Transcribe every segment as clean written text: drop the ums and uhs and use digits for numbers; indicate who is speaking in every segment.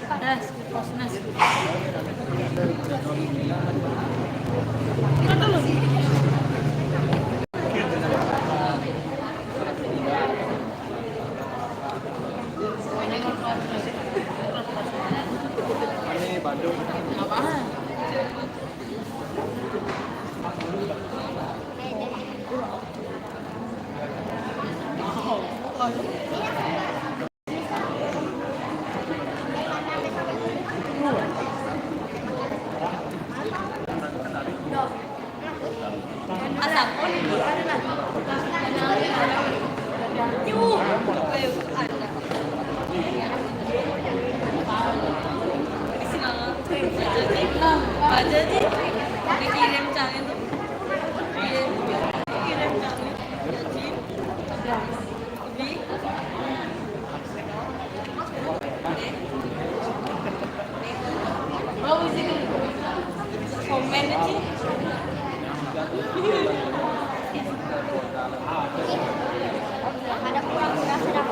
Speaker 1: Panas, panas.
Speaker 2: Bandung.
Speaker 1: Apaan? Aja sih dikirim Cang itu dikirim Cang bagus sih komen aja ada pura-pura sedang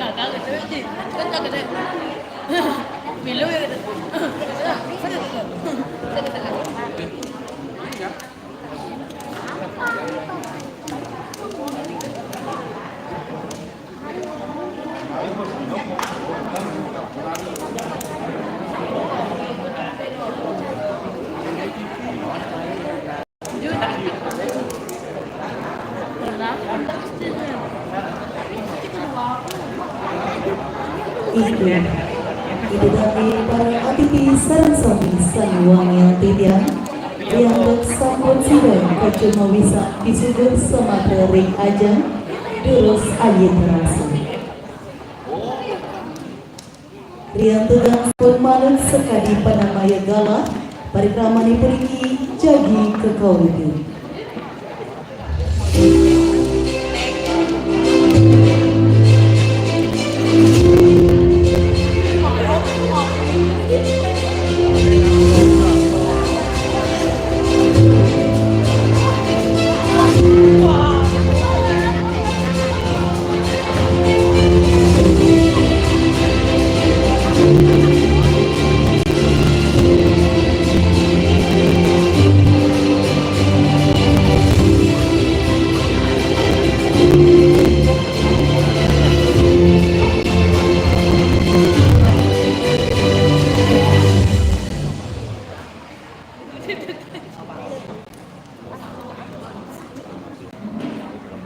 Speaker 1: kakak gitu sih kan tak gede bilu ya gitu
Speaker 3: Itu dari para aktivis Saraswati Saniwangi Tidian yang bersambut sidang Kacuma Wisa disebut Sumatera Ring Ajang Durus Ayat Rasu Rian Tegang Pemalut Sekadi Panamaya Gala Parikramani Periki Jagi Kekaulitin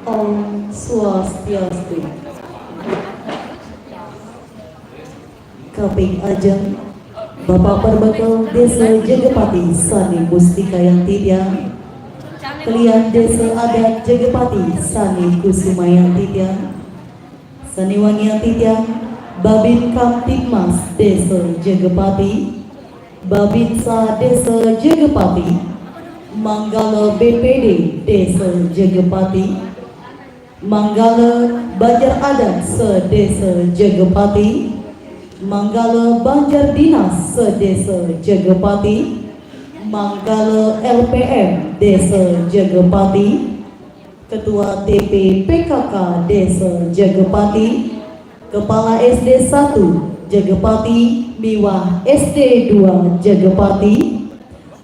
Speaker 3: Om Swastiastu. Kaping Ajeng Bapak Perbekal Desa Jegepati Sani Mustika yang Tidian Kalian Desa Adat Jegepati Sani Kusuma yang Tidian Saniwangi yang Tidian Babin Kamtipmas Desa Jegepati Babinsa Desa Jegepati Manggala BPD Desa Jegepati Manggala Banjar Adat Sedesa Jegepati Manggala Banjar Dinas Sedesa Jegepati Manggala LPM Desa Jegepati Ketua TP PKK Desa Jegepati Kepala SD 1 Jegepati Miwah SD 2 Jegepati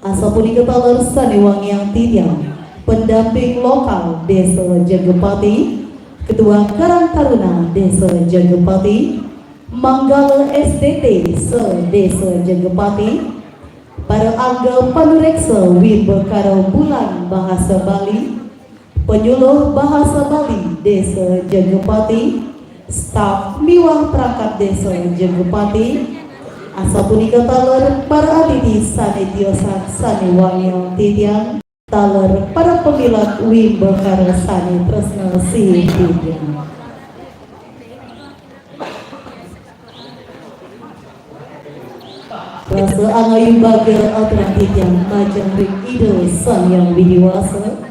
Speaker 3: Asapuni Ketaler Saniwangi yang Tidian Pendamping Lokal Desa Jegepati Ketua Karang Taruna Desa Jegepati Manggala SDT Se-Desa Jegepati Para Angga Panureksa Wimbekara Bulan Bahasa Bali Penyuluh Bahasa Bali Desa Jegepati Staf Miwah Perangkat Desa Jegepati Asapunika taler para aditi sanitiosa Saniwangi Tidian taler para pemilat Wimbekara Sani Tresna Si Tidian Rasa angayu baga aturan Tidian Majang Ring Ide Sanyang Widiwasa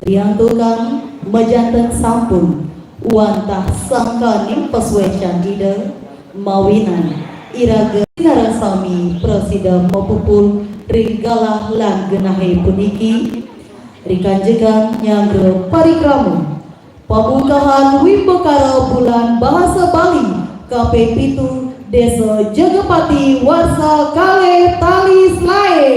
Speaker 3: Riang Tukang Majantan Sampun Wantah Sangka Nimpaswecan Ide Mawinan Iraga Sinara sami presida mapupul ringgalah lan genahe puniki rikanjegan nyangre parikramu pamungkahan wimbekara bulan bahasa Bali KP7 Desa Jagapati Warsa Kale Talis Lae.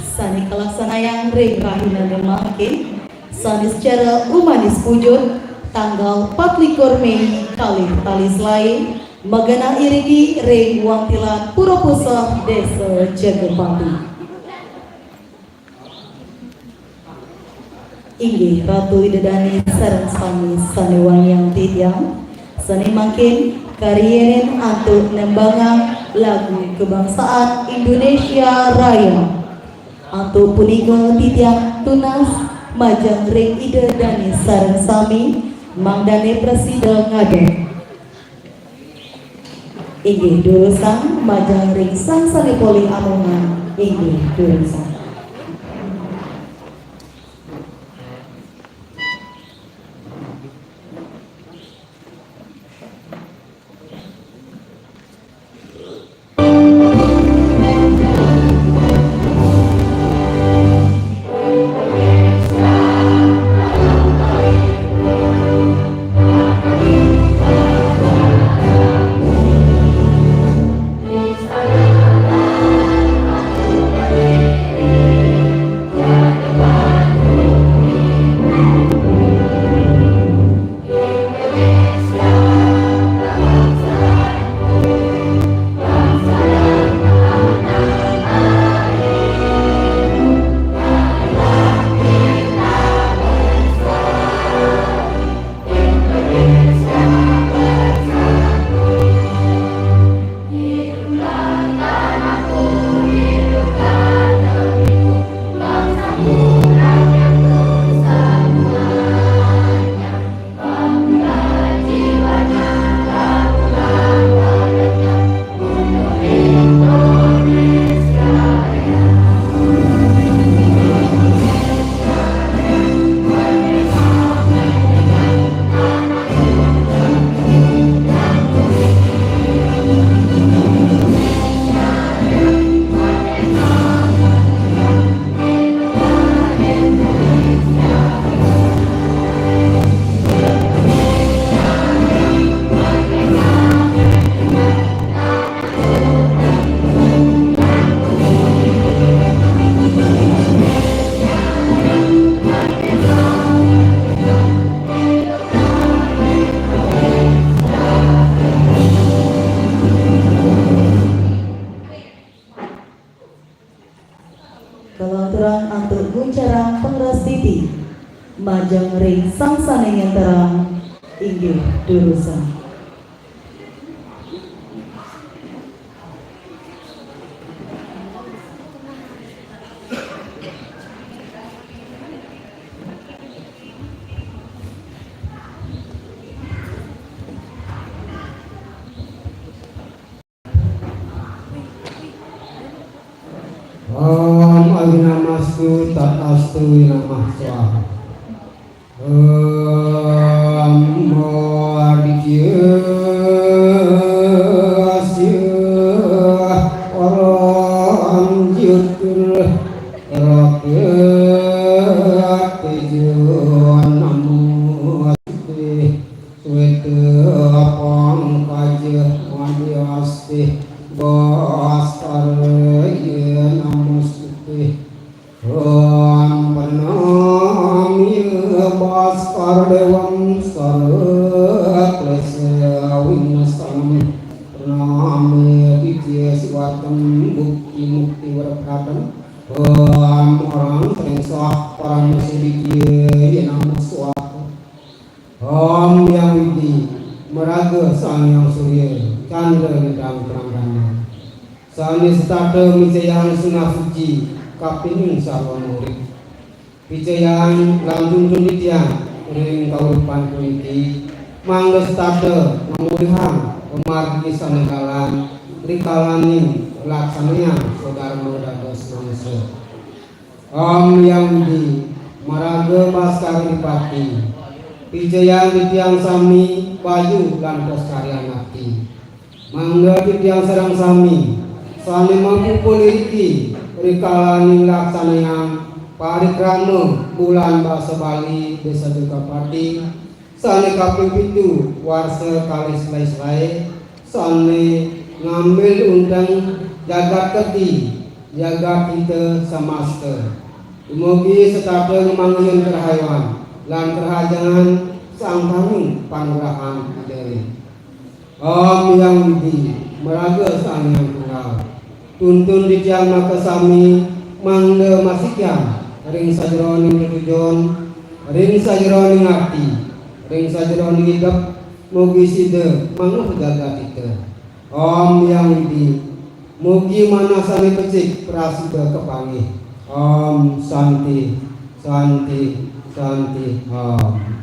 Speaker 3: Sani kelaksana yang ring rahina nemake sani secara humanis pujud tanggal 24 Mei Kale Talis Lae magana irigi ring Wangtilan Purwopusa Desa Jagapati. Inggih Ratu Idedani sareng sami sanewan yang titiang sani makin karienin untuk nembangan lagu kebangsaan Indonesia Raya untuk punika titiang tunas majang ring Idedani sareng sami mangdane presida ngade inggih durusan majang ring sang sanipoli amongan inggih durusan. Majang ring sang saneng yang terang inggih durusan.
Speaker 4: Om Avinamastu Tatastu Namah Swaha. Om Yang Widi Meraga Sang Yang Surya Chandra Gedang Terang-terang Sani Setata Mijayang Sunah Suci Kapining Sarwana Urip Wijayang Lantung Tunitian Ring Kaurupan Puniti Mangga Setata Mamulihang Pemargi Sanagalan Rikalaning Laksananya Saudara Dados Nangsa Om Yang Widi Maraga Baskar Dipati Pijayan titiang sami bayu lan kelestarian abdi. Mangga titiang sareng sami sane mampu poliriki rikalani laksanayang parikrama bulan basa Bali Desa Jagapati sane kaping 7 warsa kali selai-selai sane ngambil undang jagat keti jagat kita samasta. Umugi setapa ngemangun kerhaywan lan kerhajangan sang kami panurahan dari Om yang widi meraga sang yang tunggal tuntun di tiang maka sami mangga masikian ring sajroning tujuan ring sajroning arti ring sajroning hidup mugi sida manguh jaga kita Om yang widi mugi mana sami pecik prasida kepanggih Om Santi Santi Santi Om.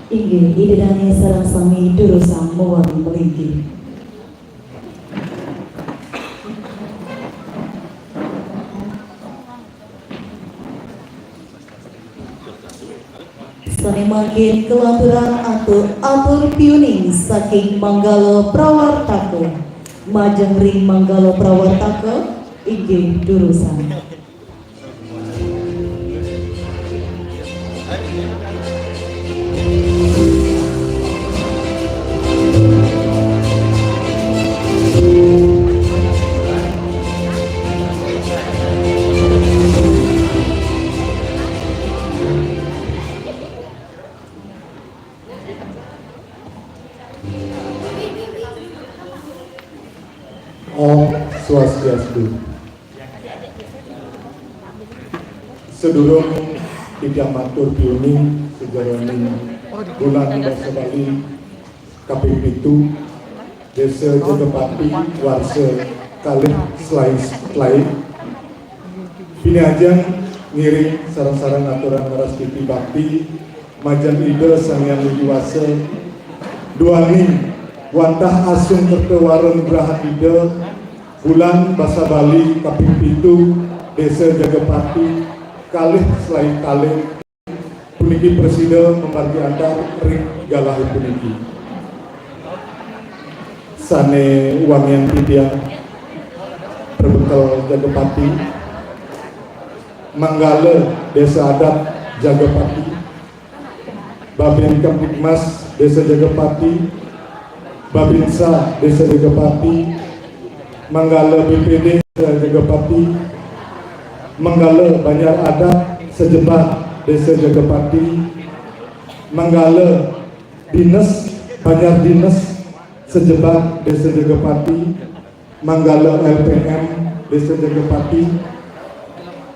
Speaker 3: Inggih idedane sareng sami durusang mewangi melingki. Sane makin kelaturan atur piuning saking Manggala Prawartaka. Majeng ring Manggala Prawartaka inggih durusan.
Speaker 5: Om Swastiastu. Sedurung tidak matur piuning sejarahning bulan basa Bali kaping 7 Desa Jagapati warsa kalih selai pinajang ngiring sarang-sarang aturan ngaras titi bakti majan ide sangyan wiwasa duani wantah asung kertewaran graha ide bulan basa Bali kaping 7 Desa Jagapati kalih selain kalih puniki presiden memargi antar ring galah puniki sane uang yang titiang berbekal Jagapati Manggala Desa Adat Jagapati Babin Kamtibmas Desa Jagapati Babinsa Desa Jagapati Manggala BPD Desa Jagapati Manggala Banjar Adat Sejebat Desa Jagapati Manggala Dinas Banjar Dinas Sejebat Desa Jagapati Manggala LPM Desa Jagapati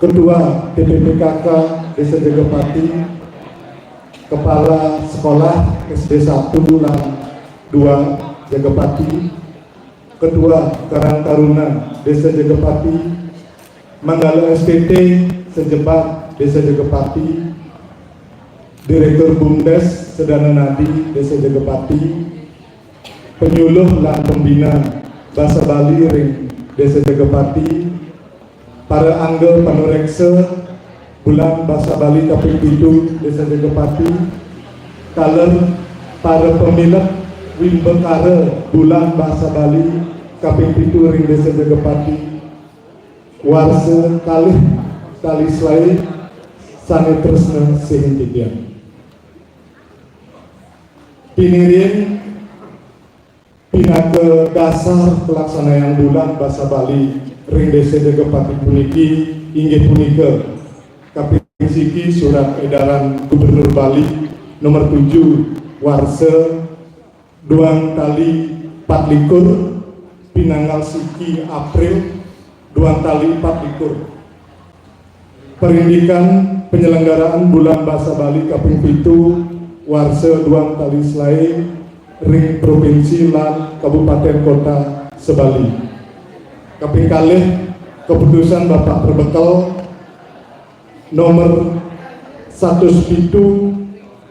Speaker 5: Ketua TPPKK Desa Jagapati Kepala Sekolah SD 1 Bulan 2 Jagapati Ketua Karang Taruna Desa Jagapati Manggala STT Sejebat Desa Jagapati Direktur BUMDes Sedana Nadi Desa Jagapati Penyuluh lan Pembina Basa Bali ring Desa Jagapati para angga panureksa bulan Basa Bali kaping 7 Desa Jagapati kaler para pemilik wimbekara bulan Basa Bali kaping 7 ring Desa Jagapati warsa kalih kali selai sane tresna sehingtian pinirin pinake dasar pelaksanaan bulan Basa Bali ring Desa Jagapati puniki inggih punika kaping siki surat edaran Gubernur Bali nomor 7 warsa 2 kali 24 pinanggal siki April 2 kali 24 perindikan penyelenggaraan bulan Basa Bali kaping 7 warsa 2 kali selai ring provinsi lan kabupaten kota sebali kaping kalih keputusan Bapak Berbekal nomor 107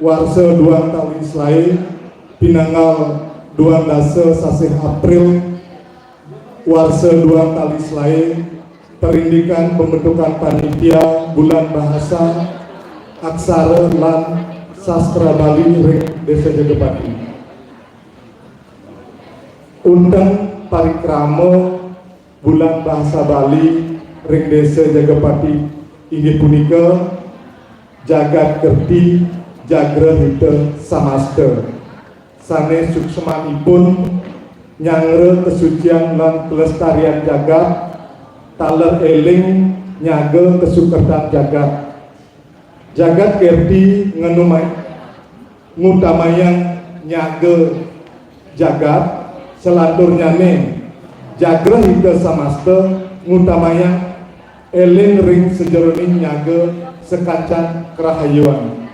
Speaker 5: warsa 2 kali selai pinanggal 2 dasa sasih April warsa dua kali selain perindikan pembentukan panitia bulan bahasa aksara lan sastra Bali ring Desa Jagapati. Undang parikrama bulan bahasa Bali ring Desa Jagapati inggih punika jagat kerti jagra hita samasta sanes suksemanipun nyangre kesucian lan kelestarian jagat taler eling nyaga kesukertan jagat jagat kerti ngutamayang nyaga jagat selaturnya jagra hita samasta ngutamayang eling ring sejeroning nyaga sekacan kerahayuan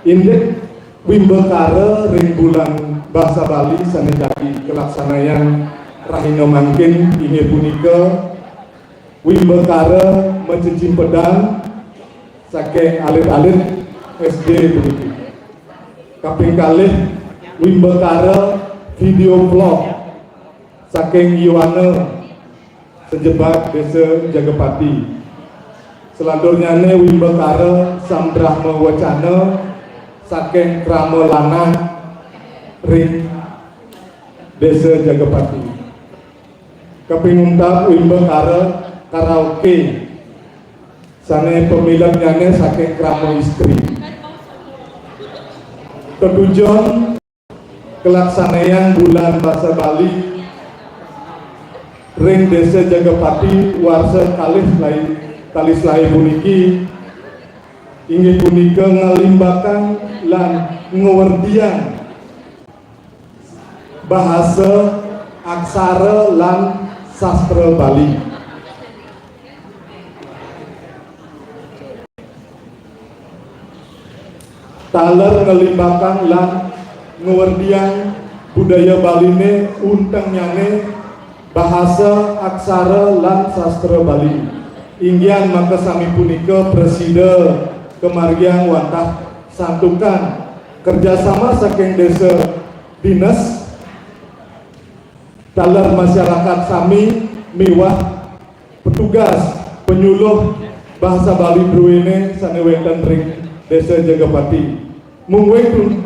Speaker 5: indek wimbekara ring bulan bahasa Bali sanejaki kelaksanaan rahina mangkin inggih punika wimbekara mencicim pedang saking alit-alit SD puniki kaping kalih wimbekara video vlog saking Yuwana sejebak Desa Jagapati selanjutnya wimbekara sambrahma wacana saking krama lanang ring Desa Jagapati kapingungtap wimbekara karaoke sane pemilihan nyane saking krama istri ketujuan kelaksanaan bulan bahasa Bali ring Desa Jagapati warsa kalis lain puniki inggih punika ngalimbakan lan ngewerdian bahasa aksara lan sastra Bali. Taler ngalimbakan lan ngewerdian budaya Baline untengnyane bahasa aksara lan sastra Bali. Inggian maka sami punika presida kemargian wantah santukan kerjasama saking desa dinas taler masyarakat sami miwah petugas penyuluh bahasa Bali druene sanewenten ring Desa Jagapati mungwing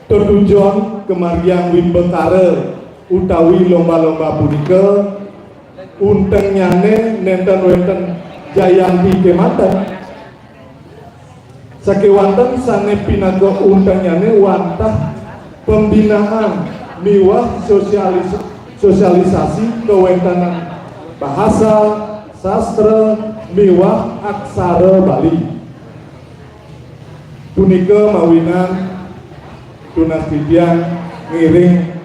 Speaker 5: tujuan kemargian wimbekara utawi lomba-lomba punika unteng nyane nenten wenten jayanti kematan sakewanten sane pinaga unteng nyane wantah pembinaan miwah sosialisasi kewentanan bahasa sastra miwah aksara Bali punika mawinan tunas titian ngiring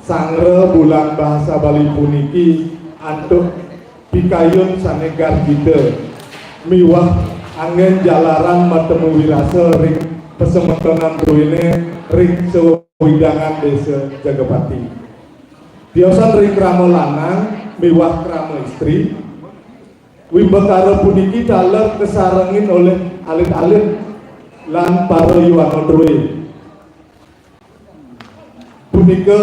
Speaker 5: sangre bulan bahasa Bali puniki antuk pikayun sanegar kita miwah angin jalaran matemu wirasa ring pesemetonan ruine ring sewidangan Desa Jagapati diosan ring krama lanang miwah krama istri wimbekara puniki taler kesarengin oleh alit-alit lan para yuwana drue punika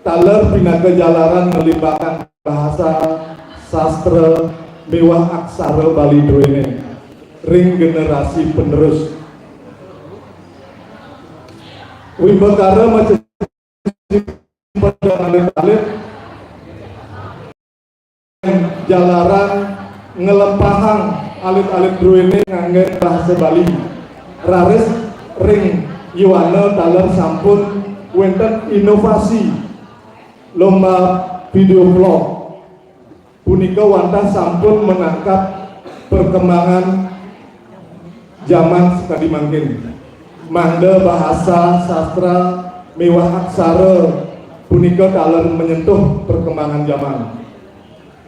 Speaker 5: taler pinaga jalaran melibatkan bahasa sastra miwah aksara Bali druene ring generasi penerus wimbekara macam alit-alit jalaran ngelempahang alit-alit druene ngangge bahasa Bali raris ring yuwana taler sampun wenten inovasi lomba video vlog punika wantah sampun menangkap perkembangan zaman sekali mangkin mangda bahasa sastra miwah aksara punika taler menyentuh perkembangan zaman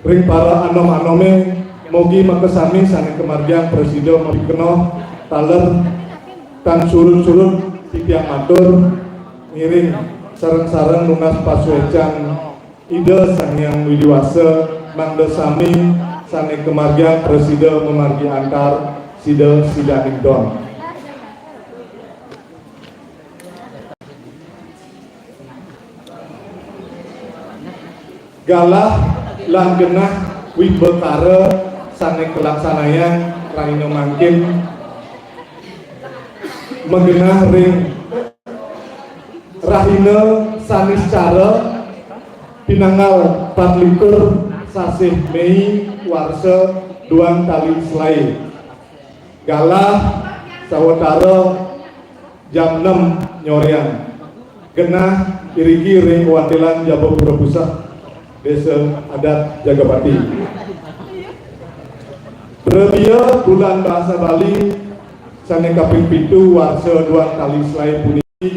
Speaker 5: ring para anom-anome mogi makasami sane kemargian presiden mabikeno taler kan surut-surut titiang matur ngiring sareng-sareng lunas pasuecan ide sang yang widiwasa mangda sami sane kemargian presiden memargi antar sida sidahingdon galah lan genah wibekara sane kelaksanaan raina mangkin mengenah ring rahina sanis cara pinanggal 24 sasih Mei warsa 2 tali selai galah sawetara jam 6 nyorean genah irigi ring kewakilan Jababura Pusat Desa Adat Jagapati. Berbia bulan bahasa Bali sane kaping 7 warsa 2 kali selai puniki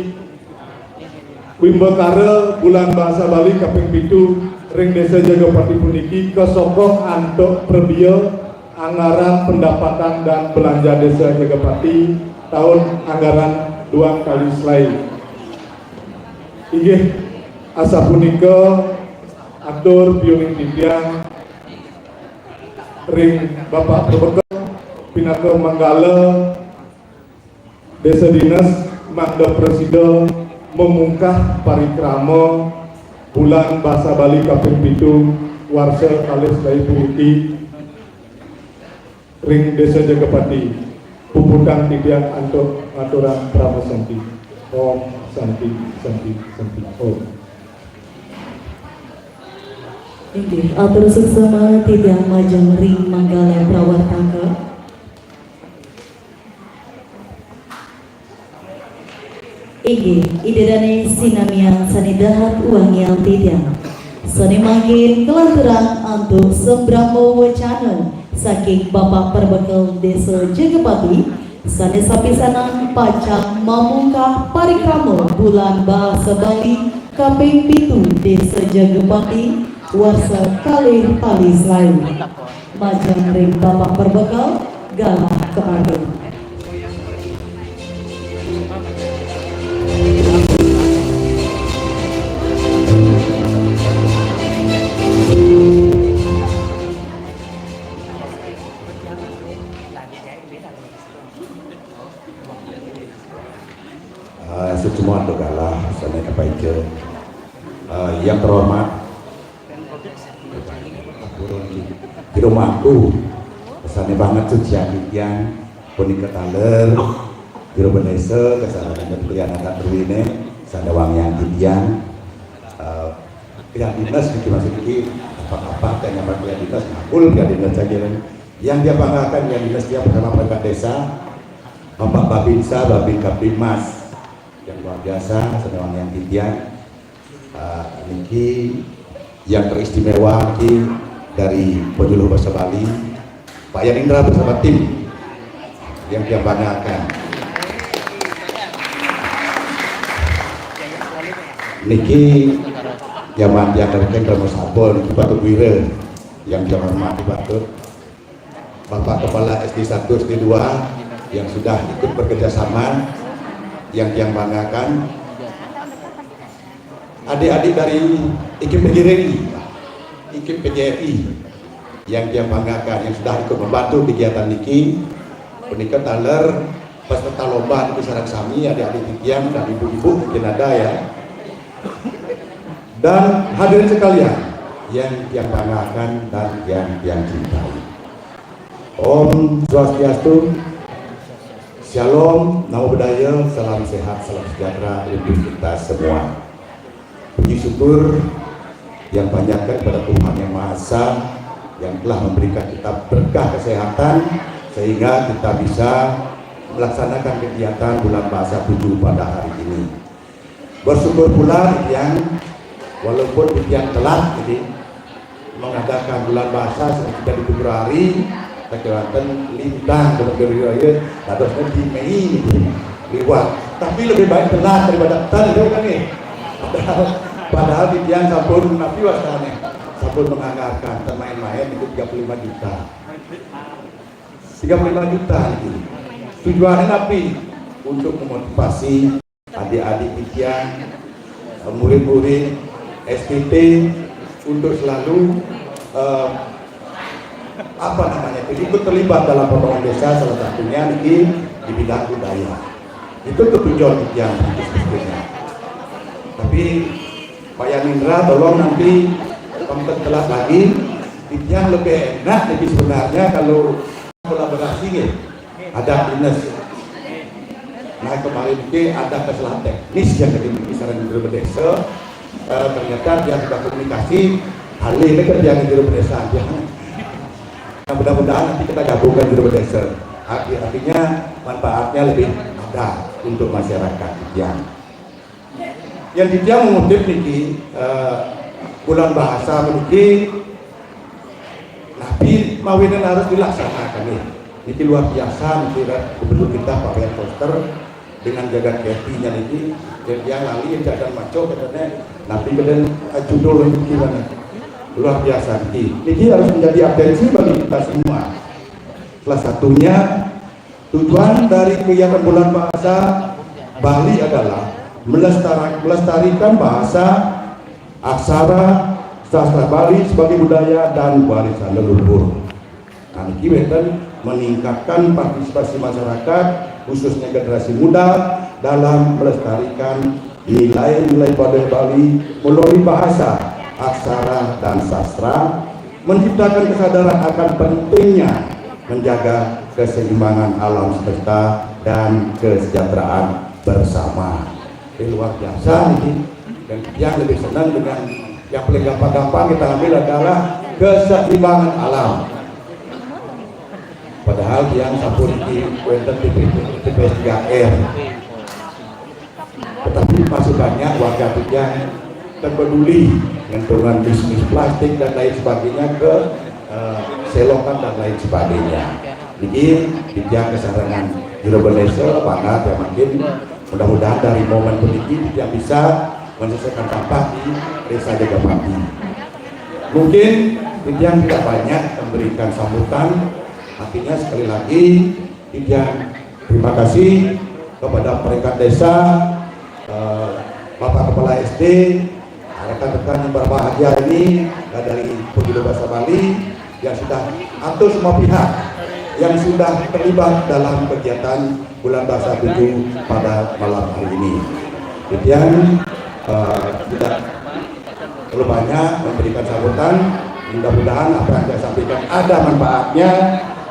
Speaker 5: wimbekara bulan bahasa Bali kaping 7 ring Desa Jagapati puniki kesokoh antuk perbia anggaran pendapatan dan belanja Desa Jagapati tahun anggaran 2 kali selai. Inggih asa punika atur piuning titiang ring Bapak Perbekal pinaka manggala Desa Dinas Mangda Presida memungkah parikrama bulan bahasa Bali kaping 7 warsa kalis lai puniki ring Desa Jagapati puputang titiang antuk aturan pramasanti. Om Santi Santi Santi Om.
Speaker 3: Inggih atur seksama titiang majang ring manggala prawartaka. Inggih idedane sinamian sanidahat uang yang titiang sani makin kelanturan antuk sembramo wacana saking Bapak Perbekal Desa Jagapati sane sapisanan pacang mamungkah parikrama bulan bahasa Bali kaping 7 Desa Jagapati warsa kalih tali selai majang ring Bapak Perbekal galah keadaan.
Speaker 6: Semua dogalah sana kebaika yang terhormat di rumahku sana banget sejak yang punika taler di rumah desa kesalahan pilihan anak ruine sana wang yang tidian pilihan dinas itu masih ini apa-apa dan yang pilihan dinas ngakul pilihan dinas saja yang dia banggakan yang dinas dia bersama perangkat desa Bapak Babinsa Babin Kaptimas yang luar biasa sedang yang titian niki yang teristimewa niki dari penjuluh bahasa Bali Pak Yanindra bersama tim yang dia banggakan niki zaman yang dari Kendra Sabol niki Batu Wira yang jangan mati Batu Bapak Kepala SD 1 SD 2 yang sudah ikut bekerjasama yang banggakan adik-adik dari IKIP PJRI, IKIP PJRI yang banggakan yang sudah ikut membantu kegiatan niki punika taler peserta lomba di sarang sami adik-adik yang dan ibu-ibu mungkin ada ya dan hadirin sekalian yang banggakan dan yang cintai. Om Swastiastu, Shalom, Namo Buddhaya, salam sehat, salam sejahtera untuk kita semua. Puji syukur yang banyakkan kepada Tuhan Yang Maha Esa yang telah memberikan kita berkah kesehatan sehingga kita bisa melaksanakan kegiatan bulan bahasa 7 pada hari ini. Bersyukur pula yang walaupun yang telat ini mengadakan bulan bahasa sekitar di Februari kegiatan lintang bergerak atau di Mei lewat tapi lebih baik telat daripada tadi kan nih padahal titian sampun nabi wasane sampun menganggarkan main-main itu 35 juta itu tujuannya nabi untuk memotivasi adik-adik titian murid-murid SPT untuk selalu ikut terlibat dalam pembangunan desa salah satunya di bidang budaya itu tujuan yang sebetulnya. Tapi Pak Yanindra tolong nanti telat lagi yang lebih enak lebih sebenarnya kalau kolaborasi ya. Ada dinas. Nah kemarin itu ada kesalahan teknis yang dari kisaran di desa. Ternyata dia sudah komunikasi hal ini kerjaan di desa. Nah, mudah-mudahan nanti kita gabungkan di desa. Artinya manfaatnya lebih ada untuk masyarakat yang dia mengutip niki bulan bahasa memiliki nabi mawinan harus dilaksanakan nih. Ini luar biasa nih gubernur kita Pak Rian Foster dengan jaga ketinya ini dan yang lali yang jaga maco katanya nabi kemudian judul ini gimana luar biasa ini harus menjadi atensi bagi kita semua. Salah satunya tujuan dari kegiatan bulan bahasa Bali adalah melestarikan bahasa aksara sastra Bali sebagai budaya dan warisan leluhur. Nah, ini meningkatkan partisipasi masyarakat khususnya generasi muda dalam melestarikan nilai-nilai budaya Bali melalui bahasa, aksara dan sastra, menciptakan kesadaran akan pentingnya menjaga keseimbangan alam semesta dan kesejahteraan bersama. Ini luar biasa ini, dan yang lebih senang dengan yang paling gampang kita ambil adalah keseimbangan alam. Padahal yang sabun di TPS 3R, tetapi masih banyak warga yang terpeduli dengan bisnis plastik dan lain sebagainya ke selokan dan lain sebagainya. Jadi tidak kesarangan Indonesia banget ya makin mudah-mudahan dari momen ini yang bisa menyelesaikan sampah di desa Jagapati. Mungkin yang tidak banyak memberikan sambutan. Artinya sekali lagi terima kasih kepada perangkat desa, Bapak Kepala SD, rekan-rekan yang berbahagia ini dari Pegidul Bahasa Bali yang sudah atau semua pihak yang sudah terlibat dalam kegiatan bulan bahasa 7 pada malam hari ini. Kemudian tidak terlalu banyak memberikan sambutan. Mudah-mudahan apa yang saya sampaikan ada manfaatnya.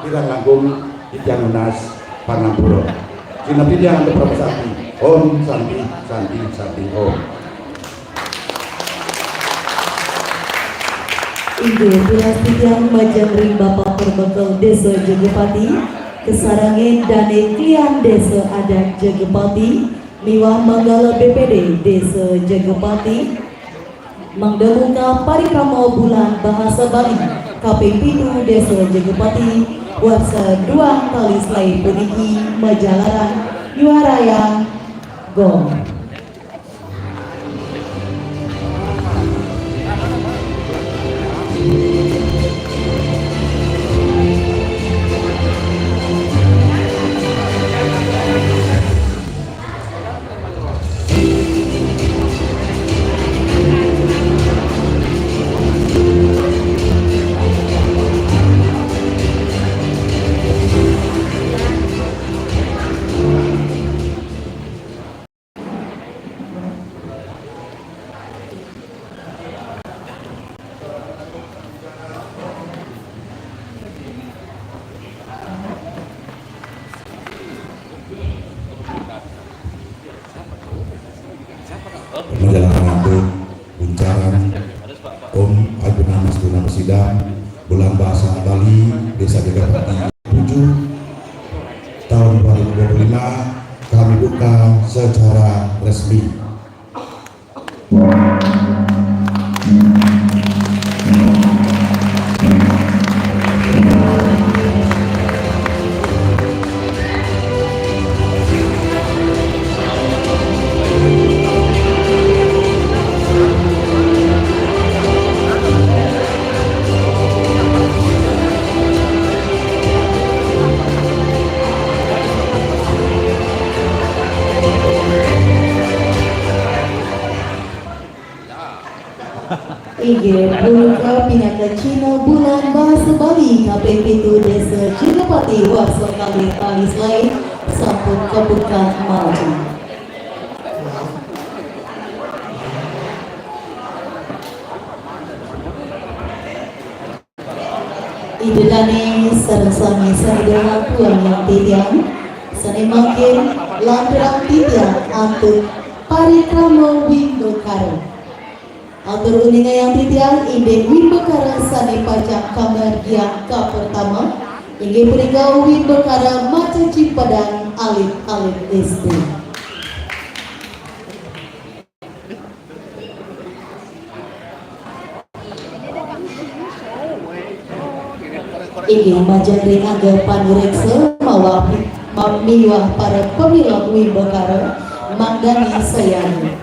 Speaker 6: Kita nganggung Dityan Lunas Pangampuro. Sinapi dia untuk Profesati. Om Santi Santi Santi Om.
Speaker 3: Inggih Tiang Majang Ring Bapak Perbekal Desa Jagapati, Kesarangin Dane Klian Desa Adat Jagapati, Miwah Manggala BPD Desa Jagapati, Mangdamuka Parikrama Bulan Bahasa Bali, KPP2 Desa Jagapati, Warsa 2 kali selain puniki Majalaran, Yuarayang, Gong.
Speaker 7: Menjalankan waktu Buncaran Om Aguna Mas Guna Pesidam Bulan Bahasa Bali Desa Jagapati 7 tahun 2025 kami buka secara resmi.
Speaker 3: Inggih Puluka Pinaka Cina Bulan Bahasa Bali KPP2 Desa Jagapati Warsa kali tali lain sampun kebuka maju. Idedani sareng sami sadaya puang yang titiang sane makin landrang titiang antuk parikrama wimbekara. Atur uninga yang titiang ide wimbekara sane pajak kamar yang ka pertama inggih punika wimbekara Maca Cipadan alit-alit SD. Ini majari agar panureksa mawa miwah para pemilih wimbekara mangdani sayang.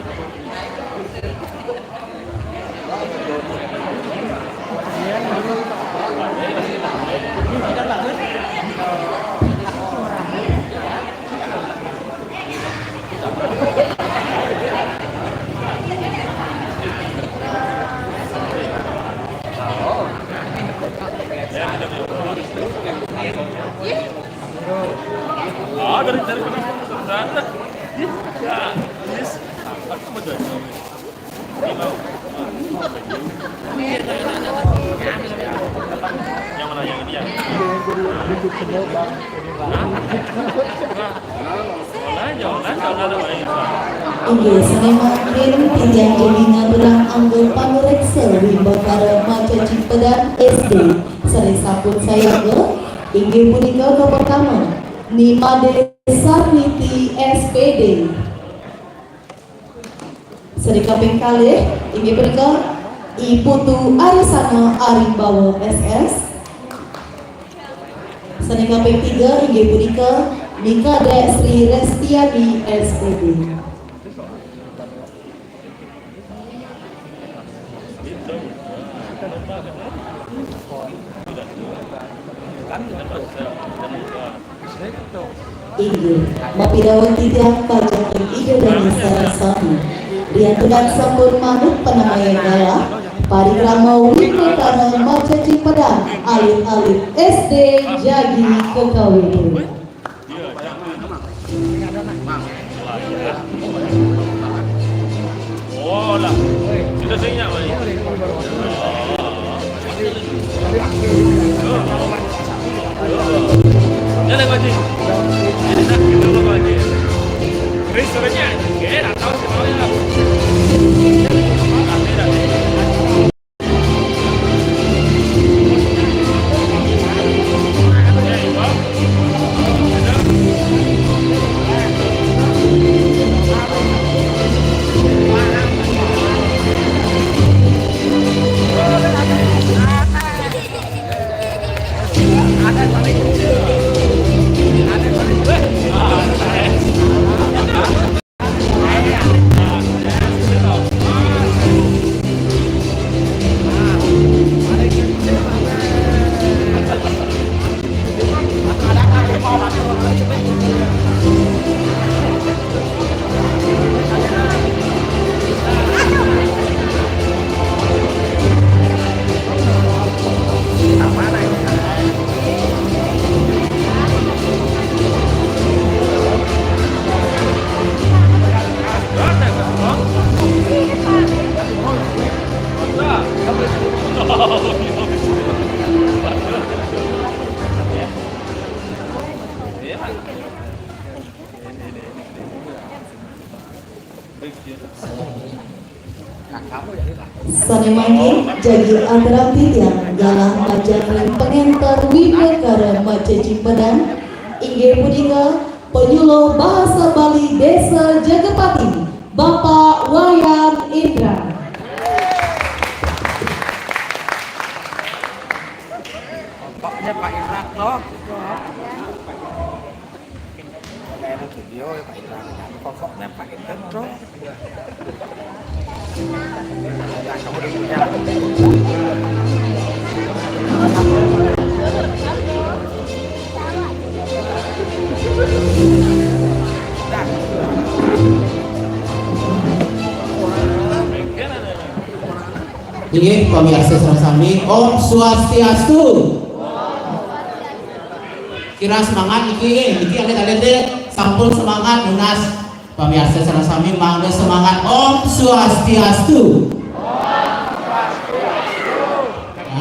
Speaker 3: Inggih sane makin titiang jadi ngaturang anggo panureksa wimbekara Maca Cipadan SD sare sampun sayangga inggih punika ka pertama Nimade Sarniti SPD. Sari kaping kalih inggih punika Iputu Arisana Arimbawo SS. Sari kaping 3 inggih punika Nikade Sri Restiani SPD. Inggih mapidawan titiang pajak ide dari sarasami riantunan sampun manut penamaya galah parikrama wimbekara Maca Cipadan alit-alit SD Jagi Kekawitu.
Speaker 2: Oh lah, sudah saya ingat balik. Jangan lagi. Jadi nak kita lupa lagi. Beri sebenarnya, kita tak tahu sebenarnya.
Speaker 3: Sane mangkin jadi antara titiang galah majari pengentar wimbekara Maca Cipadan inggih punika penyuluh bahasa Bali Desa Jagapati Bapak Wayan Indra.
Speaker 2: Bapaknya Pak Indra loh. Video Pak Indra, pokoknya Pak Indra loh.
Speaker 8: Ini pemirsa sami Om Swastiastu. Kira semangat iki alit-alit sampun semangat lunas pemirsa sami mangga semangat Om Swastiastu.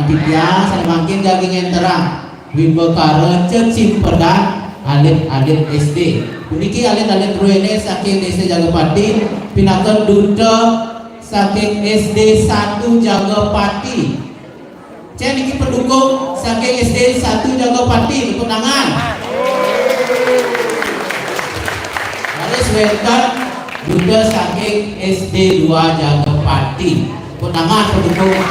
Speaker 8: titiang semakin gaging terang Wimbekara Cek Cimpedan alit-alit SD. Puniki alit-alit ruene saking SD Jagapati pinaken duta saking SD 1 Jagapati. Cek niki pendukung saking SD 1 Jagapati tepuk tangan. Harus welcome duta saking SD 2 Jagapati. Tepuk tangan pendukung.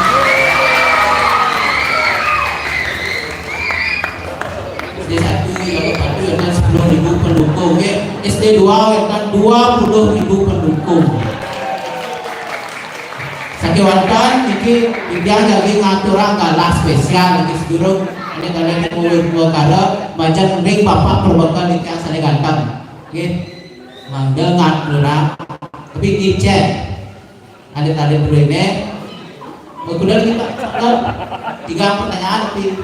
Speaker 8: SD 1 Jagapati dengan 10.000 pendukung. SD 2 dengan 20.000 pendukung. Sakiwantan iki Indian jadi ngaturang galah spesial iki sedurung ini kalian mau kada baca ning bapak perbekal iki yang sane ganteng. Nggih. Mangga ngaturang tapi icet. Ada burene. Kemudian kita 3 pertanyaan tapi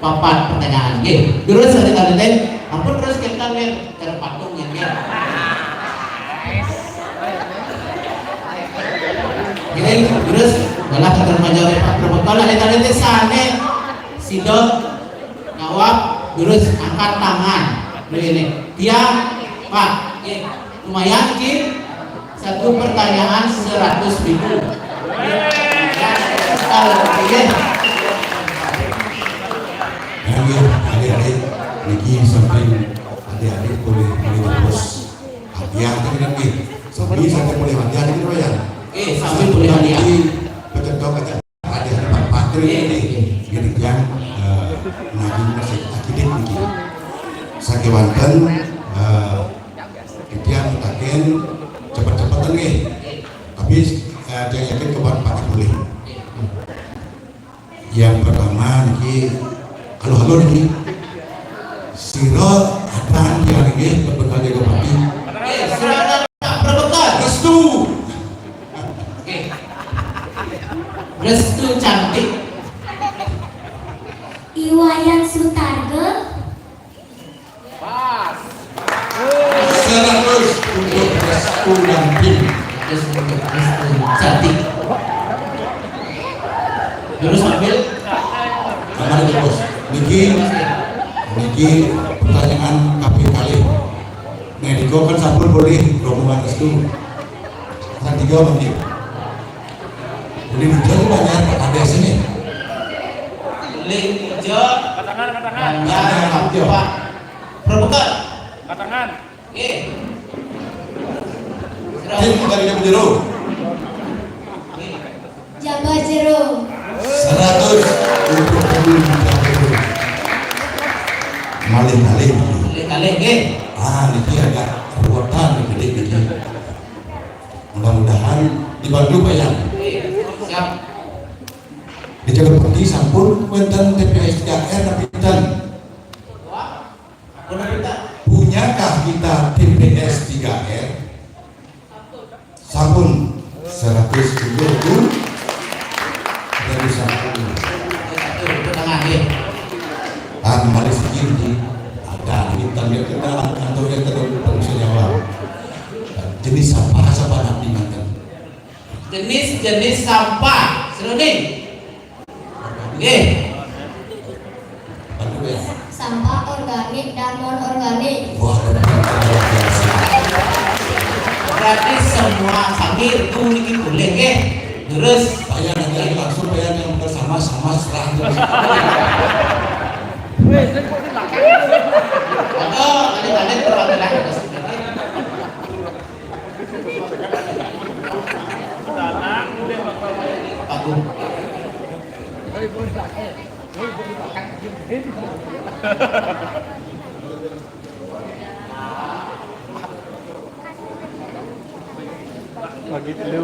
Speaker 8: 4 pertanyaan. Nggih. Terus ada ampun terus kita lihat cara patung ya. Ini terus malah kata remaja Pak Perbekal ada sane sidot ngawak terus angkat tangan begini dia Pak lumayan ki satu pertanyaan 100.000 kalau
Speaker 7: adik-adik Niki sampai adik-adik boleh terus hadiah kan sampai boleh hadiah gitu ya.
Speaker 8: Sambil boleh hadiah.
Speaker 7: Betul kata ada Pak Patri ini jadi yang lagi masih akidit ini. Sakiwanten kita mutakin cepat-cepatan nih. Tapi dia yakin ke Pak boleh. Yang pertama nih halo nih Siro ada yang lagi berbekal jaga pati.
Speaker 8: Silakan Pak Perbekal.
Speaker 7: Restu.
Speaker 8: Restu cantik.
Speaker 9: Iwayan Sutarga.
Speaker 2: Pas.
Speaker 7: 100 untuk Restu dan Tim.
Speaker 8: Restu cantik. Terus ambil.
Speaker 7: Kamar itu bos. Niki pertanyaan kapil kali. Mediko kan sampul boleh rombongan Restu. Kan 3 menit. Jadi hijau banyak ada sini.
Speaker 8: Link hijau.
Speaker 2: Katangan.
Speaker 8: Pak Perbekal.
Speaker 2: Katangan.
Speaker 7: Tim dari yang biru.
Speaker 9: Jaga Jero.
Speaker 7: 100 untuk mobil biru. Malih-malih.
Speaker 8: Malih-malih.
Speaker 7: Niki agak ruwetan gede-gede. Mudah-mudahan dibantu Pak ya.
Speaker 8: Siap.
Speaker 7: Di Jagapati sampun wonten TPS 3R Napitan. Punyakah kita TPS 3R? Sampun 170 dari sampun. Mari segini ada kita lihat kita kantornya terus jawab. Jenis sampah nanti mantan.
Speaker 8: Jenis sampah seruning.
Speaker 9: Sampah organik dan non organik.
Speaker 7: Wah, luar biasa.
Speaker 8: Berarti semua sambil itu ini boleh terus
Speaker 7: Saya nanti langsung bayar yang bersama-sama serang.
Speaker 8: ada perwakilan Agung.
Speaker 2: Lagi dulu.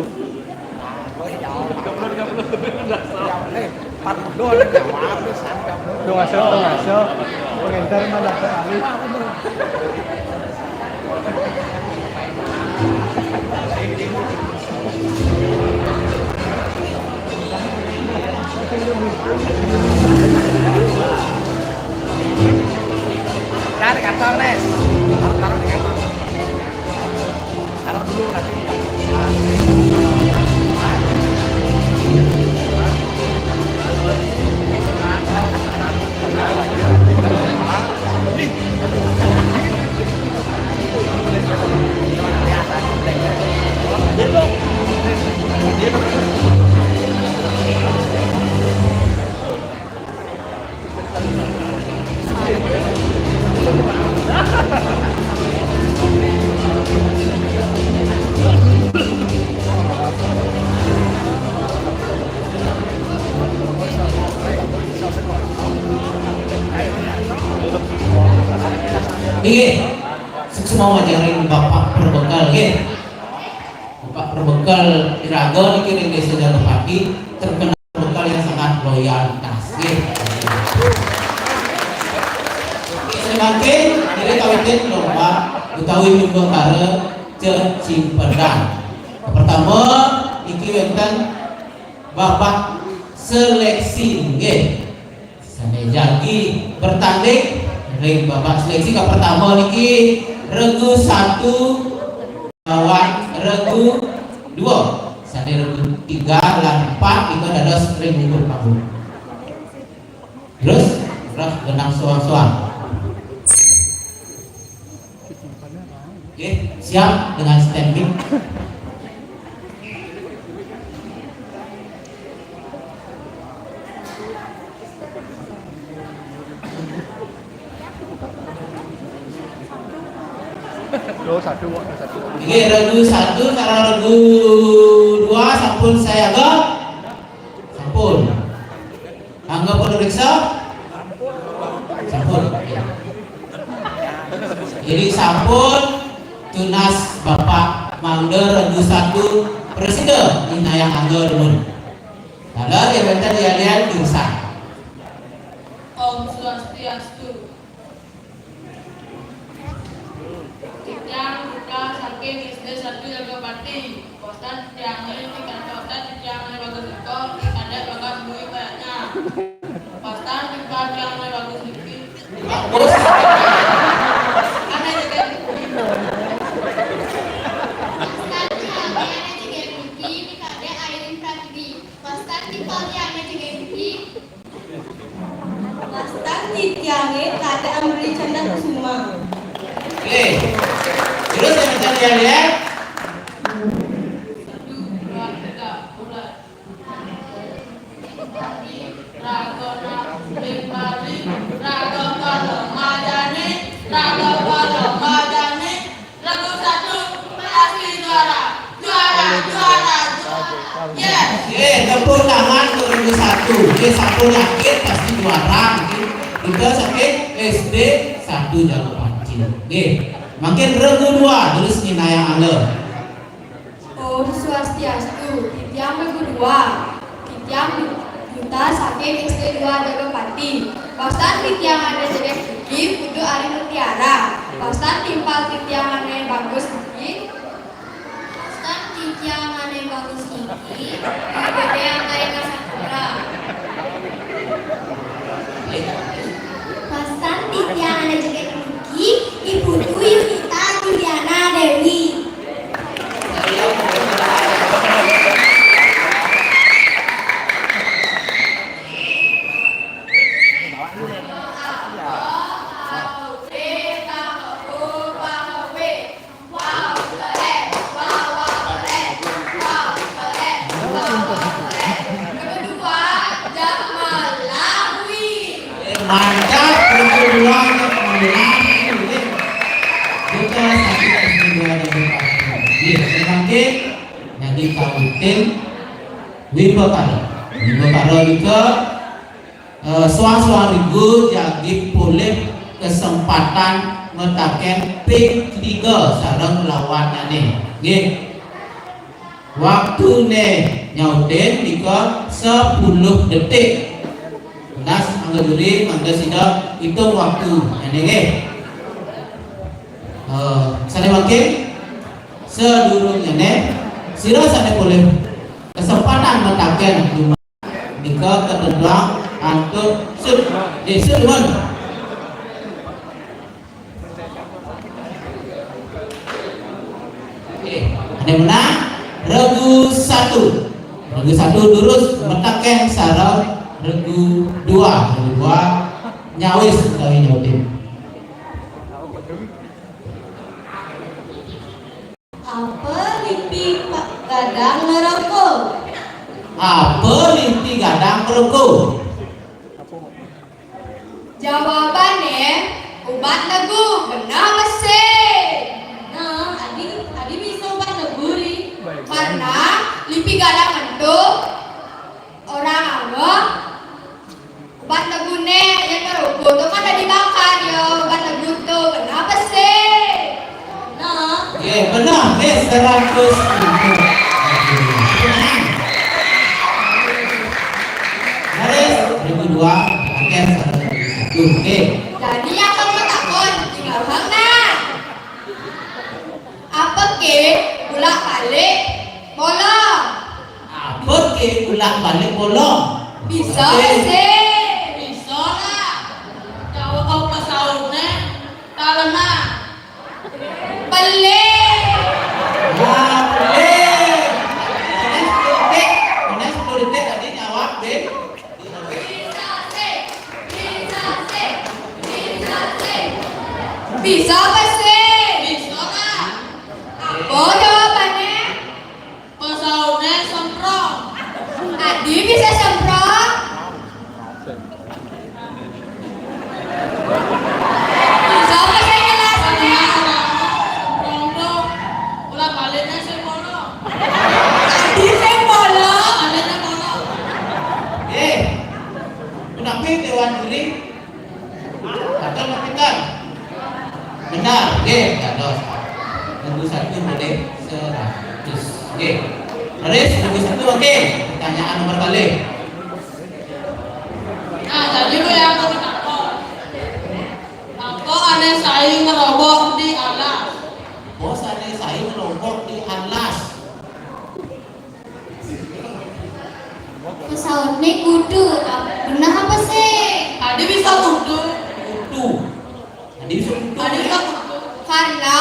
Speaker 2: Pat đôi lên nhà hóa với sáng cầm đồ ngà sơ pengen mà đặt ahli Tarik kantor nih taruh di kantor taruh dulu nanti
Speaker 8: Iya, semua majaring bapak perbekal, iya. Bapak perbekal Irago niki ning desa Jalupati terkenal perbekal yang sangat loyalitas, iya. Semakin diri kawitin lomba utawi minggu kare Cimpendang. Pertama iki wonten babak seleksi nggih. Samejagi bertanding ring babak seleksi ke pertama niki regu 1 lawan regu 2. Sane regu 3 lan 4 itu dados ring minggu panggung. Terus genang soang-soang. Oke, siap dengan standing. Oke, regu 1 karo regu 2 sampun saya agak sampun. Angga perlu periksa? Sampun. Jadi sampun tunas Bapak Mangde regu 1 Presiden Inayang Angga Demun. Lalu yang bentar lihat jurusan.
Speaker 1: Om Swastiastu. Yang buka saking SD 1 Jalupati. Postan jangan ikan postan jangan bagus itu ada bagus duit banyak. Postan ikan jangan bagus dikit.
Speaker 8: Bagus.
Speaker 1: Ada juga.
Speaker 9: Tiangnya kata Amri Canda Kusuma.
Speaker 8: Oke. Terus yang kita lihat
Speaker 1: 1, 2, 3 mulai. Ragona Limbali Ragona Madani Ragona Madani Lagu 1 pasti juara. Yes.
Speaker 8: oke, tepuk tangan untuk regu 1. Oke, satu yakin pasti juara. Kita sakit SD 1 Jalupati. Oke, makin regu 2 terus Inayang Angga.
Speaker 9: Om Swastiastu. Yang regu 2. Yang Duta saking SD 2 Jalupati. Pastan yang ada jadi Kiki kudu Ari Mutiara. Pastan timpal yang ada bagus Kiki. Pastan yang ada bagus Kiki. Gede yang ada Sakura. Pastan yang ada jadi Kiki. Ibu Dwi Yunita Juliana Dewi.
Speaker 8: Mantap, regu 2 menang. Kita sakit SD 2 Jalupati. Semakin jadi kabupaten Wimbo Karo juga suang-suang ribu jadi boleh kesempatan metaken pick 3 sareng lawanane. Nggih. Waktune nyautin dika 10 detik. Nas angga juri mangga sida hitung waktu. Ini nggih. Sane makin sedurungnya nih sira sane boleh kesempatan metaken dika kedendang antuk sud desulun. Oke, ada menang regu 1. Regu 1 lurus metaken sareng regu 2 nyawis utawi nyautin.
Speaker 9: Apa limpi gadang ngerokok?
Speaker 8: Apa limpi gadang ngerokok?
Speaker 9: Jawabannya obat lagu benar mesin. Nah, adi bisa obat lagu nih. Karena limpi gadang itu orang awam obat lagu yang ngerokok itu kan ada dibakar ya obat lagu itu. Kenapa
Speaker 8: Haris 2002 akhir 1. Oke.
Speaker 9: Jadi aku mau takon tinggal mana? Apa ke bolak balik bolong?
Speaker 8: Apa ke ulang balik bolong?
Speaker 9: Bisa
Speaker 8: Oke.
Speaker 9: sih.
Speaker 1: Bisa lah. Jawab kau pasautnya. Talena.
Speaker 9: Pelik.
Speaker 8: Boleh. Ini 10 detik tadi jawab, Ben.
Speaker 9: Bisa sih. Bisa sih. Bisa sih. Bisa apa sih?
Speaker 1: Bisa lah.
Speaker 9: Apa jawabannya?
Speaker 1: Pasautnya semprong.
Speaker 9: Adi bisa semprong? Bisa apa sih jelasnya?
Speaker 1: Semprong tuh. Ulah baliknya semprong.
Speaker 9: Adi sing bolong.
Speaker 1: Baliknya bolong.
Speaker 8: Kenapa Dewan Juri? Kata lakukan. Benar, kados. Tunggu 1 menit 100. Haris, tunggu 1, oke. Pertanyaan nomor kali.
Speaker 1: Nah, jadi gue yang aku takut. Takut ada saing ngerobok di alas.
Speaker 8: Bos ada saya melompok di alas.
Speaker 9: Pesawatnya kudu. Benar apa sih?
Speaker 1: Tadi bisa kudu.
Speaker 8: Kutu. Tadi bisa kutu.
Speaker 1: Tadi bisa kudu.
Speaker 9: Karena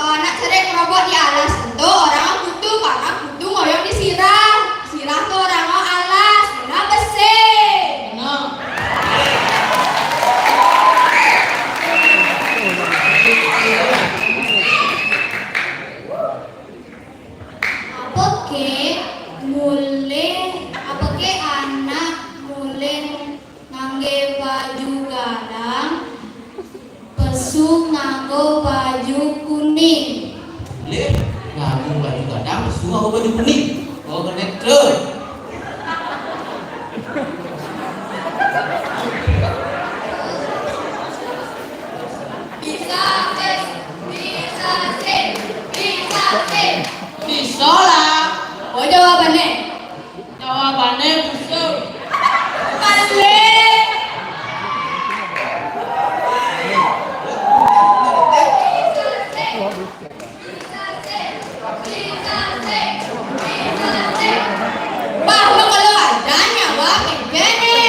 Speaker 9: anak sering merobot di alas itu orang kudu karena kudu ngoyong di sirah. Sirah tuh orang alas. Benar apa sih?
Speaker 1: Nah,
Speaker 9: Apa ke mulai apa ke anak mulai ngangge baju gadang pesu nganggo baju kuning.
Speaker 8: Boleh. Ngaku baju gadang, semua baju kuning. Oh, kena terus.
Speaker 9: Bisa sih, bisa sih, bisa sih.
Speaker 1: bisa lah.
Speaker 9: Oh jawabannya
Speaker 1: Jawabannya bisa.
Speaker 9: balik. Bahwa kalau ada nyawa begini.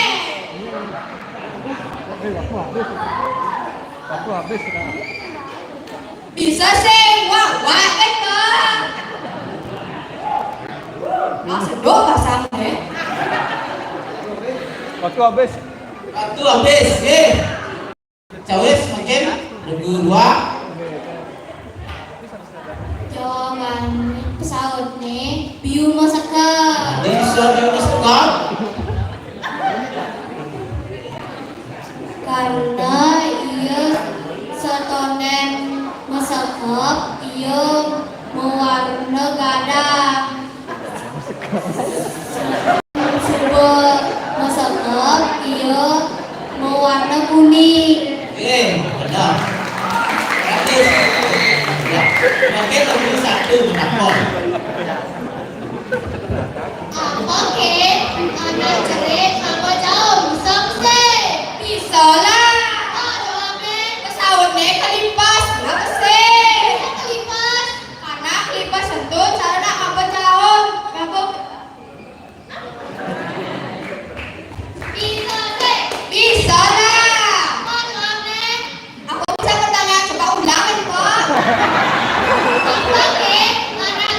Speaker 9: Bisa sih, wah itu. Masih dua pasang deh.
Speaker 2: Waktu habis.
Speaker 8: Waktu habis, Cawis makin 2002.
Speaker 9: Jawaban pesawatnya Bima Sekar.
Speaker 8: Di suatu sekolah.
Speaker 9: Karena ia setonen masekep ia mewarna gadang. Sebuah masekep ia mewarna kuning.
Speaker 8: Benar. Gratis. Ya. Makin lebih 1 menakon.
Speaker 9: Apa ke? Anak cerit apa jauh? Bisa sih? Bisa lah. Jawabnya pesawatnya kelipas. Kenapa sih? Kelipas. Karena kelipas itu cara apa jauh? Kenapa? Bisa sih? Bisa lah. Jawabnya. Aku bisa pertanyaan coba ulangan kok. Apa ke? Anak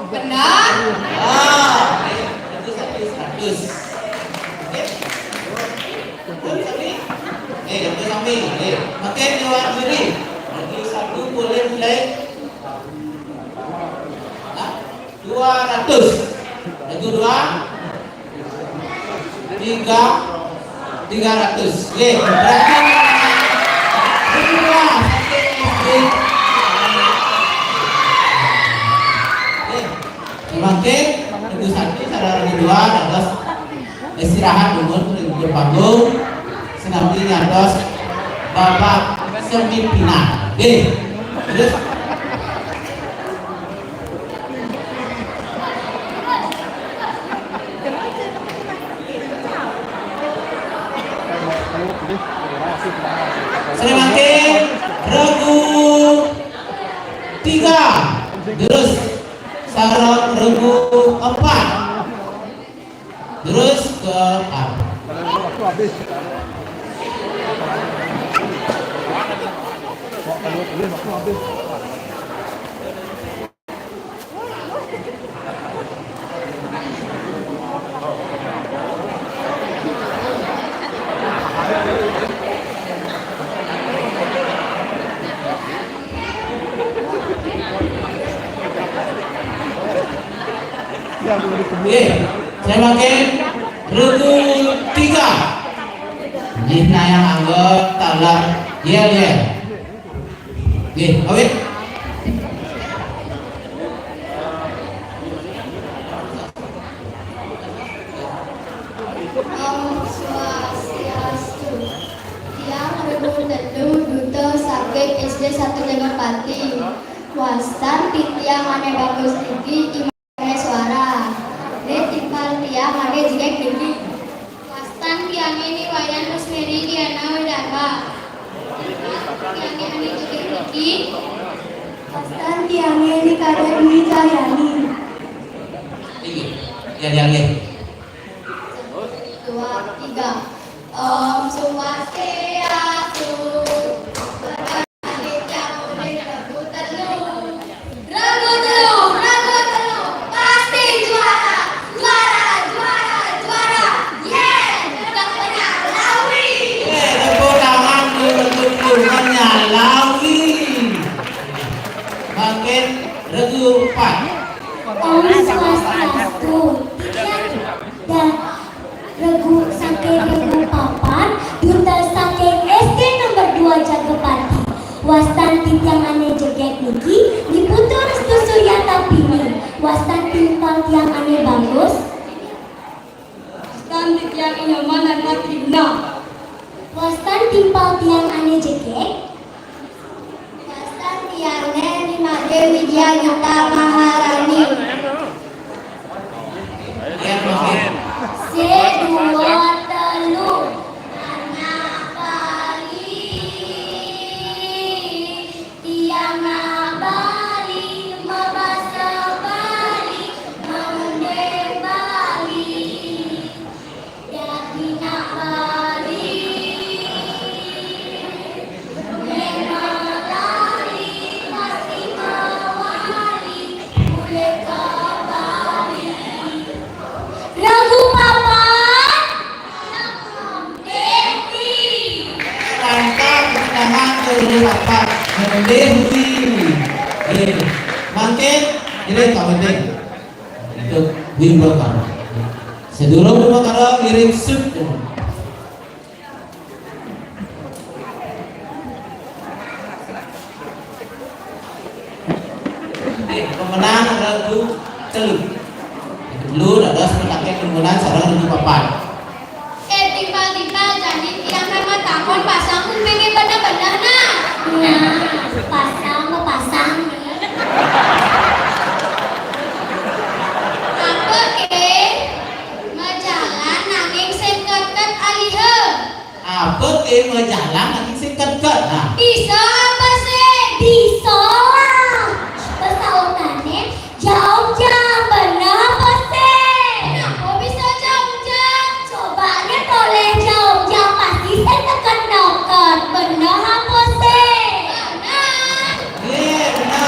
Speaker 9: Benar.
Speaker 8: Itu 100. Oke, samping. Makin lewat kiri. Lagi 1 boleh mulai. 200. Lagi 2. 300. Oke, berarti kedua Makin minggu 1 saudara minggu 2 terus istirahat dulu di panggung senampi nyatos babak semifinal. Oke, terus semakin regu 3 terus sarang regu 4 terus ke 4. Oke, saya pakai regu 3. Nina yang anggap talar yel. Oke, awet.
Speaker 9: Om Swastiastu. Tiang regu telu duta saking SD 1 Jagapati. Wastan titiang ane bagus tinggi suara timpal tiang ane jigek tinggi. Wastan tiang ini wayan Rusmeri Diana Widaka. Tiang ini jigek tinggi. Wastan tiang ini kada Dwi Cahyani.
Speaker 8: Yang
Speaker 9: 2, 3. Om Swastiastu. Pasti juara. Yeah, bukan penyalawi.
Speaker 8: tepuk tangan untuk menyalawi. Makin regu 4.
Speaker 10: Om Swastiastu. Dan regu saking regu papan duta saking SD nomor 2 Jagapati. Wastan titiang ane jegek niki diputur restu Suryata Pini. Wastan timpal tiang ane bagus.
Speaker 9: Wastan titiang inyoman dan matribna.
Speaker 10: Wastan timpal tiang ane jegek.
Speaker 9: Wastan tiangnya Nimade Widya Yuta Maharani.
Speaker 8: Yang makin
Speaker 10: C2 telu. Tiang Bali, mabasa Bali, mengendeng Bali, Yatina Bali, Memalali, pasti mawali, Muleka Bali. Ragu papan, Dewi.
Speaker 8: tangkap tangan ke bapak Dewi. Makin ini penting untuk bimbingan. Sedulur bimbingan ngirim sup. Pemenang regu telu. Dulu ada sebenarnya pemenang sarang regu papan.
Speaker 9: Timpal jadi tiang nama takon pasang pengen bener-bener nah.
Speaker 10: Nah, pasang nih.
Speaker 9: Apa ke? Majalah nanging sengket alihe.
Speaker 8: Apa mau jalan nanti singkat nah.
Speaker 9: Bisa apa sih?
Speaker 10: Bisa. Pesaunannya jauh-jauh bener apa sih?
Speaker 9: Kenapa bisa jauh-jauh?
Speaker 10: Cobanya boleh jauh-jauh pasti saya tekan noket bener apa sih?
Speaker 9: Benar.
Speaker 8: Benar.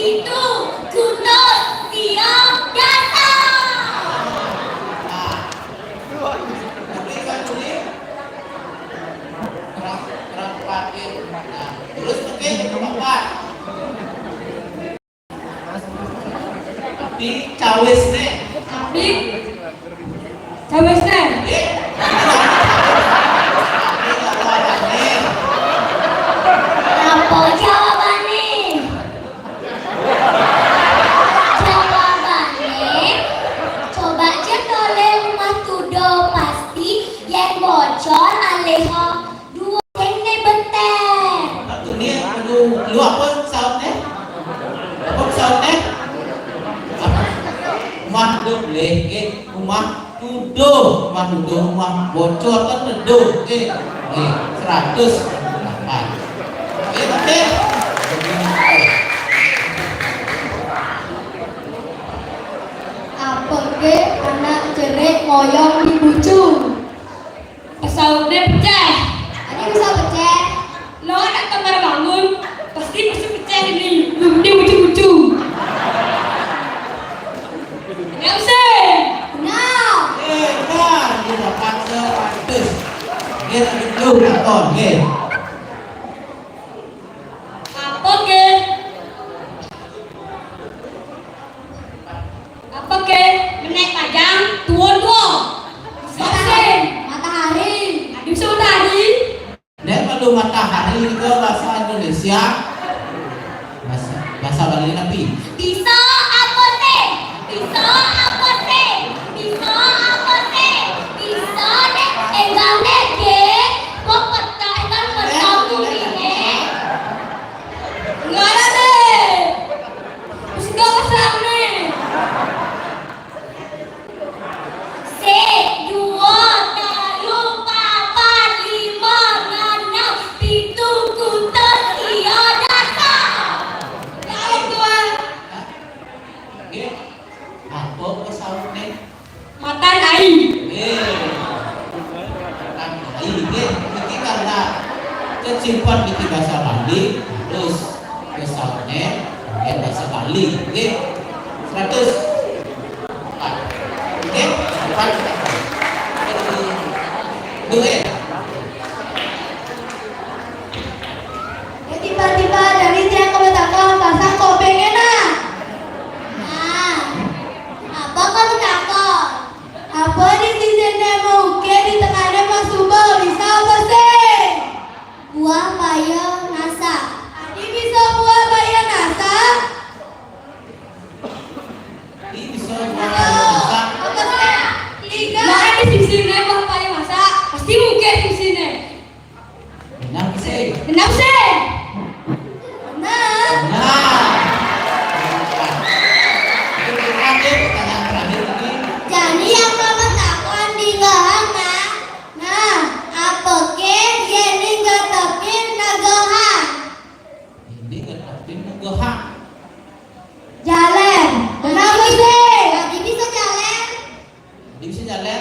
Speaker 10: Pitu Kutus Siap Datang.
Speaker 8: Terus oke, keempat. Di cawis nih.
Speaker 9: Di Cawesnya.
Speaker 10: Apa jawabannya? Jawabannya, coba cekole rumah tudo pasti yang bocor aleho dua yang benteng.
Speaker 8: Ini lu apa soundnya? Apa soundnya? Rumah duduk, rumah tuduh, rumah bocor kan redup, 100. Oke.
Speaker 9: Apa ke anak cerek ngoyong di bucung? Pesawatnya pecah.
Speaker 10: Ini bisa pecah.
Speaker 9: Lo anak kamar bangun, pasti bisa pecah ini. Belum di bucung-bucung. Nggak usah.
Speaker 10: Nah,
Speaker 8: Benar, didapat 100. Kita dulu nakon,
Speaker 9: Apa ke? Apa ke? Menaik pajang, tuan-tuan.
Speaker 10: matahari.
Speaker 9: Adik bisa matahari.
Speaker 8: Nek perlu matahari ke bahasa Indonesia. Bahasa Bali nabi.
Speaker 10: Bisa apa teh? Bisa apa teh? Bisa apa teh? Bisa deh. Enggak nege. Kok peta enggak peta begini?
Speaker 9: Enggak ada deh. Terus enggak pasang nih.
Speaker 10: Se, dua, telu, papat, lima, enam, pitu, kutus, iya datang.
Speaker 9: Kalau tuan
Speaker 8: Apa pesawatnya?
Speaker 9: mata naik.
Speaker 8: Ini karena kesimpan di bahasa Bali, terus pesawatnya bahasa Bali, 100. Oke, cepat. Duit.
Speaker 9: Tiba-tiba dari tiang kebetulan pasang kopengnya nah.
Speaker 10: Nah, apa kamu takut?
Speaker 9: Apa di sini mau ke di tengahnya Mas Subo bisa apa sih?
Speaker 10: Buah payung NASA.
Speaker 9: Adi bisa buat bayar nasa?
Speaker 8: Ini bisa bahasa.
Speaker 9: Apa sih? Tiga. Nah di sini buah payung nasa pasti mungkin di sini.
Speaker 8: Benar sih.
Speaker 9: Benar sih? Benar.
Speaker 8: Pertanyaan terakhir ini.
Speaker 10: Jadi yang kamu takut di gahana.
Speaker 9: Nah,
Speaker 10: Apa ke jadi ngetepin nagohan?
Speaker 8: Ini ngetepin ngegohang.
Speaker 9: jalan. Benar sih?
Speaker 10: Jadi bisa jalan.
Speaker 8: Ini bisa jalan.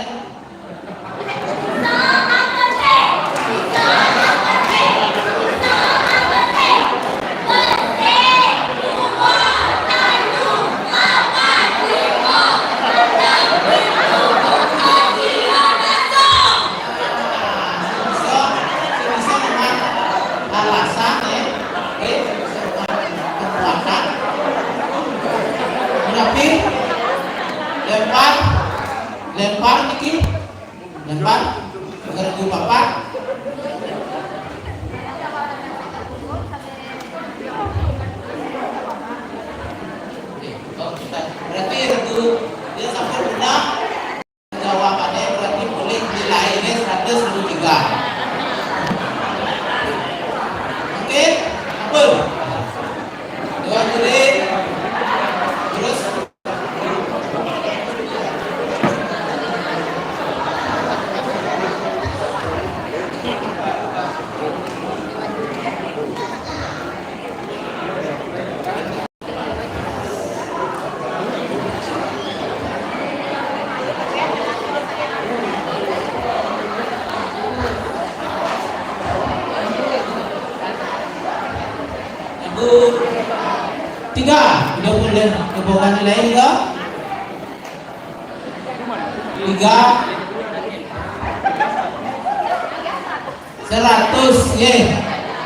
Speaker 10: Bisa apa teh? Bisa apa teh? Bisa apa teh? Pete, dua, telu, papat, lima, enam, pitu, kutus, iya datang.
Speaker 8: Bisa memang alasan ya. Kekuatan. Tapi lempar dikit. Lempar. Agar gue papat. Berarti itu dia sampai benar jawabannya berarti boleh nilainya 123. Oke, apa? Dua juri, terus udah boleh kebohongan nilai juga. 3 100 ye.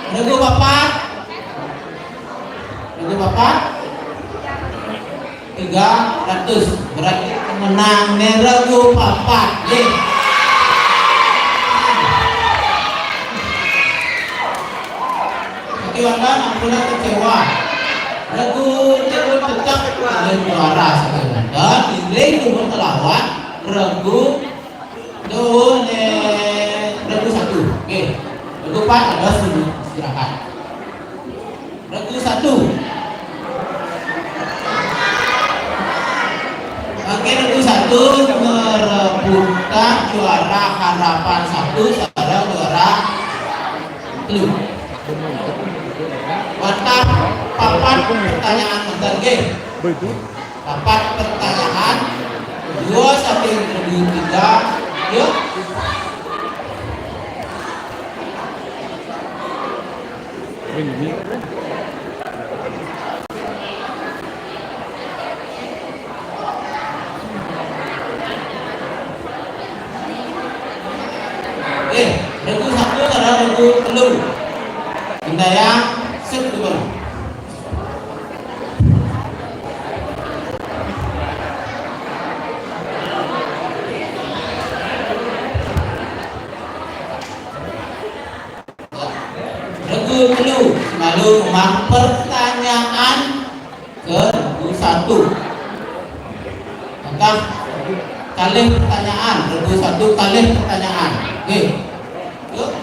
Speaker 8: Regu papat 300 berarti menang regu papat ye. Wanda ampuna kecewa. Regu tetap kalian juara sekarang. Dan nilai nomor melawan regu regu 1. Oke. Regu 4 ada sudah istirahat. Regu 1. Oke, regu 1 merebutkan juara harapan 1 saudara juara 3. Mantap, papat pertanyaan bentar ge. Papat pertanyaan 2 sampai 3. Yuk. Regu 1 adalah regu telur. Bintayang set dulu. Regu telur lalu rumah pertanyaan ke regu 1. Maka kali pertanyaan regu 1 kali pertanyaan. Oke. Yuk.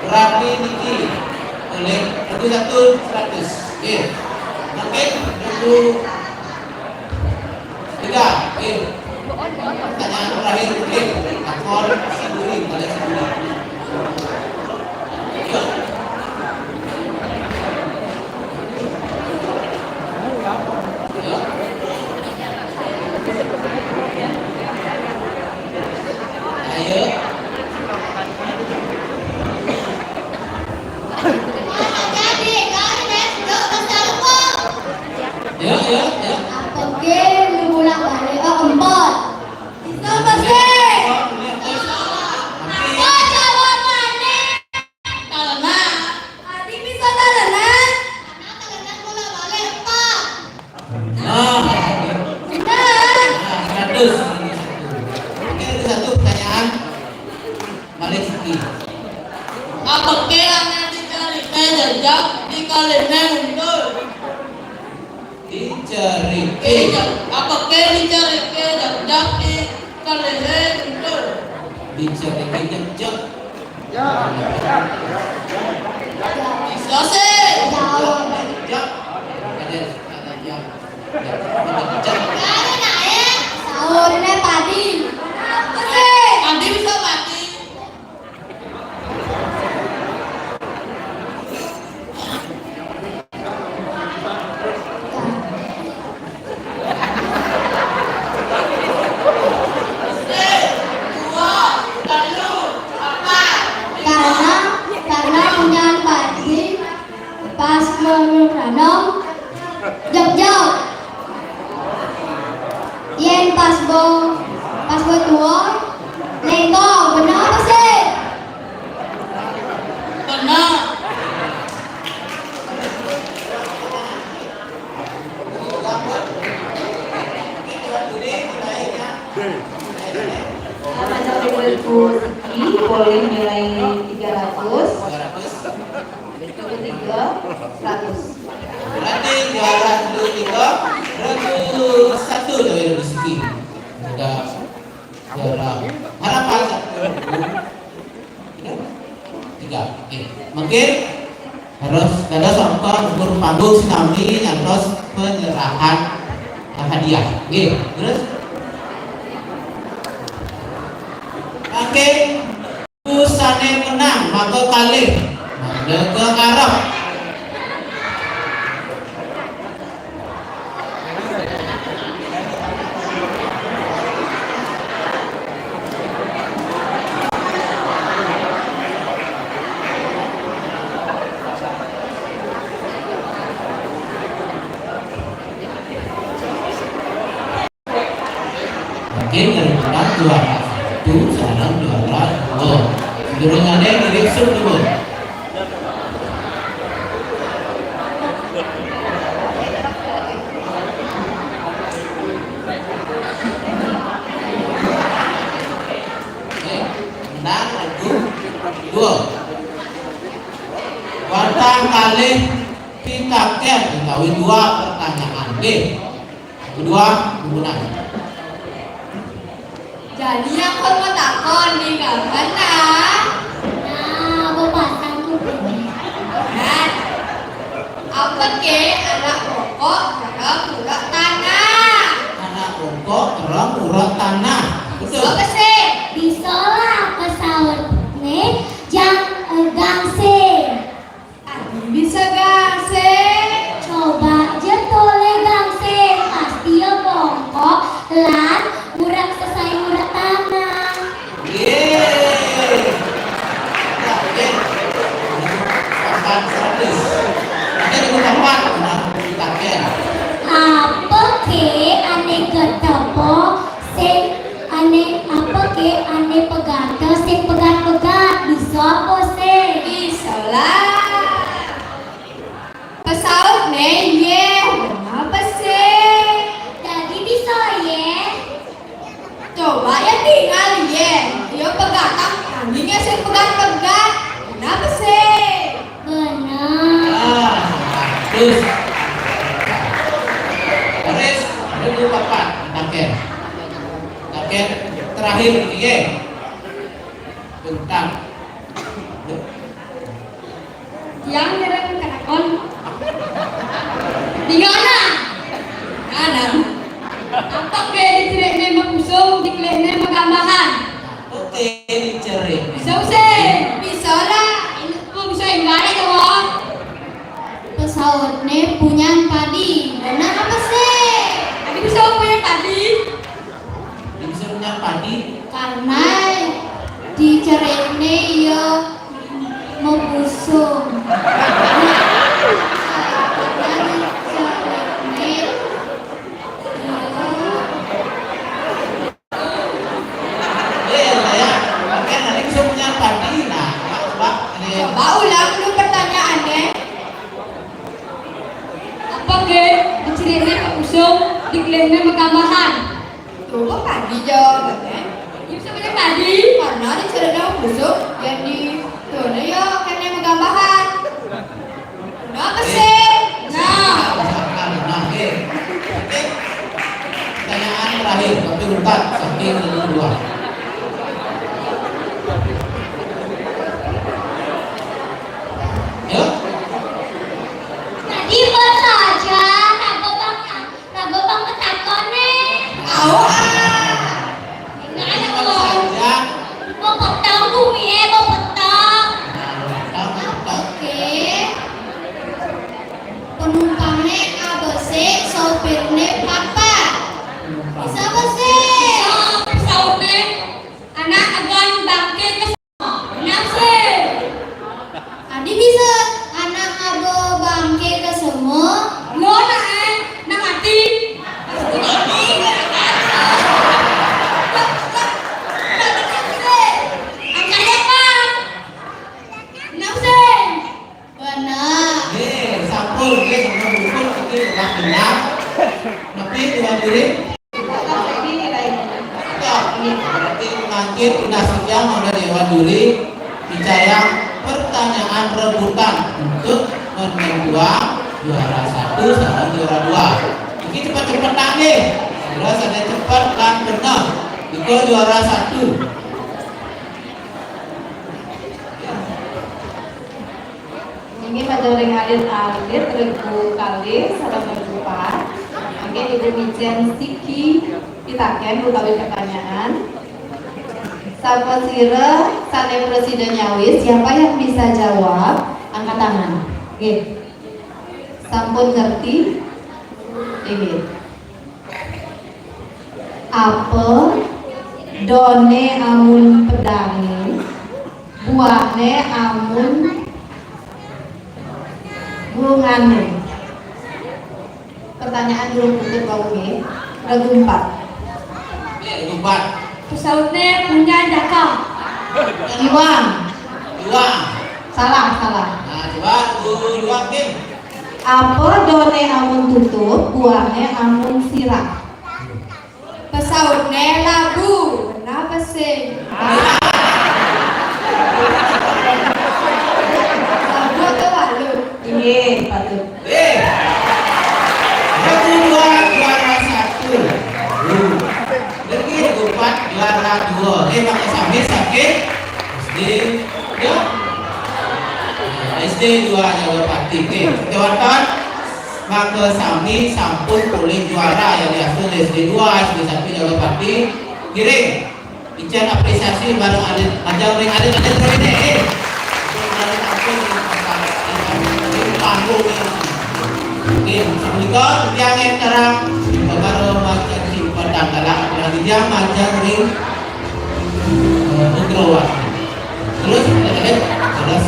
Speaker 8: Berarti Niki oleh regu 1 100. Oke. Oke, regu 3. Oke. Pertanyaan terakhir, oke. Akor Siduri, kalian Siduri. Yuk.
Speaker 1: ngumpul.
Speaker 8: Diceriki.
Speaker 1: Apa ke diceriki jak di kalehe ngumpul.
Speaker 8: Diceriki jejak.
Speaker 1: Disose.
Speaker 8: Jejak. Ada yang jejak.
Speaker 9: Sahurnya padi. Apa sih?
Speaker 1: Padi bisa mati.
Speaker 9: Karena punya padi pas meranong jog yen pas bo tua lengko benar apa sih?
Speaker 1: Benar.
Speaker 3: Macam itu boleh nilai 300, ketiga 100.
Speaker 8: Berarti juara dulu 1 dari rezeki. Udah juara harapan 3. Oke. Mungkin harus ada contoh guru panggung sinami terus penyerahan hadiah. Oke. Terus oke, usane menang maka kalih mangga ke Arab. Mungkin dari menang juara 1 sekarang juara 2. Gerungannya mirip dulu. Menang lagu 2. Wartang kalih pitaken utawi 2 pertanyaan. Kedua menang.
Speaker 9: Jadi yang kon mau takon di kapan nah?
Speaker 10: Nah, bapasang tuh.
Speaker 9: Nah, apa ke anak pokok dalam urat tanah?
Speaker 8: Anak pokok dalam urat tanah. Betul.
Speaker 9: Apa sih?
Speaker 10: Bisa lah pesawat nih jang gangsing.
Speaker 9: Bisa gak sih?
Speaker 10: Coba aja tole gangsing pasti ya bongkok lan urat selesai urat tanah.
Speaker 8: Yeay. Yakin. Papan 100. Ada di papan. Nah, yakin.
Speaker 10: Apa ke ane ketemu sing ane apa ke ane pegato sing pegat-pegat bisa apa sih?
Speaker 9: Bisa lah. Pesawat nih, ye. Apa sih?
Speaker 10: Jadi bisa ya.
Speaker 9: Coba ya tinggal ye. Dia pegatang, anjingnya sih pegat-pegat. Kenapa sih?
Speaker 10: Benar.
Speaker 8: Terus. Terus ada di papan. Yakin. Yakin. Terakhir ye. Tentang.
Speaker 9: Yang nyerang kenakon. Di mana? Mana? Apa kayak ditireknya mengusung, diklaimnya mengambahan?
Speaker 8: Oke, dicari.
Speaker 9: Bisa usai? Bisa lah. Ini mau bisa yang mana kawan? Pesawatnya punya padi. Benar apa sih? Tadi pesawat punya padi?
Speaker 8: Bisa punya padi.
Speaker 9: Karena diceritnya ya mau busung. Coba ulang dulu pertanyaannya. Apa ke diceritnya Pak Usung diklaimnya mengambahan? Coba padi jawabannya. Ya bisa punya padi karena diceritnya Pak Usung yang di ya karena mengambahan. Kenapa sih?
Speaker 8: rebutan saking dua. Yuk.
Speaker 10: Tadi bos saja, nabo bang ketakone.
Speaker 8: Ini baru saja.
Speaker 10: Mau petang bumi mau petang.
Speaker 9: Oke. Penumpangnya ABC, sopirnya papa. Bisa bose.
Speaker 10: Saube, anak agan bangke ke nafse.
Speaker 9: Adi bisa anak abo bangke ke semua.
Speaker 10: Lo nak mati. Angkanya bang. Nafse.
Speaker 9: Benar.
Speaker 8: Sampul sama buku itu udah benar. Tapi dua diri. Berarti mungkin tidak sedang ada dewan juri bicara pertanyaan rebutan untuk menentukan juara 1 sama juara 2. Ini cepat-cepat nih. Terus ada cepat dan benar. Itu juara 1.
Speaker 11: Ini majoring alit regu kali salah berempat. Oke, Ibu Mijen Siki pitaken utawi pertanyaan. Sapa sira sane presiden nyawis, siapa yang bisa jawab? Angkat tangan. Oke. Sampun ngerti? Oke. Apa done amun pedangi, buahne amun burungane. Pertanyaan belum tutup kau nih. Regu 4.
Speaker 8: Regu 4.
Speaker 10: Pesautnya punya jaka.
Speaker 11: Iwang. Salah.
Speaker 8: Nah, coba dua tim.
Speaker 11: Apa done amun tutup, buahnya amun sirah.
Speaker 9: Pesautnya labu. Kenapa sih? Labu atau walu?
Speaker 11: Iya, patut.
Speaker 8: Regu 2 juara 1. Lagi regu 4 juara 2. Pakai sambil sakit. SD ya. SD 2 jaga pati. Jawatan maka sami sampun boleh juara yang dihasil SD 2 SD 1 jaga pati. Kirim bicara apresiasi bareng ada ring ada terus deh. Panggung ini sebelumnya yang terang baru macam simpan tanggalan lagi dia macam ring nugrowan terus terus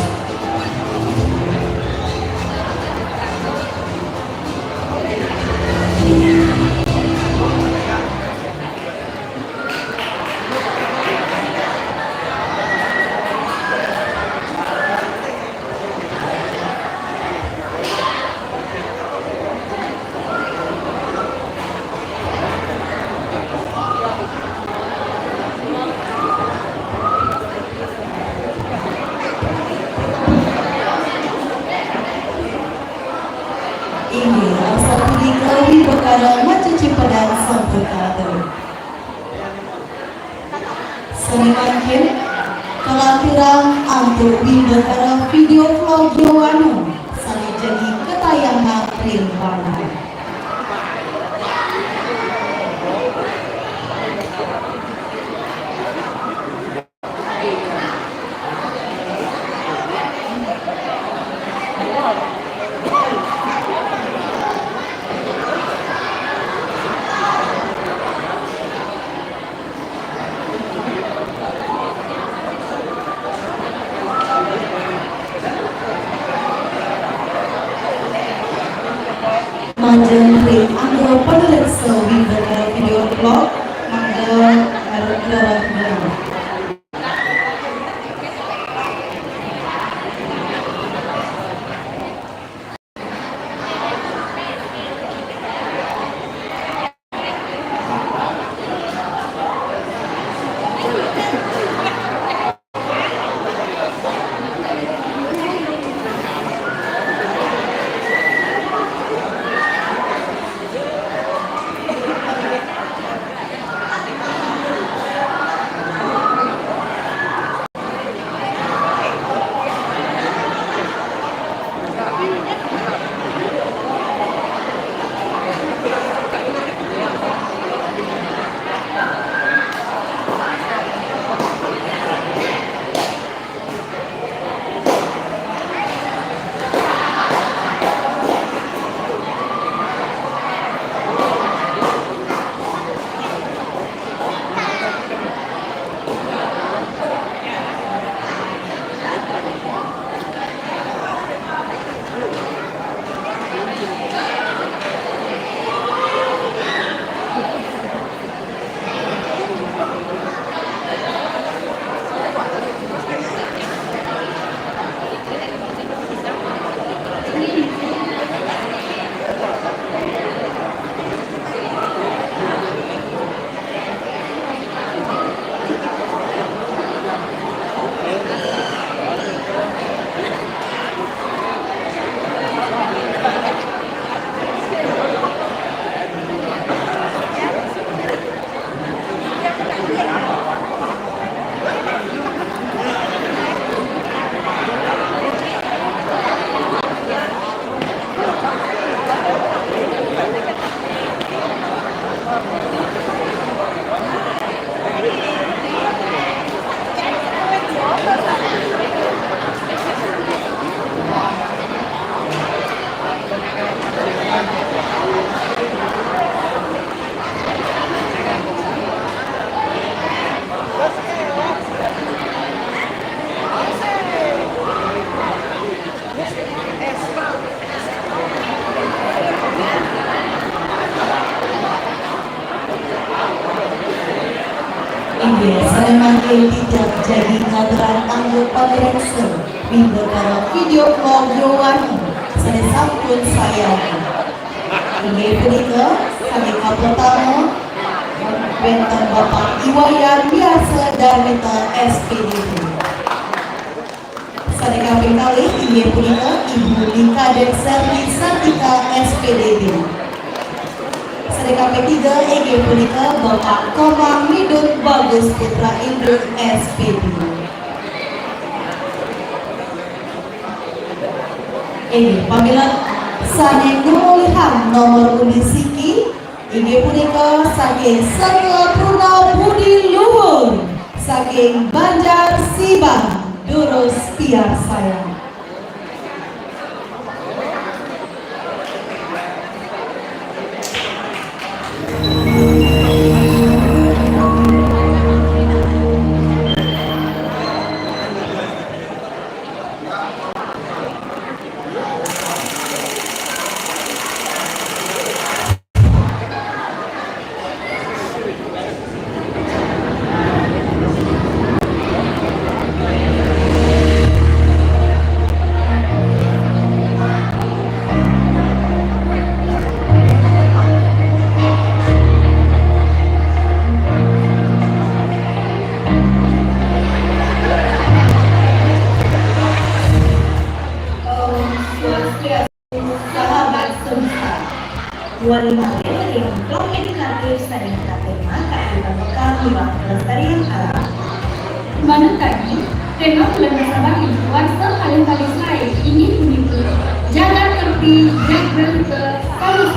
Speaker 3: Ini asal dikali perkara mencuci pedang sempurna. Seniman Kim kelampiran untuk bintara video vlog Yowanu sani jadi ketayangan rimpangan. Majeng ring anggo penulis bintara video vlog mangga darah merah. Sanemangke tidak jadi ngaturan anggota direksi Bintara video Mogyowani Sane sampun saya ini punika kami kapotamo bentang Bapak Iwayan biasa Darmita SPD. Sane kaping kali ini punika Ibu Lika Dekserni Sartika SPD. Sane kaping 3 EG punika Bapak Komang Midun Bagus Putra Induk SPD. Ini pamela sane ngumulihan nomor undi siki ini punika saking Satya Purna Budi Luhur saking Banjar Sibang durus piar saya.
Speaker 12: Mana tadi, tema bulan Sabari, warsa paling-paling saya ingin menipu. Jangan terti, jangan ke kalau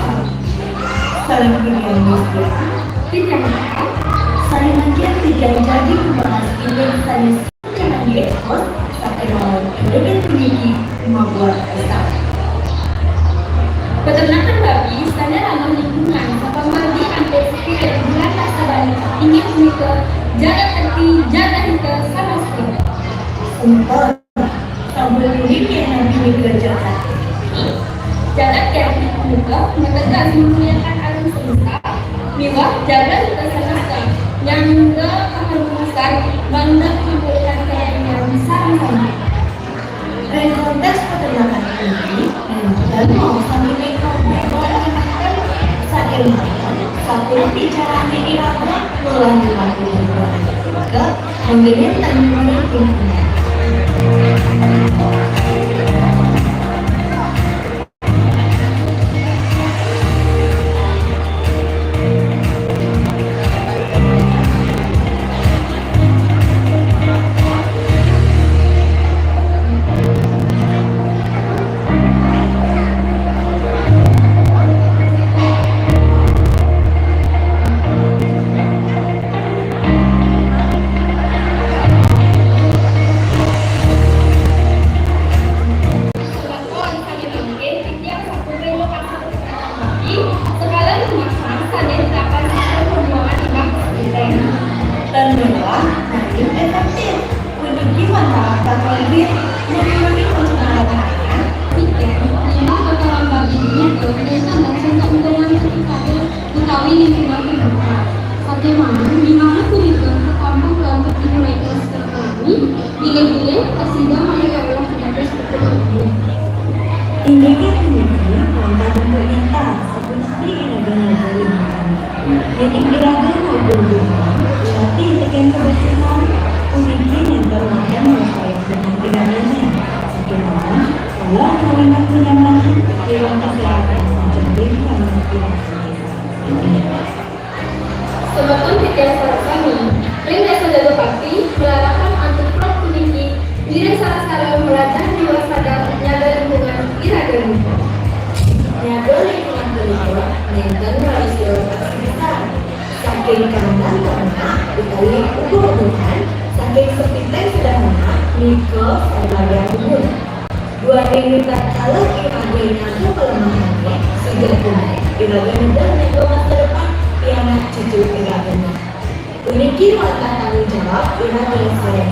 Speaker 12: saling pilihan muslim. Tidak saling menjadi tidak jadi membahas ide saling jangan diekspor sampai mau dengan tinggi membuat besar. Peternakan babi saya ramah lingkungan, apa mardi ambil sekitar bulan Sabari ingin menipu. Jaga terti, jaga kita sama sekali. Sumpah, sambil diri yang nanti dikerjakan. Jaga yang muka, menegas memuliakan alam semesta. Miwah, jaga kita sama sekali. Yang enggak mengharumkan, bangga memberikan kayaan sama-sama. Rekontes peternakan ini, dan mau sambil mengatakan sakit makan, sambil bicara mengira-ngira melalui waktu ke mengirim dan mengirim. Sebetulnya tidak salah kami, Ring Desa Jagopati melarangkan untuk prok tinggi, diri salah melajah jiwa sadar nyaga lingkungan iragami. Nyaga lingkungan berikut, nenten manusia besar. Saking kanan tengah, dikali ukur-ukuran, saking sepiteng sederhana, Niko sebagai umur. Dua ini tak kalah iraganya itu kelemahannya, sudah tunai, iraganya dan Niko masa depan, anak cucu iraganya. Uniki mata tanggung jawab, iraganya saya.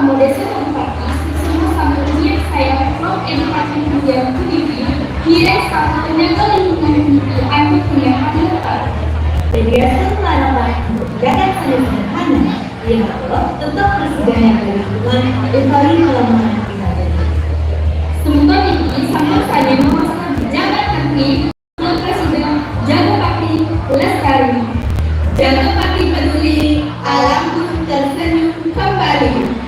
Speaker 12: kamu desa tempat semua sama dunia saya pro edukasi yang tinggi kira sama tenaga lingkungan tinggi aku punya harapan. Kegiatan melarang jangan sederhana yang tetap bersedia dari lingkungan kembali kelemahan kita. Semoga ini sama saya memasang jaga kaki Presiden jaga kaki lestari jaga kaki peduli alam pun tersenyum kembali.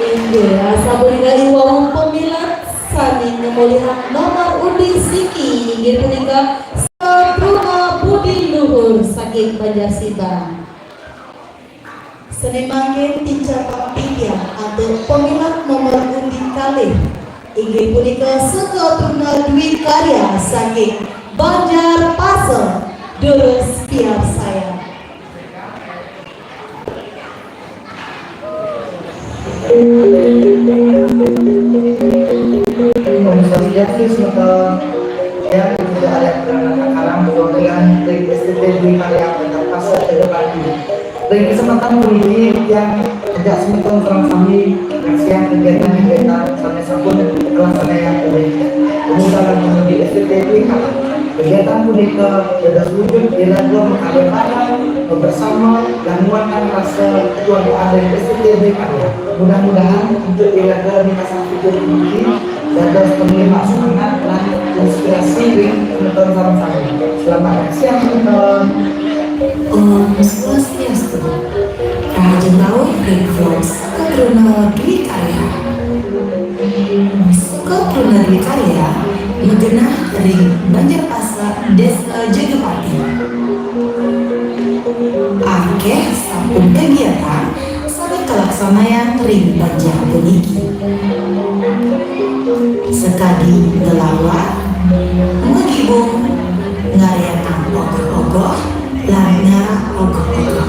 Speaker 3: India sabelingali wawung pemilat saning memulihan nomor undi siki inggih punika Satruna Budi Luhur saking Banjarsita. Seni mangke tincapak pilihan atau pemilat nomor undi kalih inggih punika Satruna Dwi Karya saking Banjarpasar Durus Piar saya.
Speaker 13: Konsoliasi semata yang tidak ada sekarang kemudian dari strategi karya pasar ke depan ini. Dari kesempatan ini yang tidak sementara orang kami yang kegiatan sampai sabun kelas saya kemudian menjadi strategi kegiatan boneka sudah wujud dilakukan bersama dan menguatkan rasa kekeluargaan dari STB karya. Mudah-mudahan untuk dilakukan di masa futur ini dan penerima semangat dan inspirasi menonton sama-sama. Selamat siang teman-teman.
Speaker 3: Om Swastiastu. Raja Laut Reflex Satruna Dwi Karya. Satruna Dwi Karya Megenah Ring Banjarpasar Desa Jagapati. Akeh sampun kegiatan sampai kelaksanaan Ring Banjar puniki. Sekadi ngelawat, menghibur, ngariakan ogoh-ogoh, lanya ogoh-ogoh.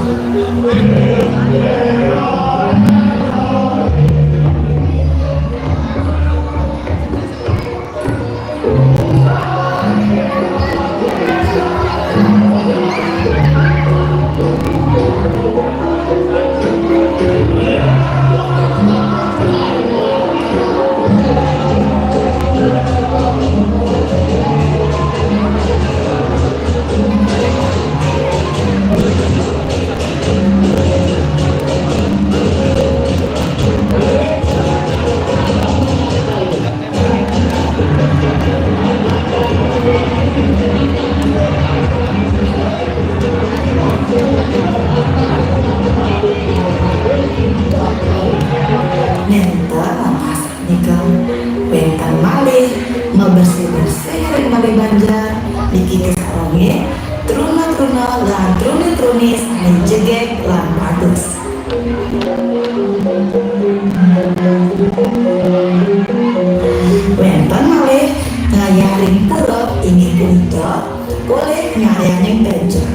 Speaker 3: Wenten malih ngayaring pura inggih punika boleh ngayaning benjol.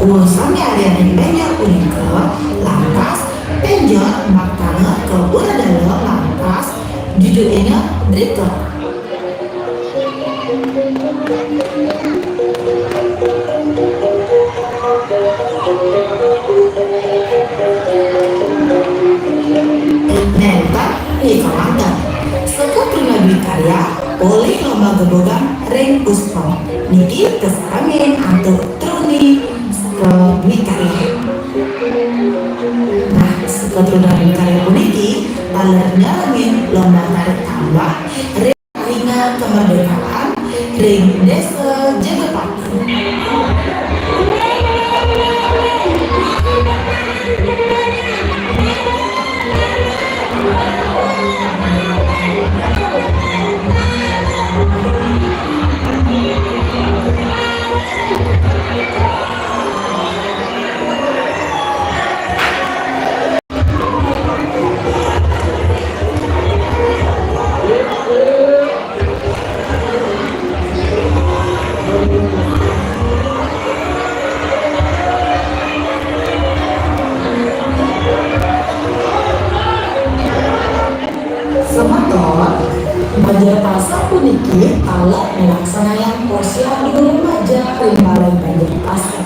Speaker 3: Urusan ngayaning benjol punika lantas benjol maktana ke uradala lantas judulnya berikut. Nenta Nikolanda Satruna Dwi Karya oleh lomba gebogan Ring Puspom niki kesarangan atau Truni Dwi Karya. Nah, Satruna Dwi Karya puniki palernya angin lomba tarik tambah Ring Ringa Kemerdekaan Ring Desa Jagapati. Niki alat melaksanakan posyandu remaja Rimbalai Banjar Pasar.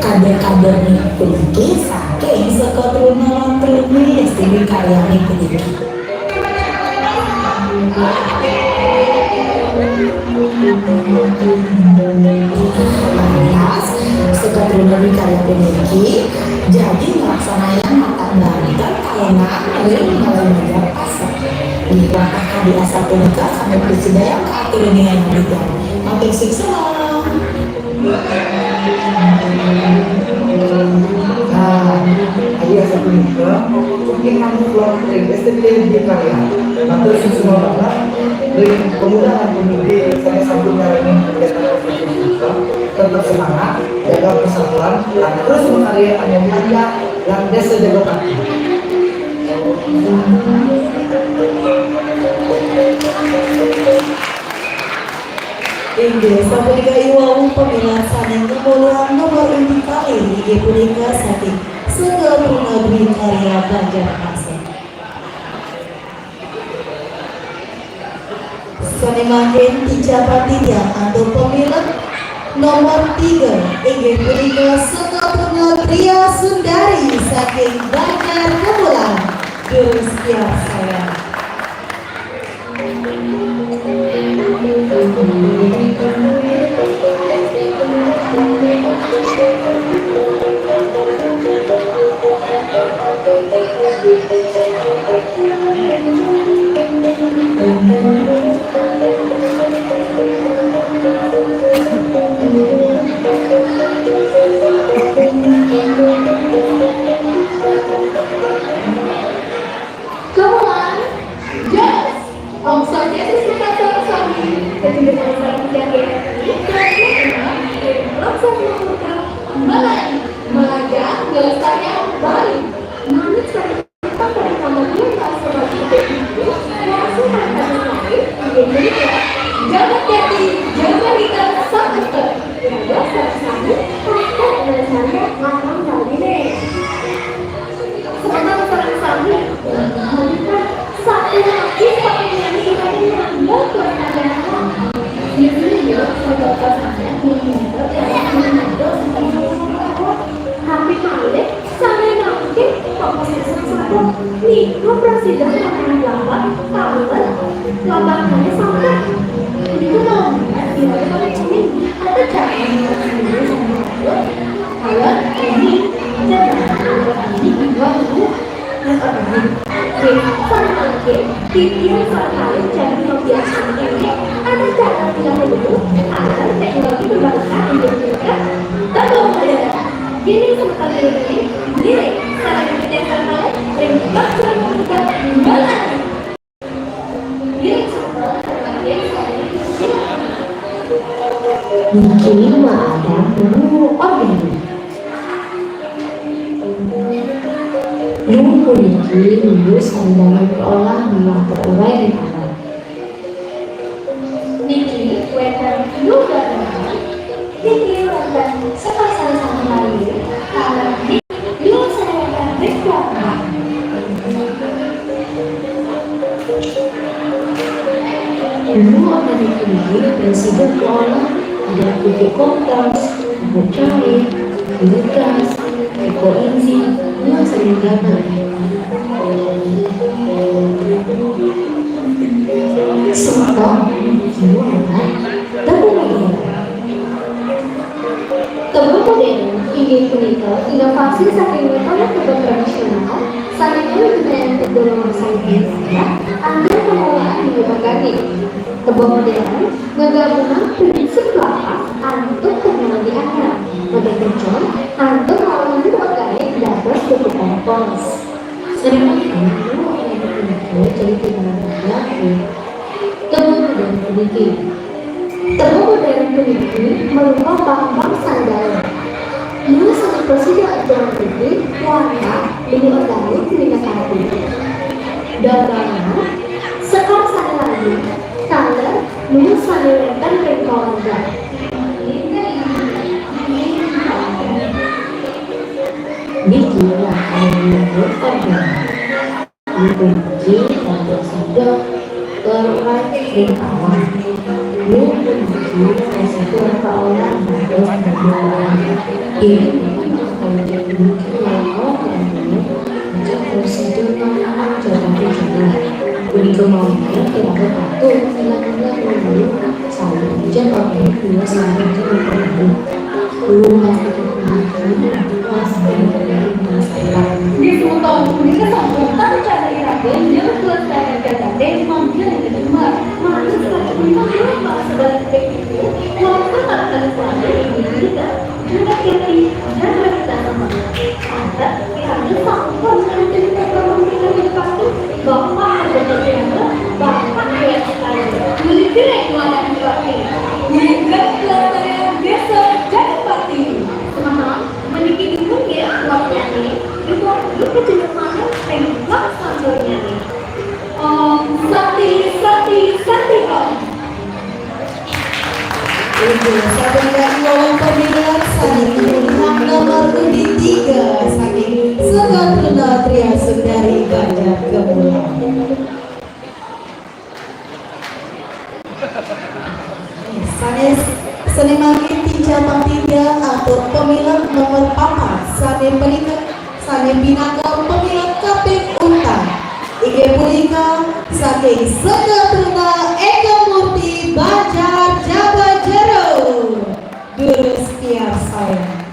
Speaker 3: Kader-kader Niki saking seketurunan terumi STB karya Niki. Seketurunan karya Niki jadi melaksanakan makan dan kalengan Rimbalai Banjar Pasar. Di waktu di asal punika sampai presiden akhirnya dengan kita makin siksa.
Speaker 13: Jadi asal punika mungkin kamu keluar dari STP di karya atau semua bapak dari kemudahan pemimpin saya sambut hari ini kegiatan kita tetap semangat jaga persatuan dan terus berkarya hanya karya dan desa jaga kaki.
Speaker 3: Inggris sapunika iwau pemilihan saking kemuliaan nomor inti kali inggih punika saking seketurunan Dwi Karya Banjar Pasar. Sanimaken Tijapati yang atau pemilihan nomor 3 inggih punika seketurunan Ria Sundari saking Banjar Kepulauan Dustia saya. Mungkin ada perlu organ. Yang memiliki lulus dalam keolah memang terurai di tanah.
Speaker 12: Niki, wetan juga Niki wetan sepasang sama lain karena dulu saya wetan berkuasa.
Speaker 3: Dulu organ ini presiden keolah ada pupuk kompos, pupuk cair, pupuk gas, ekoenzim, yang sering gagal. Serta
Speaker 12: Tebel modern inggih punika inovasi saking metode tebel tradisional saking dengan teknologi sains angger pengolahan bioorganik organik. Tebel modern menggabungkan prinsip lapas untuk teknologi anyar, model kencang untuk mengolahan bioorganik dados pupuk kompos.
Speaker 3: Sedangkan itu jadi tidak
Speaker 12: Tebel modern sedikit. Tebel modern peneliti merupakan bank sandal. Dulu sang presiden John Kennedy warna dengan organik minyak kayu. Dagangan sekar sana lagi tanda dulu sana rentan pengkawaja.
Speaker 3: Niki lah yang organik. Dibenci untuk sedang
Speaker 10: lakukan ring awal. Lu menuju resiko kaolah terus berjalan. Ini kalau jadi lawan dan dulu macam prosedur makanan jalan jalan. Beri kemauannya tidak patuh melakukan dulu saling hujan orang dua saling hujan belum di foto ini kesempatan cara iraden dia selesai kata manggil yang kedua manggil setelah lima sebagai itu walaupun tak ada ini tidak kiri dan kita sama ada ada sangkut dengan cerita kemungkinan yang pasti bapak ada terjadi bapak yang sekali miliki rekuan yang berarti miliki pelataran desa Jatapati teman-teman memiliki imun ya waktunya nih itu kecenderungan tembak sambalnya nih Sati om.
Speaker 3: Untuk sahabat lowong pemilihan saling pilihan nomor undi 3 saking Segatruna Tria Sundari Banjar Kemulan. Sanes Seniman Inti Cabang 3 atau pemilihan nomor 4 Sanem Penikah Sanem Binaka pemilihan Kapik Unta Ike Pulika saking Segatruna Eka Murti Banjar Jawa Jero Guru setia saya.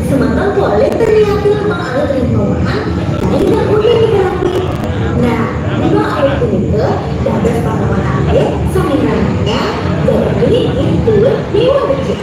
Speaker 10: Semata boleh terlihat mengalir lingkungan dari dahulu digerakkan. Nah, lima air itu dapat tanaman air samingannya jadi itu dewa kecil.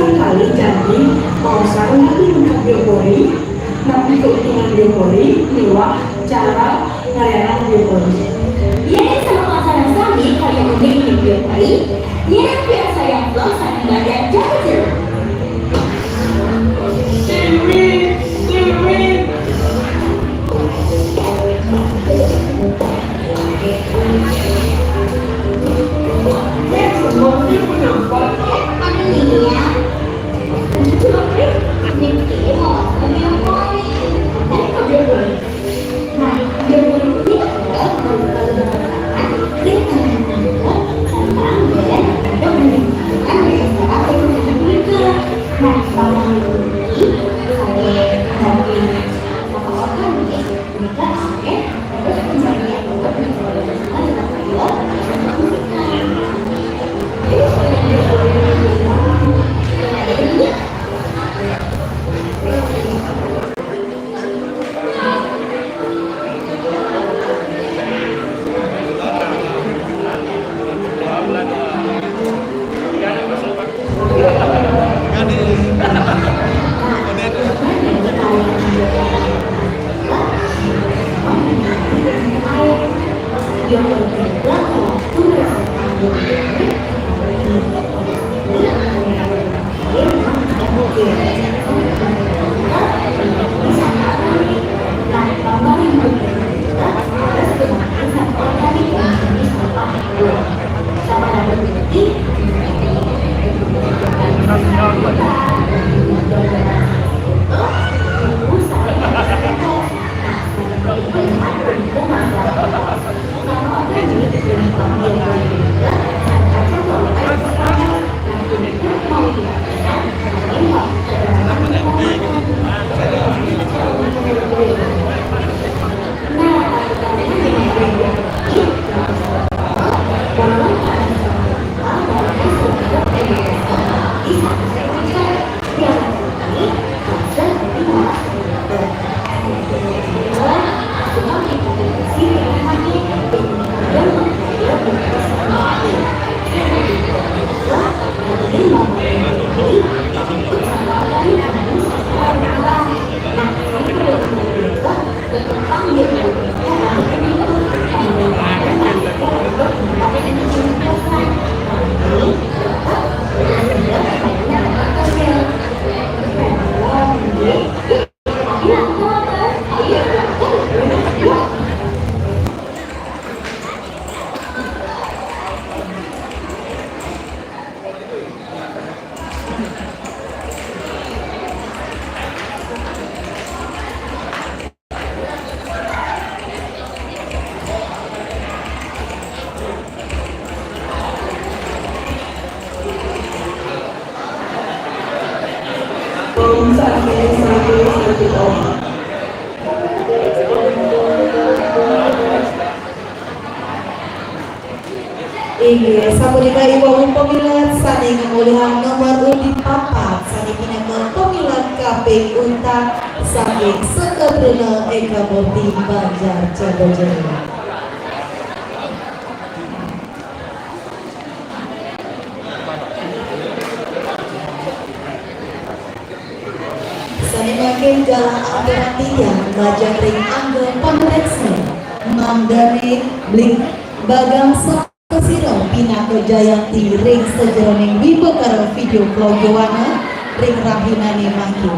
Speaker 14: Kali jadi mau sekarang nanti untuk biopori, nanti keuntungan biopori, lewat cara ngelayanan biopori.
Speaker 10: Ia sama pasangan kami kalian memiliki biopori, ia biasa yang belum saling badan jatuh.
Speaker 14: kita.
Speaker 3: Inggih sapunika ibu pemilat sani kemuliaan nomor undi papat sani pinangka pemilat kaping untak saking Sekebruna Eka Murti Banjar Jaya. Sani makin galang aturan tiang bajang ring angga pamreksa Mamdani Blik Bagang Kesiro Pinako Jayanti ring sejeroning Wibekara video vlog Yowana ring Rahinani Makin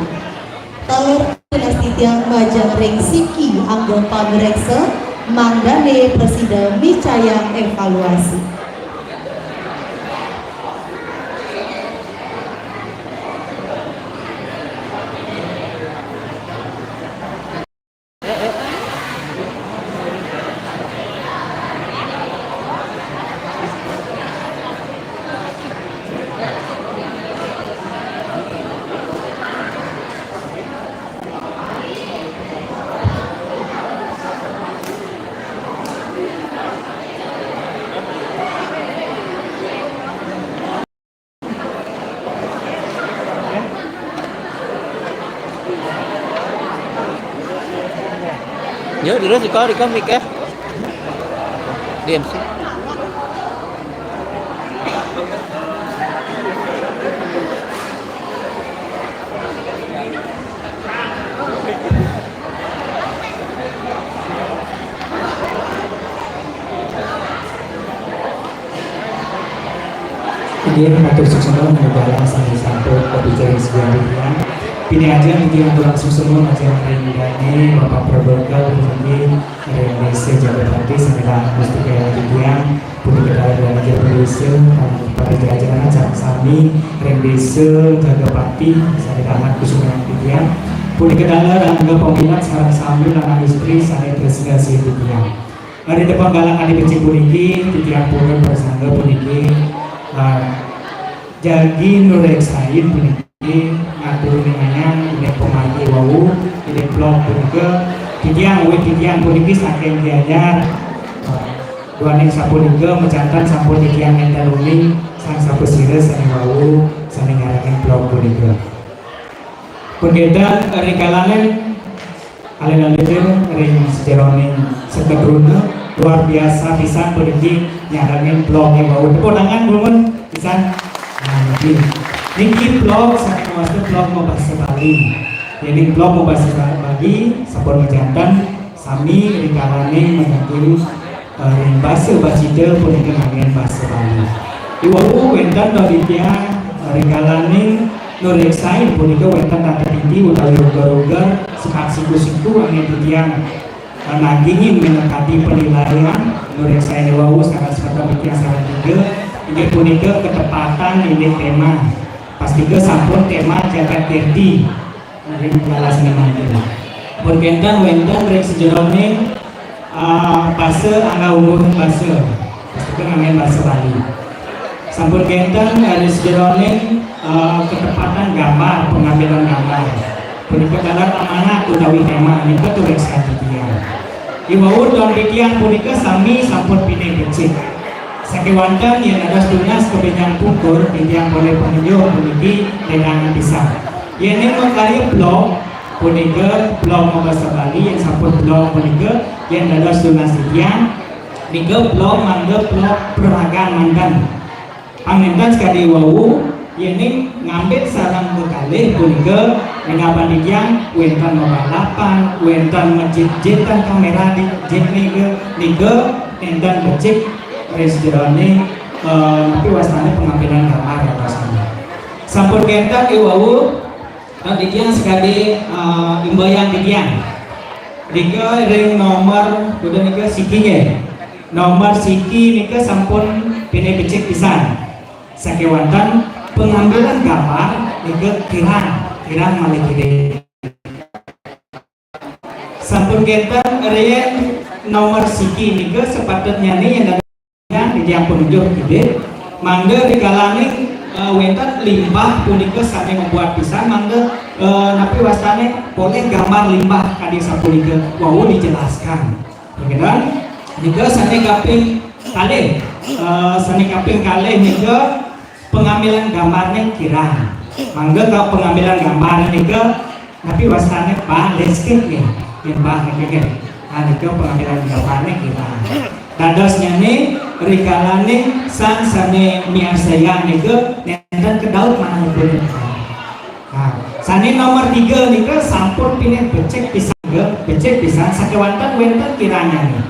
Speaker 3: Taler dinasti tiang bajang ring Siki angga pamreksa Mamdani Presida Micayang evaluasi.
Speaker 8: Nhớ đi đó thì có mic á. Đi em xin.
Speaker 15: Dia mengatur susunan menyebarkan satu kebijakan sejarahnya. Pilih aja yang langsung semua aja Rendani, Bapak Prabangga, Pemanggi, Indonesia, Jawa Tengah, Semelah, Mustika yang dibuang, Putih Kedai dan Raja Indonesia, pada jajaran Cak Sami, Indonesia, Jaga Pati, saya anak Kusuma yang dibuang, Putih Kedai Rangga Pemilat, sekarang Sami, Lana Istri, saya Presidensi dibuang. Di depan galang Adi Becik Puniki, Titiang Pura Bersangga Puniki, Jagi Nurek Said Puniki, ngatur dengan ini pemagi wau ini blog juga tidiang puniki saking diajar dua ning sapunika mencatat sampun tidiang entaruni sang sapu sire sang wau sang ngaraken blog punika pengedan rikalanen alin-alin ring sejeroning Sekebruna luar biasa bisa puniki nyaraken blog wau tepuk tangan bulun pisan Niki blog saya master blog mau bahasa Bali. Jadi blog mau bahasa Bali, sampun menjantan sami rikalane mengatur bahasa Basida pun dengan bahasa Bali. Iwau wenten dari dia rikalane nureksai pun itu wenten tata tinggi utawi roga-roga sekat siku-siku angin tiang nagingin menekati penilaian nureksai iwau sangat sekata bikin sangat tiga. Ini pun itu ketepatan ini tema. Pasti ke sampun tema jagat tirti dari kelas seniman ini. Berkentan wenten rek sejeroning bahasa angga umur bahasa. Pasti ke ngamen bahasa Bali. Sampun kentan dari sejeroning ketepatan gambar, pengambilan gambar. Berkekalan amanah utawi tema ini ke turek sakitian. Iwau dalam pikiran punika sami sampun pineh becik. Sakiwantan yang ada tunas kebenjang pungkur yang boleh penunjuk puniki dengan pisah. Yang ini mengkali blog punika blog bahasa Bali yang sampun blog punika yang ada tunas yang nika blog mangga blog peragaan mandan. Pangentan sekali wau yang ini ngambil sarang berkali punika mengapan yang wentan mabalapan wentan menjetan kamera di jet nika endan becik Resjerone tapi wasana pengambilan gambar ya wasana. Sampun kentan iwau dikian sekali imbayan dikian. Dika ring nomor kudu nika sikinya. Nomor siki nika sampun pineh becik pisan. Sakewantan pengambilan gambar nika kirang malih kiri. Sampun kentan ring nomor siki nika sepatutnya nih yang yang penunjuk ide mangga dikalani wenten limbah punika sane membuat pisan mangga napi wastane boleh gambar limbah kadi sapunika wau dijelaskan. Kemudian nika sane kaping kalih nika pengambilan gambarnya kirang. Mangga ka pengambilan gambar nika napi wastane bah landscape nih, limbah nika. Nah nika pengambilan gambarnya kirang. Dadosnya nih rikalane sang sane miasaya nika nenten ke daud mana pun. Nah, sane nomor 3 nika sampun pineh becek pisan sakewanten wenten kiranya nih.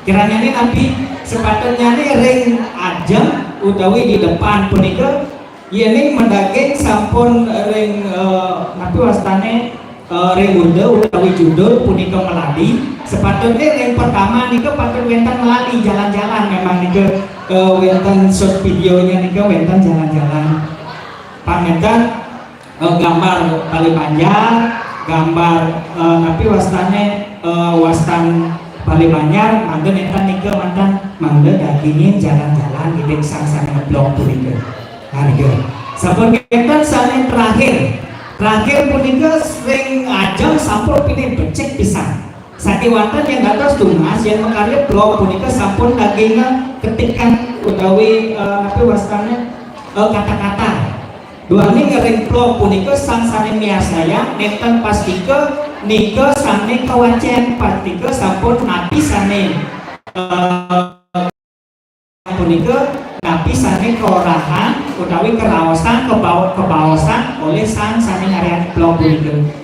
Speaker 15: Kiranya nih tapi sepatutnya nih ring ajeng utawi di depan punika yen mendaging sampun ring napi wastane ring utawi judul punika melali. Sepatutnya yang pertama nika patut wenten melali jalan-jalan, memang nika wenten short videonya nika wenten jalan-jalan. Pangetan gambar tali banjar, gambar tapi wastane wastan Bali Banjar, mangga nenten nika mantan mangga dagingin jalan-jalan di sang-sang ngeblok punika. Nah nika sampun kenten sane terakhir punika sering ajeng sampun pineh becek pisan. Sakiwanten yang dados tunas yang mengarep blog punika sampun dagingnya ketikan utawi napi wastane kata-kata. Duani ngering blog punika sang sane miasaya nenten pastika nika sane kawacen pastika sampun napi sane punika napi sane keorahan utawi keraosan kebaosan oleh sang sane ngarian blog punika.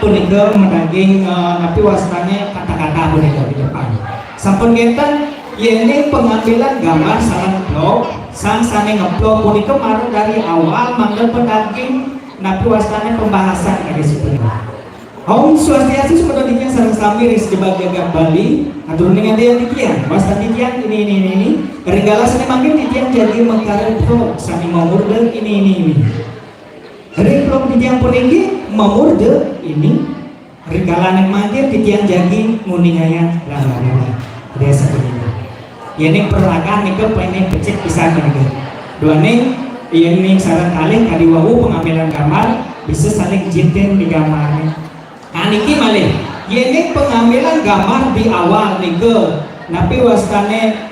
Speaker 15: Punika mendaging napi wastane kata-kata punika di depan. Sampun ngenten yene pengambilan gambar sareng blog sang sane ngeblog punika marang dari awal mangga pendaging napi wastane pembahasan kali punika. Om Swastiastu semoga dikian sareng sami ris Bagian Bali atur dengan dia dikian wastan dikian ini ringgala sane mangkin dikian jadi mengkarep blog sami mamurde ini. Hari blog dikian puniki mamurde ini ringgalan mangkin titian jagi nguningaya lala desa punika. Yene perlakan nika pengen becek pisan nika. Duane yen sareng kalih kadi wau pengambilan gambar bisa saling jinten di gambarnya. Nah niki malih yene pengambilan gambar di awal nika napi wastane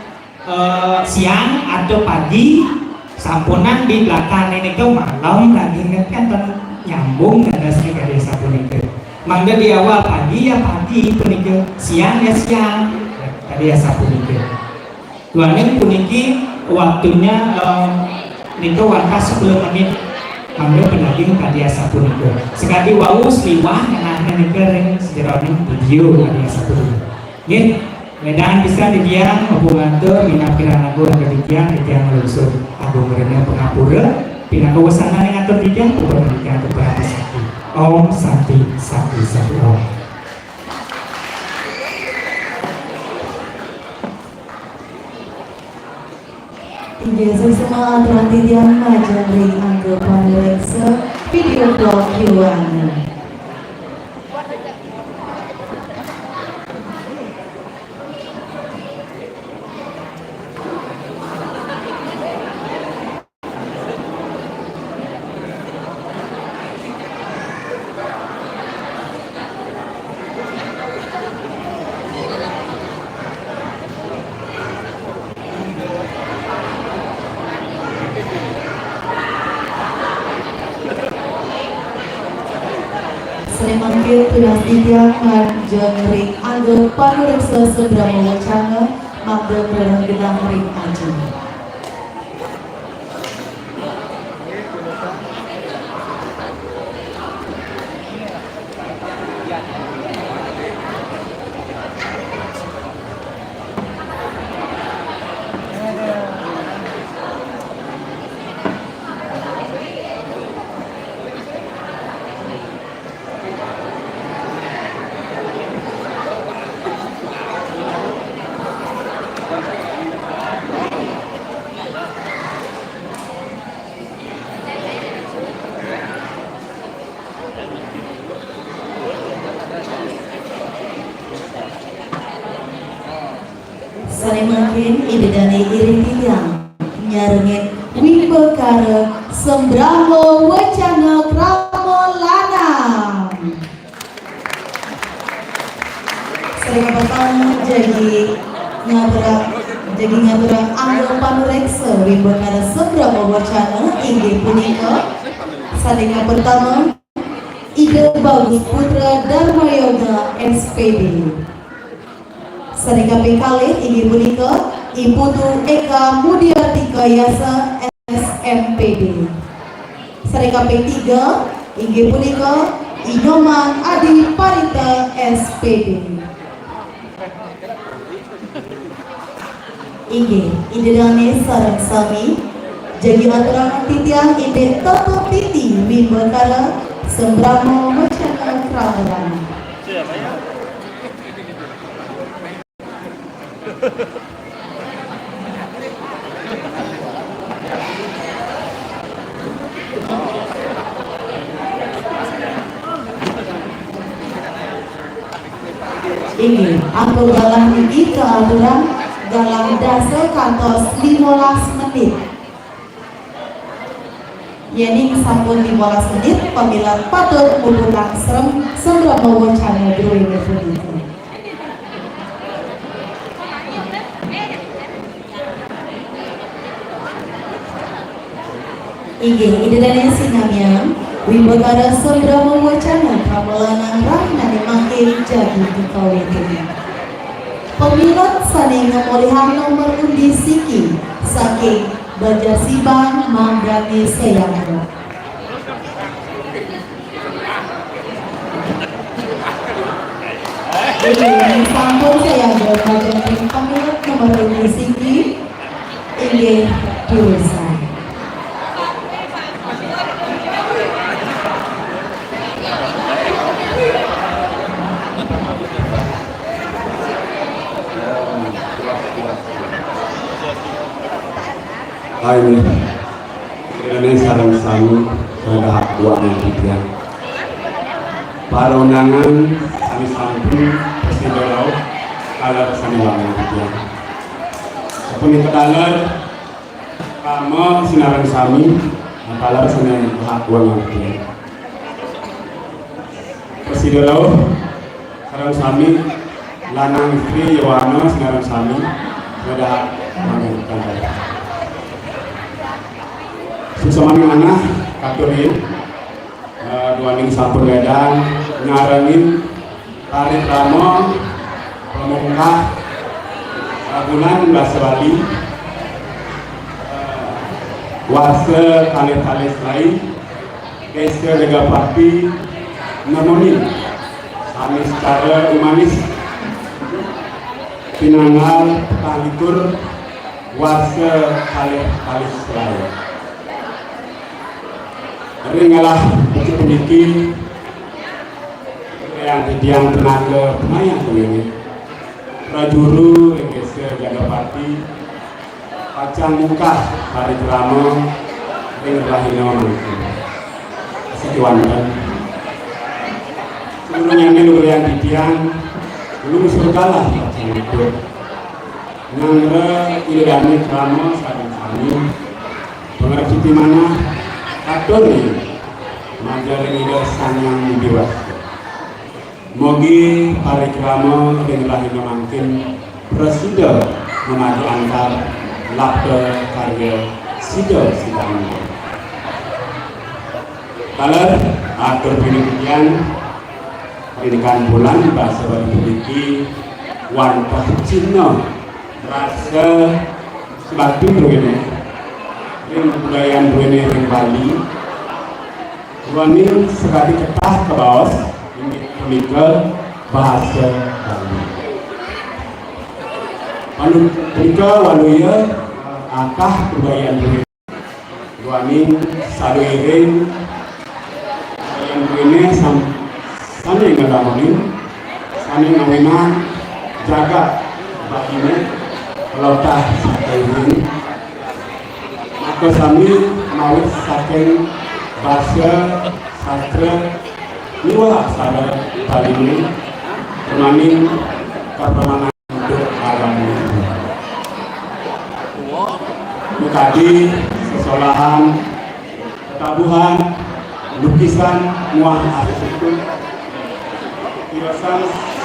Speaker 15: siang atau pagi sampunan di belakang nika malam lagi ngeken nyambung ngandasnya ke desa punika. Mangga di awal pagi ya pagi punika, siang ya siang tadi ya sapunika. Duane puniki waktunya nika warta 10 menit mangga pendaging kadi sapunika. Sekali wau sliwah nganahna nika ring sejeroning video kadi sapunika. Nggih, medan bisa didiang hubunganteur minat kiranaku kadikian didiang lunsur agung rene pangapura pinaku wasana ning atur didiang pangadikan kepada sakti. Om Santi Sakti Sakti Om.
Speaker 3: Biasa semua aturan titian majang ring anggapan reksa video blog Yuwana. Manggil tunas titian majang ring anggapan reksa segera mewacana mangga berang gedang ring ajeng. Sare makin ibedane iring titiang nyarengit Wimbekara Sembramo Wacana Kramo Lanang. Serta pertama jadi ngaturang anggo panureksa Wimbekara Sembramo Wacana inggih punika salinga pertama Ide Bagus Putra Dharma Yoga SPD. Salinga kalih inggih punika Iputu Eka Mudiartika Yasa SMPD. Sarika P3 inggih punika Inoman Adi Parita SPD. Inggih idedane sareng sami jadi aturan titiang ide Toto Titi Wimbekara Sembramo Wacana Kramo. Ini aku dalam ini keaturan dalam dasar kantor 15 menit. Yani sampun 15 menit pamila patut mubulang Sembramo Wacana Brewing Republika. Ide dan sinamnya Wimbekara Sembramo Wacana Kramo Lanang Rahnane makin jadi dikawin. Pemilot saning ngemolihan nomor undi siki saking Banjar Sibang Manggani Sayangga. Ini sampun Sayangga Banjar pemilot nomor undi siki inggih diurusan.
Speaker 16: Ini sarang sami pada hak dua yang para undangan kami sampun persidolau kalau sami bangun tidian. Sepuni kedalar kamu sinarang sami kalau sami hak dua yang tidian. Persidolau sarang sami lanang istri Yohana sinarang sami pada hak bangun tidian. Susamani mana katurin dua ning sampun wedang ngarengin tarik ramo pemungkah bulan bahasa Bali wase kalis lain kese lega parti nemonin kami secara humanis pinangal talitur wase kalis lain. Ringalah bukti pendiki yang tidiang tenaga pemain ini prajuru Indonesia jaga parti pacang muka hari drama ring rahino sekiwantan seluruhnya melu yang tidiang belum surgalah pacang itu nangre ilmu drama sarang kami pengerti mana atur nih majalah ida sanyang diwas mogi parikrama dengan rahina mangkin presida memaju antar lapda karya sida sidang kalar atur pendidikan bulan bahasa Bali memiliki wantah Cina rasa sebatin begini budayaan Brunei ring Bali Ruanin sekali ketah ke bawah ini pemikir bahasa Bali pemikir waluya akah budayaan Brunei Ruanin saduiring budayaan Brunei sana yang ngalamin sana yang ngalamin jaga baginya kalau tak saduiring Kami mawis saking bahasa sastra niwa aksara Bali ini permaning kepermanan untuk alam ini. Mukadi solahan, tabuhan, lukisan, muah arsitektur, kirasan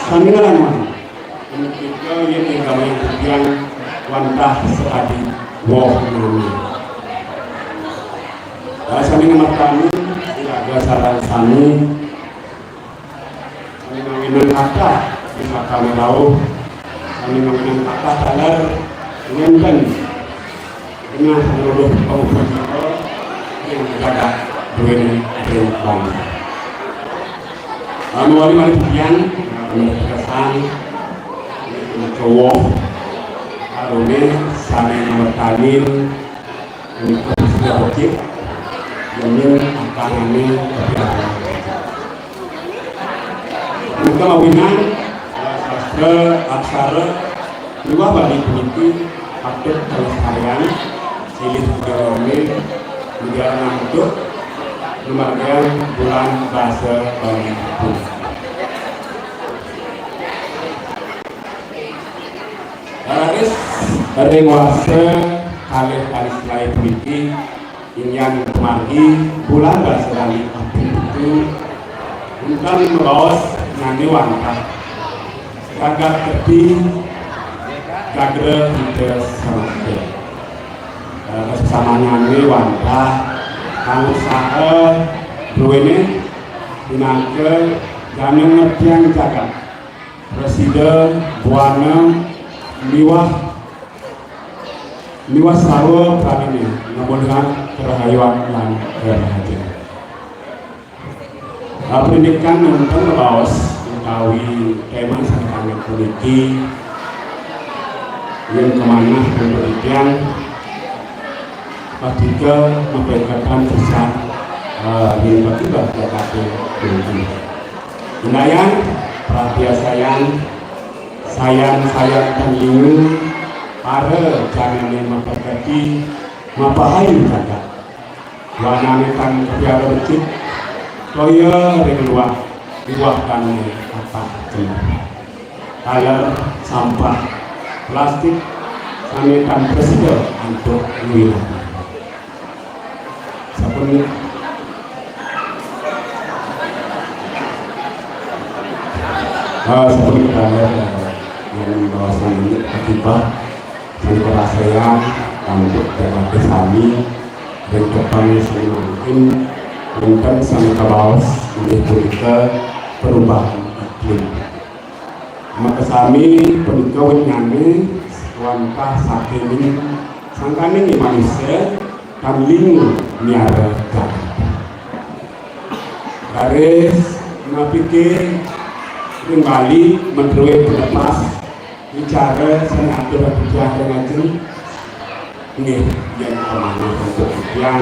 Speaker 16: saninggalan mana, kita yang gamai yang wantah sekali wah nami. Saninggalan kami tidak saran kami, saninggalan kata bisa kami tahu, saninggalan kata talar dengan dengan seluruh kabupaten yang berada di Rembang. Mewali pujian, kesan, cowok, arune, saling bertanin, untuk sudah bukit, yang akan ini berjalan. Kita mawinan sastra aksara dua bagi peniti patut kelestarian silih gawane negara untuk lumayan bulan bahasa Bali itu. Aris dari wase kali selain peniti yang kemari bulan bahasa Bali itu bukan meros nanti wangkat gagak keti gagre tidak sama kesamanya ini wangkat kang usaha duwene dinangke jangan ngertian jagat presiden buana liwah sarwa pramini namun kerahayuan lan kerahayuan pendidikan untuk baos utawi tema sangat politik yang kemana pendidikan ketika memperkatakan pesan yang bertiba PKP Inayan, perhatian sayang terlindung para jangan yang memperkati mapahayu jaga wananikan kebiara becik toya reluah dibuahkan apa kaler sampah plastik sanitan presiden untuk wilayah seperti kita yang membawakan ini akibat dan perasaan untuk jalan kami dan depan semakin mungkin sampai ke bawah untuk perubahan iklim. Maka kami penikawin nyane wantah saking sangkane manusia kamling miara jalan. Garis ngapikir kembali menurut berlepas bicara senatur berbicara dengan ini yang kemana untuk yang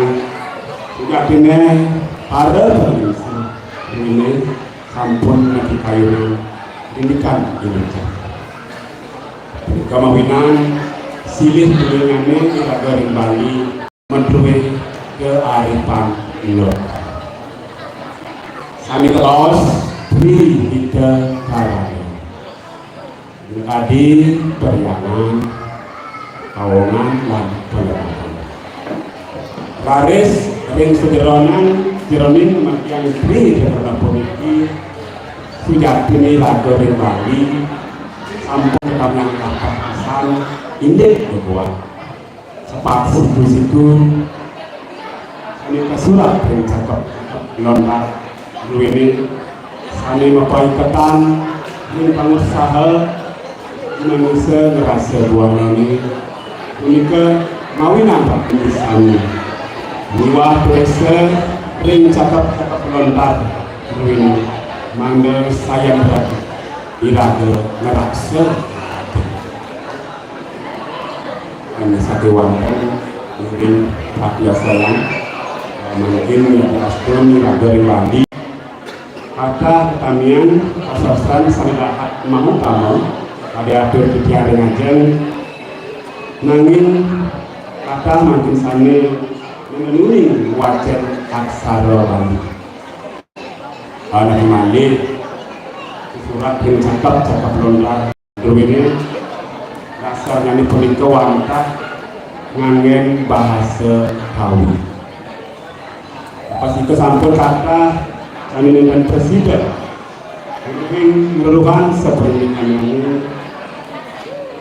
Speaker 16: juga kini ada ini sampun nanti kayu indikan ini kemawinan silih dengannya kita garing Bali menurut kearifan lokal kami kelos beri kita karanya tadi periangan kawangan dan penerapan garis ring sederonan jeronin yang beri terhadap politik sudah kini lagu ring Bali sampai ke tangan kakak pesan indek berbuat sepatu di situ ini kesurat yang cakap lontar ini kami memperikatan ini pengusaha manusia ngerasa buah ini ke mawinan pak misalnya buah pressure ring cakap lontar ini manggil saya berarti iraga ngerasa ini satu wanita mungkin rakyat sayang mungkin yang pasti iraga rimbandi kata ketamian asaskan sangat mau kamu ada atur pikiran dengan jen nangin kata makin sana menguning wajah aksara Bali anak mandi surat yang cakap lontar ini dasarnya ini pelik wantah nganggen bahasa Kawi. Pas itu sampun kata kami dengan presiden mungkin merupakan seperti ini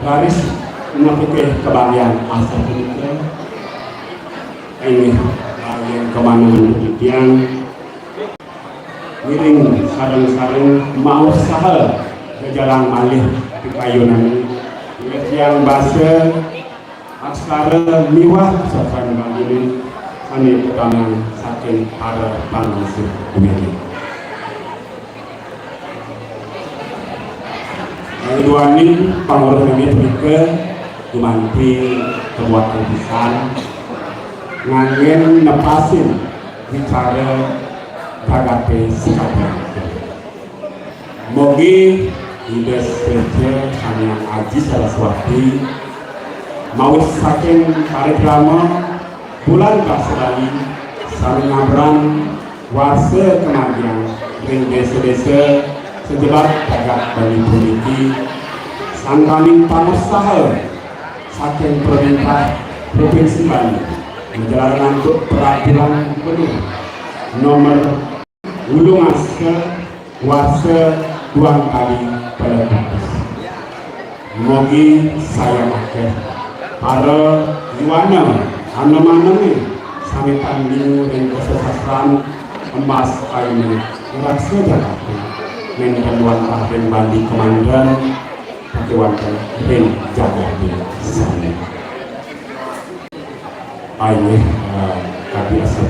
Speaker 16: garis menapikir kebahagiaan asal kita ini yang kemana yang miring sarang-sarang mau usaha ke jalan malih di kayunan yang bahasa aksara miwah sasaran ini kami pertama saking para panggung ini. Yang kedua ini pangurus ini juga dimanti kebuatan pisan ngangin nepasin bicara kagape sikapnya. Mogi ide seje hanya Aji Saraswati mau saking parikrama bulan Kasudali sami ngabran warse kemagian ring desa-desa sejebar jagat Bali Puniki sangkami pangusaha saking pemerintah Provinsi Bali menjalankan untuk peraturan penuh nomor Ulung Aske warse 2 kali pada batas. Mogi saya pakai para jiwana anem-anem sami tanding dan kesesasran emas ini raksa Jakarta mengenai tahun Bali Komandan Kewantan dan Jakarta sana. Ini kami asal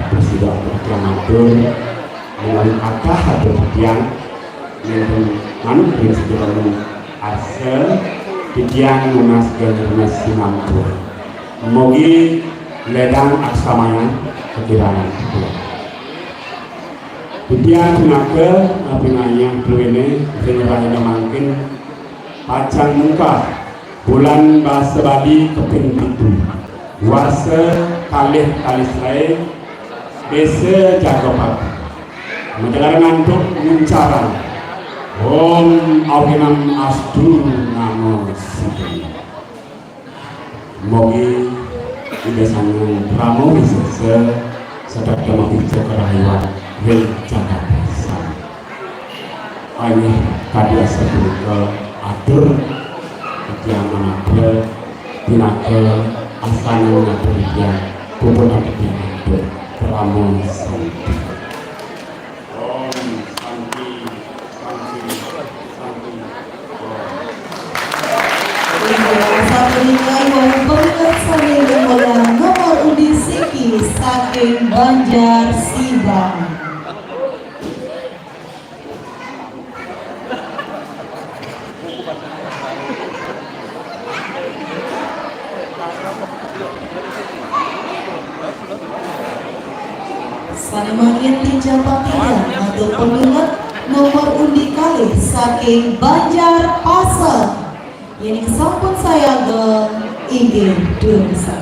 Speaker 16: Presiden Proklamator melalui kata hadir yang mengenai Presiden asal Tidiang Munas Generasi Singapura. Mogi ledang aksamanya kekirangan. Tidiang Munaga apinanya ini generasi mungkin pacang muka bulan bahasa Bali keping itu warsa kalih kalisai desa Jagopati menjalankan untuk mencara Om Auginam Astu Namo Siti Mogi Idesanu Pramo Wisese sedang menghidup kerahiwan Wil Jakarta ini tadi sebelum atur yang mengatur binaga asana mengatur yang kubur yang atur Pramo Santi.
Speaker 3: Nomor undi Siki saking Banjar Sibang. Sanemangin dijabatian atau peminat nomor undi kali saking Banjar Pasar. Yang sampun saya inggih dursa.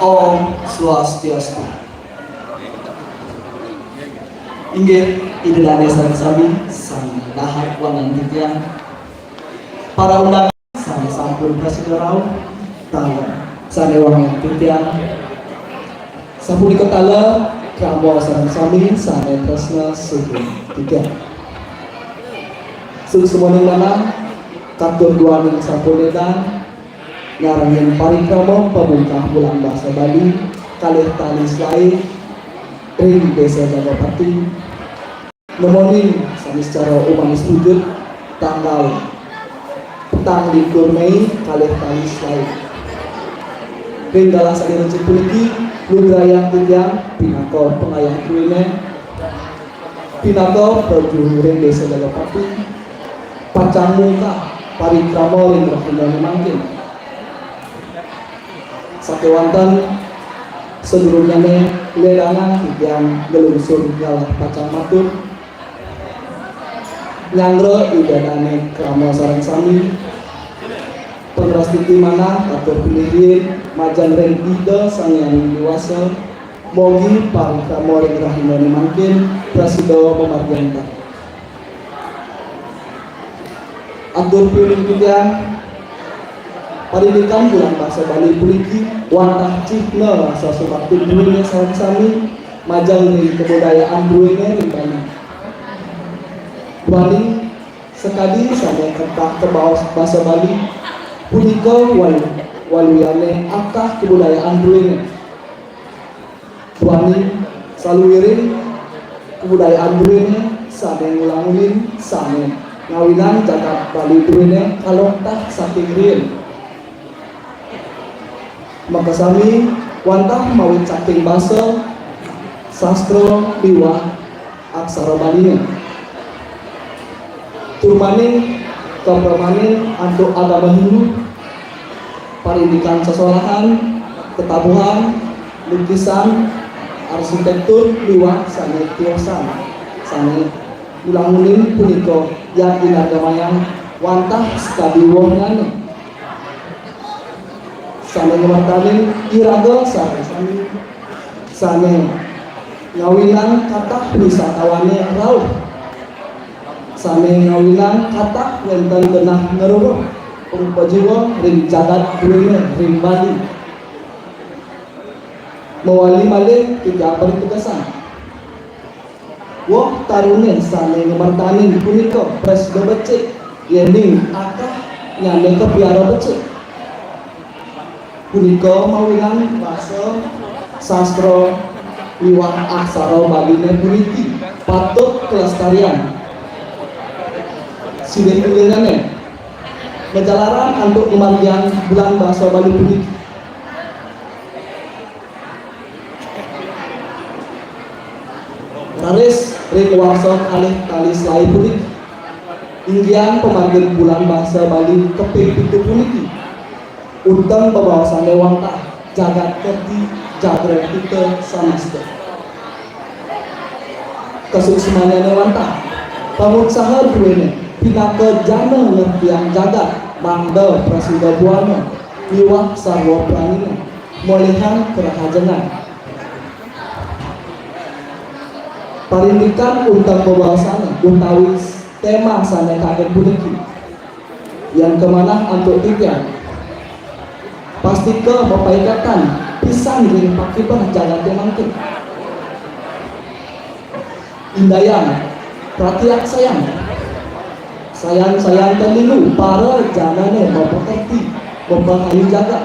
Speaker 13: Om Swastiastu. Inggih idulane sareng sami sang dahar wanan titian para undangan sang sampun prasidorau tawa sane wangan titian sapunika tala kramo sareng sami sane tresna suku titian semuanya mana katur duaning sampun edan ngarangin parikrama pamungkah bulan bahasa Bali kalih tali selai ring desa Jagopati memoning sami secara umanis wujud tanggal petang likur Mei kalih tali selai ring dalah sadina cipuniki lugrayang tijang pinako pengayang kuliner pinako perjuang ring desa Jagopati pacang muka parikrama ring rakyat mangkin sakewanten sedurungnya ledangan yang gelusur galah pacang matur nyangro idanane krama sareng sami
Speaker 17: pengrastiti mana atau pilihin majan ren ide sang yang dewasa mogi parika moring rahimani mungkin prasido memarjanta atur pilih pilihan pendidikan bulan bahasa Bali puliki wantah cihna sesuatu dunia sami majang ring kebudayaan dunia ring Bali sekali sampai kertas ke bawah bahasa Bali punika waluyane akah kebudayaan dunia Bali selalu iring kebudayaan dunia sampai ngulangulin sampai ngawilan jagat Bali dunia kalau tak saking rin maka sami wantah mawin saking bahasa sastra liwat aksara Bali turmaning kepermanen untuk agama Hindu pendidikan sesolahan ketabuhan lukisan arsitektur liwat sane tiosan sane ulang-uling punika yang inagamaya wantah sekali wongan sane ngemartanin iraga sane ngawilan kata wisatawannya rauh sane ngawilan kata wenten genah ngeruruh pengpajiwa ring jagat dunia ring Bali mewali malih tiga pertugasan wah tarunen sane ngemartanin punika presiden becik yening akah nyane kepiara becik punika mawilan bahasa sastra liwat aksara Bali puniki patut kelestarian sidin kulinerane ngejalaran untuk kemandian bulan bahasa Bali puniki raris ring warsa kalih kali selai puniki inggian pemanggil bulan bahasa Bali keping pitu puniki untang pembawasane wantah jagat kerti jagre kita samasta kesuksesanane wantah pengusaha duene pinaka jana ngertian jagat mangda prasida buana liwah sarwa pranina molihan kerahajanan parindikan untang pembawasana utawi tema sana kaget puniki yang kemana untuk tiga pasti ke mepaikatan pisan ring pakibah jagat mangke indayan perhatian sayang telilu para janane memperhati membahayu jagat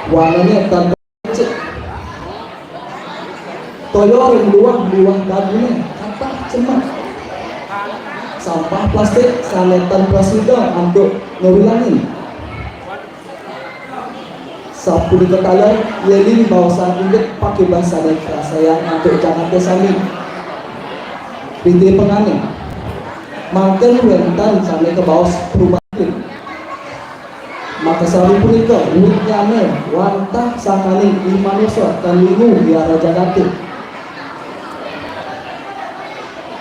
Speaker 17: warnanya tanpa cek toyo ring luah dagune kata cemat sampah plastik sanetan prasida untuk ngewilangin sapu di ketalan yelin bawasan inget pakai bahasa dan sayang untuk jangan kesami pinti penganin makan rentan sampai ke bawah perubahan maka selalu punika uniknya wantah sakaning imanusa dan lingu biara jagati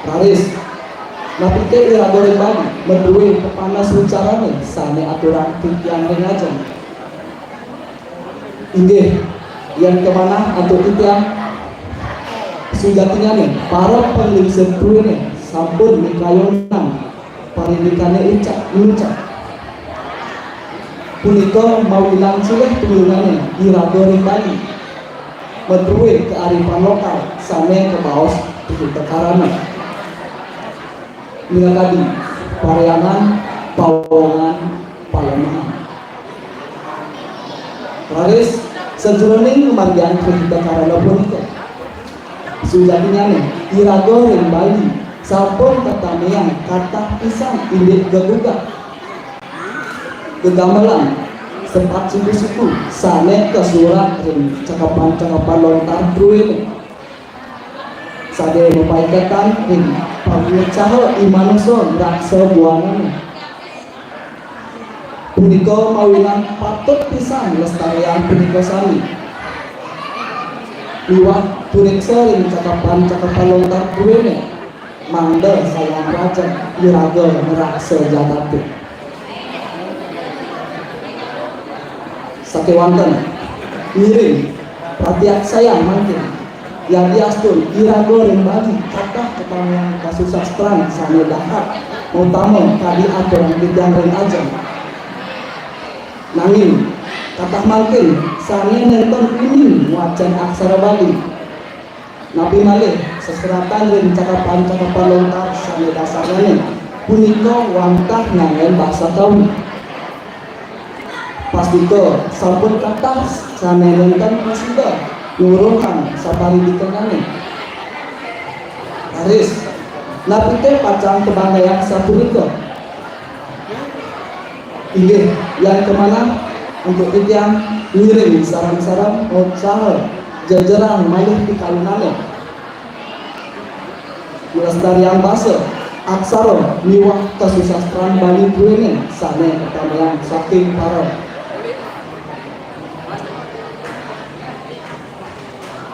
Speaker 17: Paris napike ira goreng bagi menduwe kepanas bicarane sane aturan titian rengajan inggih yang kemana atau titian sejatinya nih para penglingsir duene sampun mikayonan parindikannya incak punika mau ilang silih tulungannya iradoring Bali menduwe kearifan lokal sane ke bawah tekarana nila tadi pariangan pawongan palemahan Paris sejroning kemargian kita karena punika sejatinya nih irago ring Bali sampun ketamian kata pisang indit geguga gegamelan sempat suku-suku sane ke surat ring cakapan lontar druid sade mepaikatan ring pamilcaha imanuson raksa buanan punika mawilan patut pisan lestarian punika sami liwat puniksa ring cakapan lontar druid mangda sayang raja iraga meraksa jagate sakewanten miring perhatian sayang mungkin yang diastun irago ring bagi kata ketangan kasusastran sane dahat utama kadi aturan bidang ring aja nanging kata mungkin sane nonton kuning wajan aksara Bali nabi malih seseratan ring cakapan-cakapan lontar sane dasarnya punika wantah ngangen bahasa kaum pastiko sampun kata sane nonton presiden nuruhan sapari dikenani Haris napite pacang kebanggayan sapunika inggih yang kemana untuk yang ngiring sarang-sarang usaha jajaran malih di kalunane melestarian bahasa aksara miwah kesusastran Bali Buene sane ketambahan saking para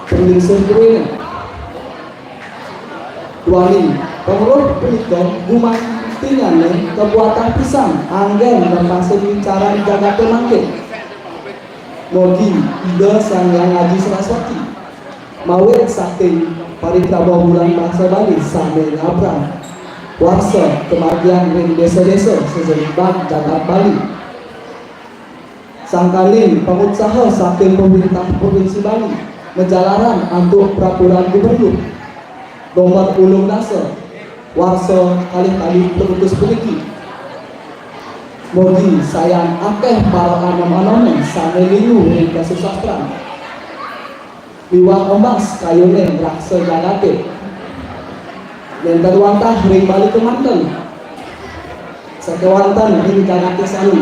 Speaker 17: penulisan Buene Wali pengurus punika gumantingane kebuatan pisang anggen bahasa bicara jaga temangke mogi ida sang yang ngaji Saraswati mawet saking parikrama bulan bahasa Bali same ngabrang warsa kemargian ring desa-desa sejembat jagat Bali sangkalin pengusaha saking pemerintah provinsi Bali menjalaran untuk peraturan gubernur nomor ulung dasar warsa kali-kali perutus puniki mogi sayang akeh para anom-anom sane liu ing kasusastran liwah ombas kayune raksa jagate dan wantah ring Bali kemanten sakewanten ring jagate sami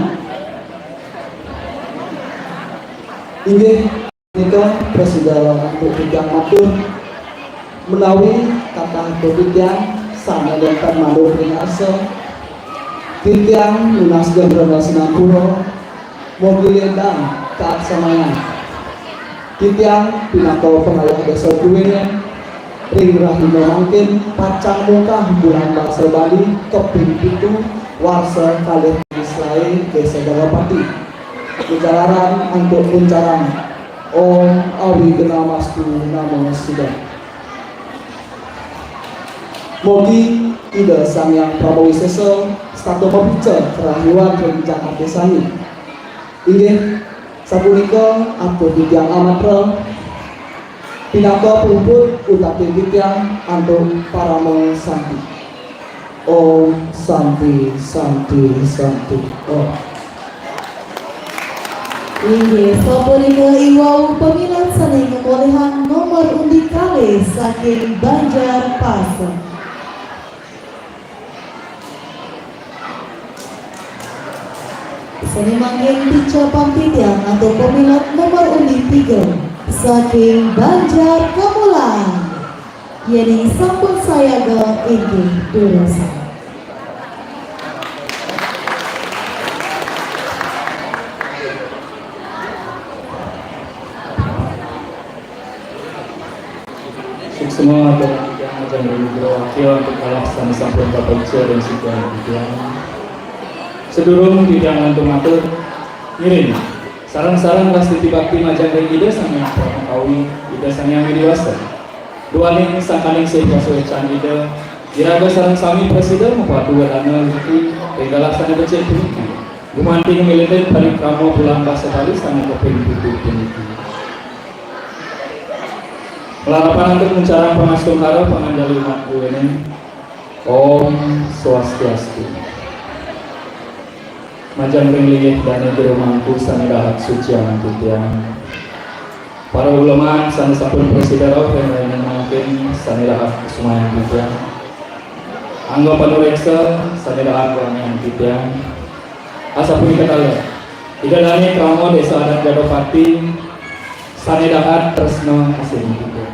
Speaker 17: inggih nika presiden untuk bidang matur menawi kata bidang sama dengan mandur ring arsa Titiang lunas Gandrona Sinapuro mobil ledang taat samanya Titiang pinako pengayah desa Buene ring rahima mangkin pacang muka bulan bahasa Bali keping itu warsa kalih islai desa Dalapati kejalaran untuk puncaran Om awi genamastu namo sudah mogi ida sang yang Prabowo Sesa stato pembicara kerahiwan dan Jakarta sani inggih sapunika aku bidang amatra pinaka puput utapi bidang untuk para santi Om santi santi santi Om
Speaker 3: inggih sapunika iwau pemilat saning perolehan nomor undi kalih saking Banjarmasin. Seni manggen dicapan titian atau pemilat nomor undi 3 saking Banjar Kamulan yeni sampun sayaga inggih durasa.
Speaker 15: Semua dan ajar wakil untuk kalahsan sampun bapak dan sidang bidang sedurung bidang untuk matur ngiring sarang-sarang ras titi bakti majang dari ida sang yang kawi ida sang yang dewasa dua ning sangkaning sehingga suecan ida iraga sarang sami presiden mupatu wadana rezeki regala sana becek puniki gumanting militer parikrama bulan bahasa Bali sang keping putu puniki Pelarapan untuk mencarang pengastung hara pengandali umat Buene Om Swastiastu Majang ringlih dan jero mangku sani dahat suci aman titian para ulama sani sapun presiden roh yang lainnya mungkin sani dahat kesumayan titian anggo panureksa sani dahat wangian titian asapun ketala tidak lani kramo desa adat Gadopati sani dahat tresno asing titian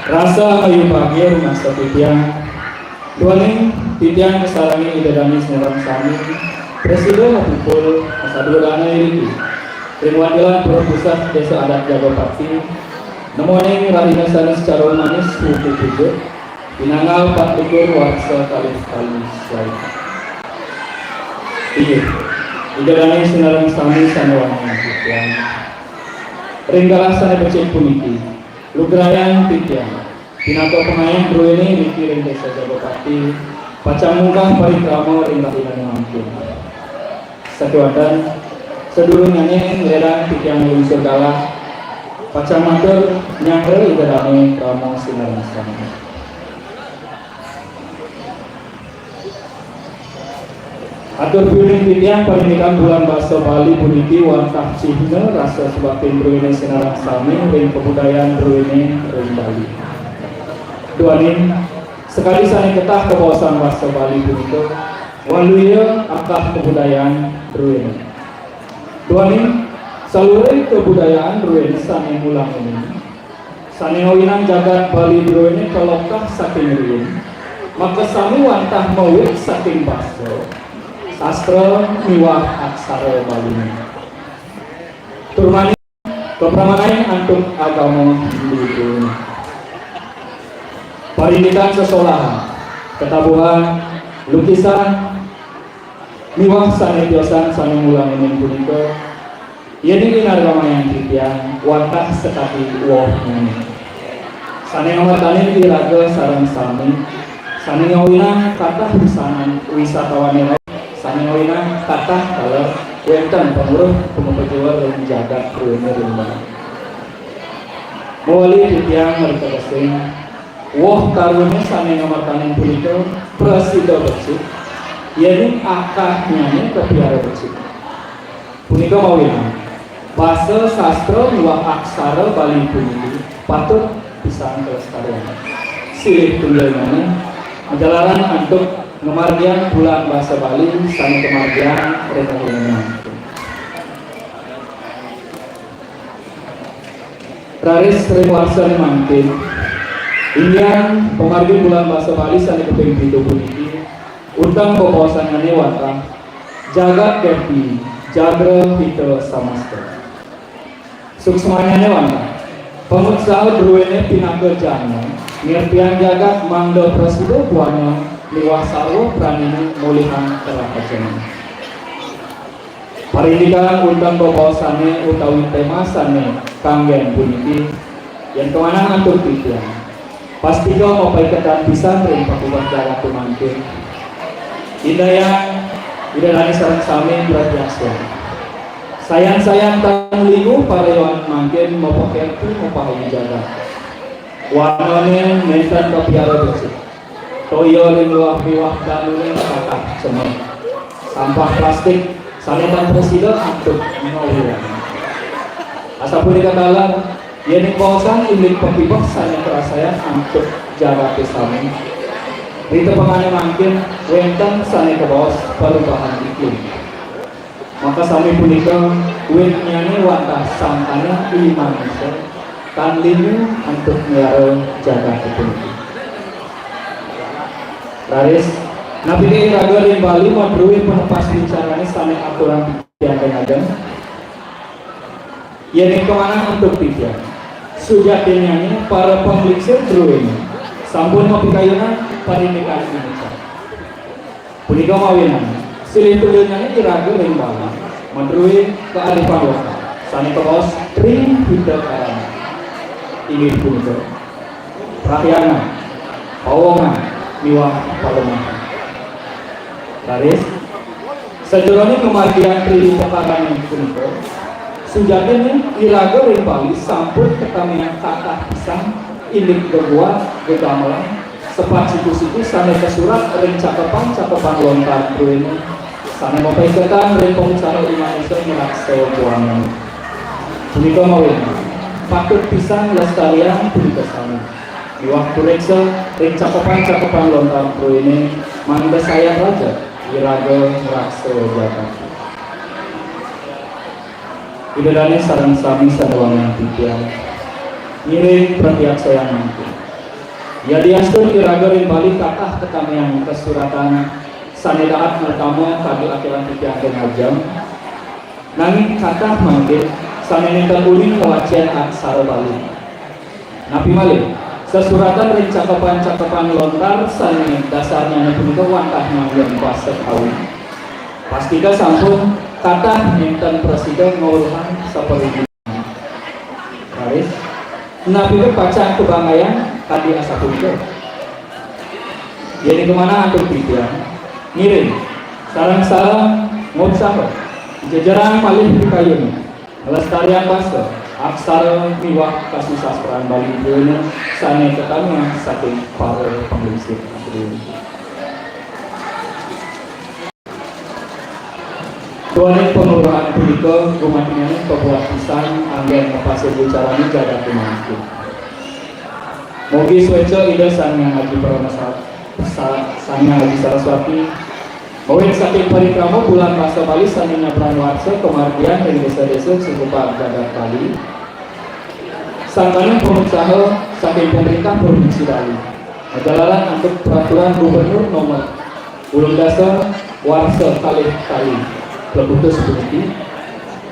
Speaker 15: rasa ayu pagi rumah titian duaning titian kesarangi idadani senerang sami presiden mapukul masa durana ini ringwadilan pusat desa adat Gadopati namoning rahina sana secara manis hukum tujuh pinanggal 40 warsa kali selain iya Idadane sinarang sami sanewangi titiang. Ringgalah sane becik puniki. Lugrayan titiang. Pinako pemain Bruini Niki ring desa Jagopati. Pacamungkah parikrama ring lahiran mangkin. Sakiwatan sedurungannya ngelerang titiang unsur kalah. Pacamatur nyangre idadane krama sinarang sami. Atur piring titiang pernikahan bulan Basa Bali puniki wantah cihne rasa sebatin Bruine sinarang sami ring kebudayaan Bruine ring Bali. Duanin sekali sani ketah kebawasan Basa Bali punika waluya akah kebudayaan Bruine. Duanin saluring kebudayaan Bruine sani mulang ini. Sani ngawinang jagat Bali Bruine kelokah saking riyin. Maka sami wantah mawit saking Basa. Sastra miwah aksara Bali. Turmani kepramanan antuk agama Hindu. Parindikan sesolahan, ketabuhan, lukisan, miwah sanetiosan sane mulang ini punika. Yen ing agama yang titiang wantah sekati woh nyanyi. Sane ngamartani iraga sareng sami, sane ngawinang kathah pisanan wisatawan sane ngawinang kathah kalau wenten penguruh pemupejuar dan jagat Bruine rumah. Mawali titiang mereka kesing woh karunya sane ngamartanin punika prasida becik yen akahnya kepiara becik punika mawinang basa sastra miwah aksara Bali puniki patut pisan kelestarian silih tunggalane menjalaran antuk Kemargian bulan Basa Bali sani kemargian Republik Raris Remuarsa mangkin Indian pemargian bulan Basa Bali sani keping pitu puniki undang pepawasanane wantah jagat kepi jagra pita samasta suksmanyane wantah pemutsaha Bruine pinaka jana ngertian jagat mangda prasida buana liwah sarwa pranina mulihan kerajaan. Parindikan undang babawasane utawi temasane kanggen puniki yang kemanang atur titian. Pastiga mopai ketan pisan ring pakuban jalan tumangkin. Indayang idalani sareng sami berbiasa. Sayang-sayang tang lingu parewan mangkin mopoke tu mopahi jaga. Wanane mentan kapiara becik. Toyo liwah miwah daluning kakak semua sampah plastik sanetan presiden untuk mengolah asa punika dalam yen kawasan induk pepibah sane kerasayan untuk jaga pisami rite pemane mangkin wenten sane kebawas perubahan iklim maka sami punika wetnyane wantah sangkana Indonesia kan linu untuk melihara jaga kepuniki Raris, nabi ini raga ring Bali madruin penepas bicaranya sane aturan yang dengagan. Yang kemana untuk tiga. Sujatinya ini para pemeliksir druin. Sampun ngopi kayunan parindikan Indonesia. Punika mawinan. Silih tulirnya ini raga ring Bali madruin kearifan lokal. Sane kebos ring hidup karang. Ini punika. Rakyana, pawongan. Miwah Palembang. Raris, sejroning kemargian tri pekaran yang punika, sujatine iraga ring Bali sampun ketamian kathah pisan indik gegua gegamelan sepat siku-siku sane kesurat ring cakepan lontar Bruine sane mopeketan ring pengucara Indonesia melaksa buangan. Punika mawin patut pisan lestarian punika sami. Di waktu reksa, ring cakepan lontar Bruine mangga saya raja iraga raksa jagat. Idadane sareng sami sadewangan titiang ngiring perhatian saya mangkin. Ya diastur iraga ring Bali kathah ketamian kesuratan sanedaat pertama kagel akilan titiang kenajam. Nanging kathah mangkin sanenetan ulin kawacian aksara Bali. Napi malih sesuratan ring cakepan lontar sane dasarnya punika wantah manggen basa kawi. Pastika sampun kata enten presiden ngawuruhan saperlunya Paris nabi baca kebanggayan tadi asapunke jadi kemana antum pikiran ngirim sarang-sarang ngobsah jajaran malih di kayun melestarian bahasa aksara miwah kasih sastraan Bali Indonesia sane ketanya saking para penglisir Tuanin penguruhan punika rumahnya kebuat pisan anggen ngepasir bicaranya jaga kumangku Mogi sweco ide sanya Haji Pranasa sanya Haji Saraswati Mawin saking parikrama bulan masa Bali sanya Pranwarsa kemargian dari desa-desa serupa jagat Bali sangkanya pengusaha saking pemerintah provinsi Bali Majalalan untuk peraturan gubernur nomor Ulun dasar warsa kali leputus seperti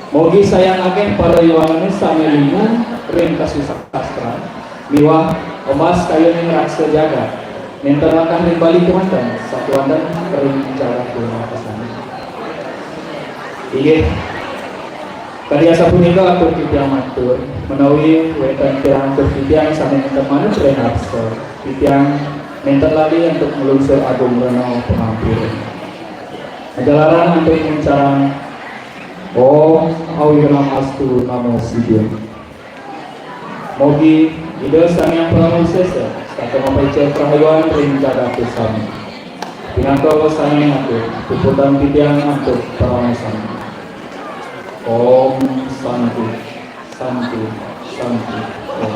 Speaker 15: Mogi sayang agen para yuangannya sami limu ring kasih sastra miwah emas kayu yang raksa jaga menterlakan ring Bali kemantan satu andan ring jaga kurang kesana iya karya sapunika atur titiang matur menawi wetan tiang atur titiang sami teman renapso titiang menter lagi untuk melunsur agung renau pengampir Ajalaran untuk mencarang Om Awiram Astu Namo Siddhi Mogi ide sang pramosesa kata membaca perayaan ring jaga pisang pinangka sang aku puputan titiang untuk peramosan Om Santi Santi Santi Om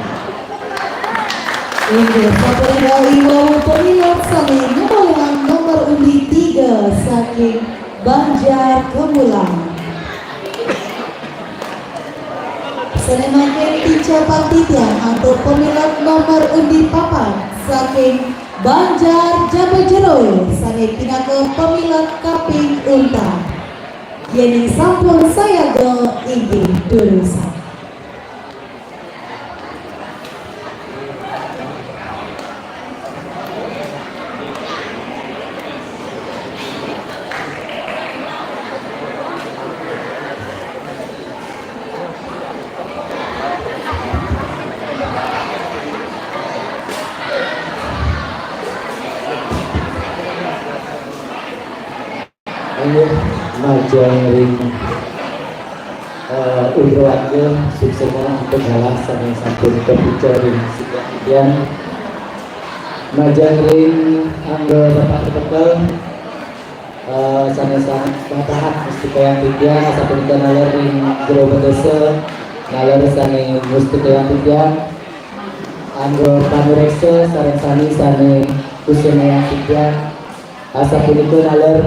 Speaker 3: Untuk Saperda Iwau pemilik sami nomor undi 3 saking Banjar Kemulang. Senemaken Tica Partitian atau pemilik nomor undi 4 saking Banjar Jabajero sane pinaka pemilik kaping unta. Yening sampun saya go inggih durusan.
Speaker 18: Majang ring Udrawatnya suksesnya berjalan sampai sampun kebicara ring sekian Majang ring anggo bapak kebetul sana-sana batahan mesti kaya tiga sampun ke nalar ring jero bedesa nalar sane mesti kaya tiga anggo panureksa sareng-sani sane kusena yang tiga asapun itu nalar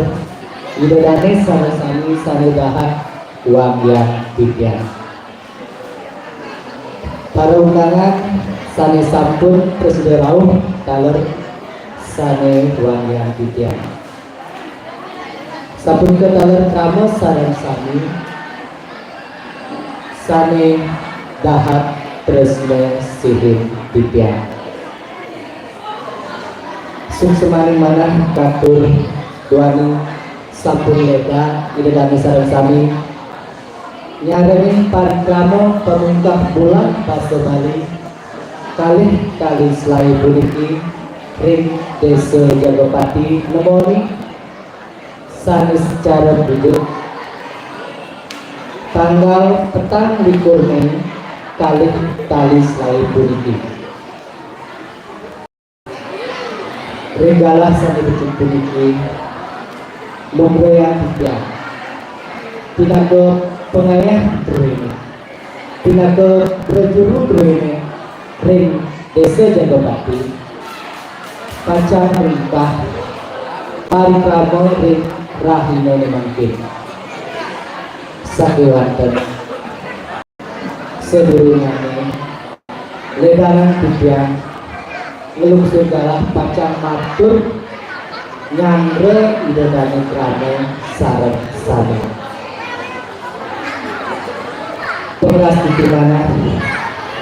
Speaker 18: Widodane sarasani sanedahat uang yang tiga. Para undangan sane sampun presiden rauh taler sane uang yang tiga. Sampun ke taler krama sareng sami sane dahat presiden sihin tiga. Sumsemaning manah katur duani sampun lega ide kami sareng sami nyaremin parikrama pemungkap bulan Paso Bali kali selai puniki ring desa Jagopati nemoni sanes secara duduk tanggal petang likur Mei kali selai puniki regala sane becik puniki Lumraya tiga, pinaka pengayah drone, pinaka berjuru drone, ring desa Jagopati, pacar perintah, parikrama ring rahina nemangkin, sadewanten, sedurungannya, ledaran tiga, ngelungsur galah pacar matur. Nyangre idadane krama sareng sami peras ditimana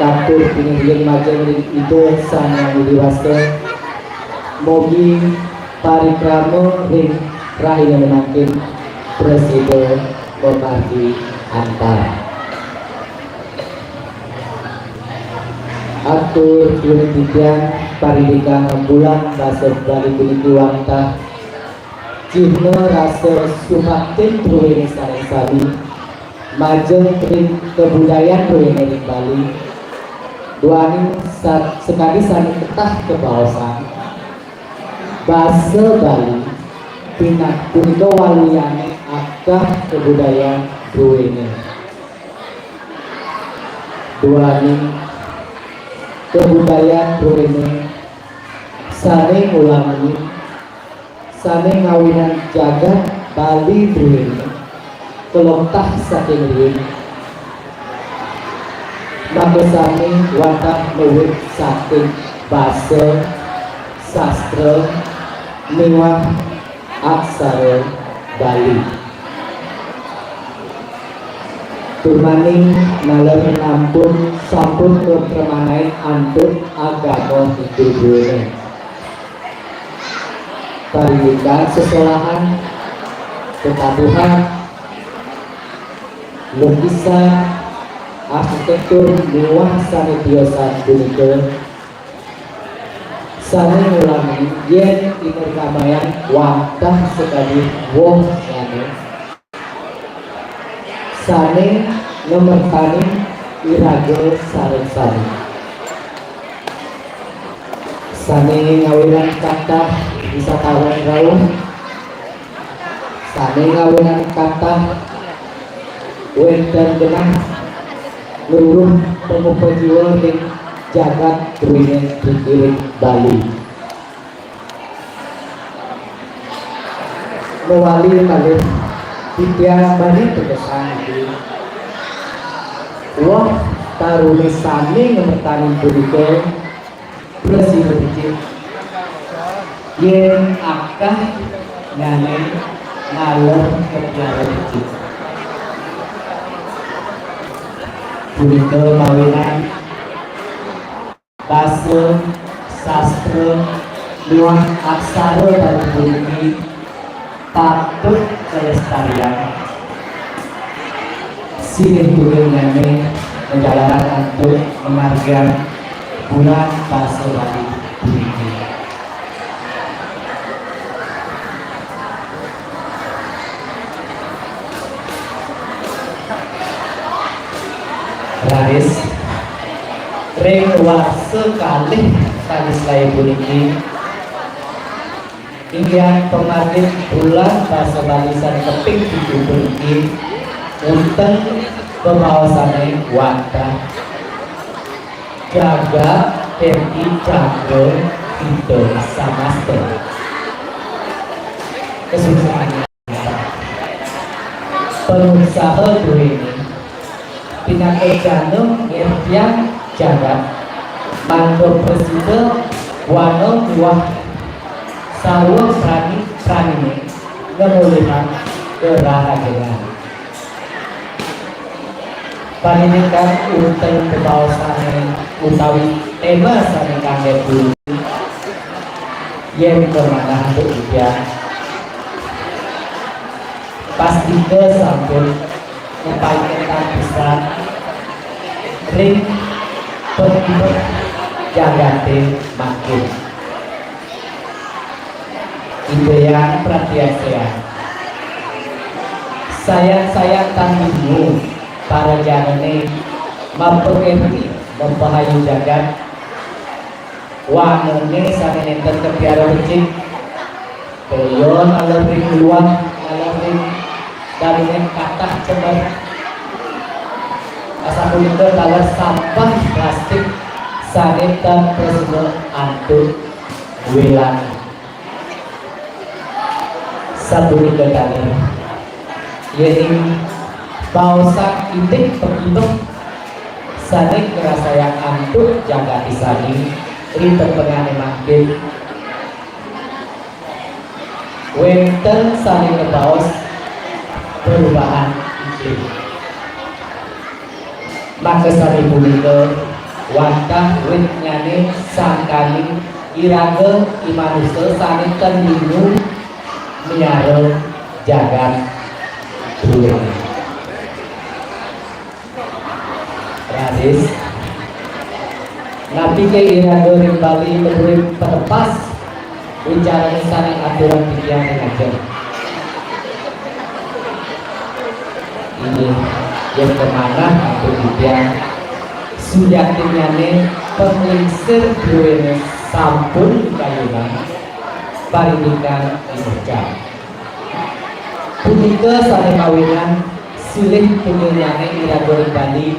Speaker 18: katur pinggir majeng itu sana widiwasa mogi parikrama ring rahina menangkin presiden memargi antar. Atur Diritian Paridika Bulan Basa Bali Puniki Wantah Cina rasa sumatin Truwene Sareng-sari Majeng Ring Kebudayaan Truwene Ring Bali Duaning sekali sani ketah kebawasan Basa Bali Pinak punika waluyane akah kebudayaan Truwene Duaning kebudayaan Truwene saling ulangi saling ngawinan jagat Bali Truwene kelontah saking riyin maka sami wantah luwih saking basa sastra miwah aksara Bali. Turmaning nalar nampun sampun kepremanai antut agama Hindu. Pariwikan sesolahan ketabuhan lukisan arsitektur miwah sanitiosan punika sane ngulangi yen inerkamayan wantah sekali woh ngene sane ngemertani irage sareng-sari sane ngawinan kathah wisatawan rawuh sane ngawinan kathah wenten genah luruh pemuka jiwa ing jagat Truwene Ring Bali mewali malih Titiang Bali tegesan wah tarune sami ngemertani punika presiden yen akah ngane ngalor kepiara becik punika mawinan basa sastra miwah aksara dan puniki patut kelestarian silih turun ngane menjalanan untuk memarga bulan basa Bali puniki Raris ring wase kalih sanes lae puniki inggian pemargin bulan basa Bali san keping 7 puniki wonten pemaosane wantah jagat Terti Cakra Kita Samasta kesusahan pengusaha Truwene pinakai janung yang jagat mando presiden wano miwah sarwa pranine ngemulihan kerahajangan paninikan unteng kebawasan utawi tema saning kangge bulu yen kemanah untuk ujian pasti ke sampun ngepaiketan bisa ring pengibut jagate makin idean perhatian sayang tangguhmu para janane memperhati membahayu jagat wanune sane nenten kepiara becik peyon alur ring luang alur ring darine kathah cemer asapunika taler sampah plastik sanita presiden antut wilan sapunika taler yeni pausak indik pengibuk saning kerasa yang antut jaga disani rinten pengane makin wenten saling ngebaos perubahan iklim maka sari punika wantah wit nyane sangkani iraga imanusa saniten linu miara jagat Truwene Radis napi ke irago ring Bali menurut penepas bicara sareng aturan pikiran aja. Ini yang kemana aku pikiran sudah tinyane penglingsir duwene sampun kayunan parindikan imuca punika sane kawinan silih penyunyane irago ring Bali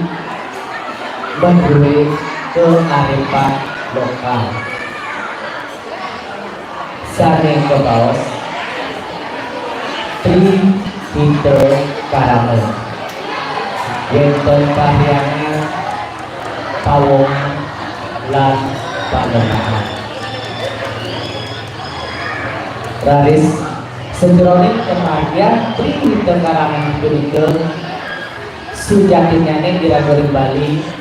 Speaker 18: menduwe kearifan lokal sane kebaos Tri Peter Karame wonten kahyangan pawong lan panengahan Raris sejroning kemargian Tri Peter Karame punika sujatinyane irago ring Bali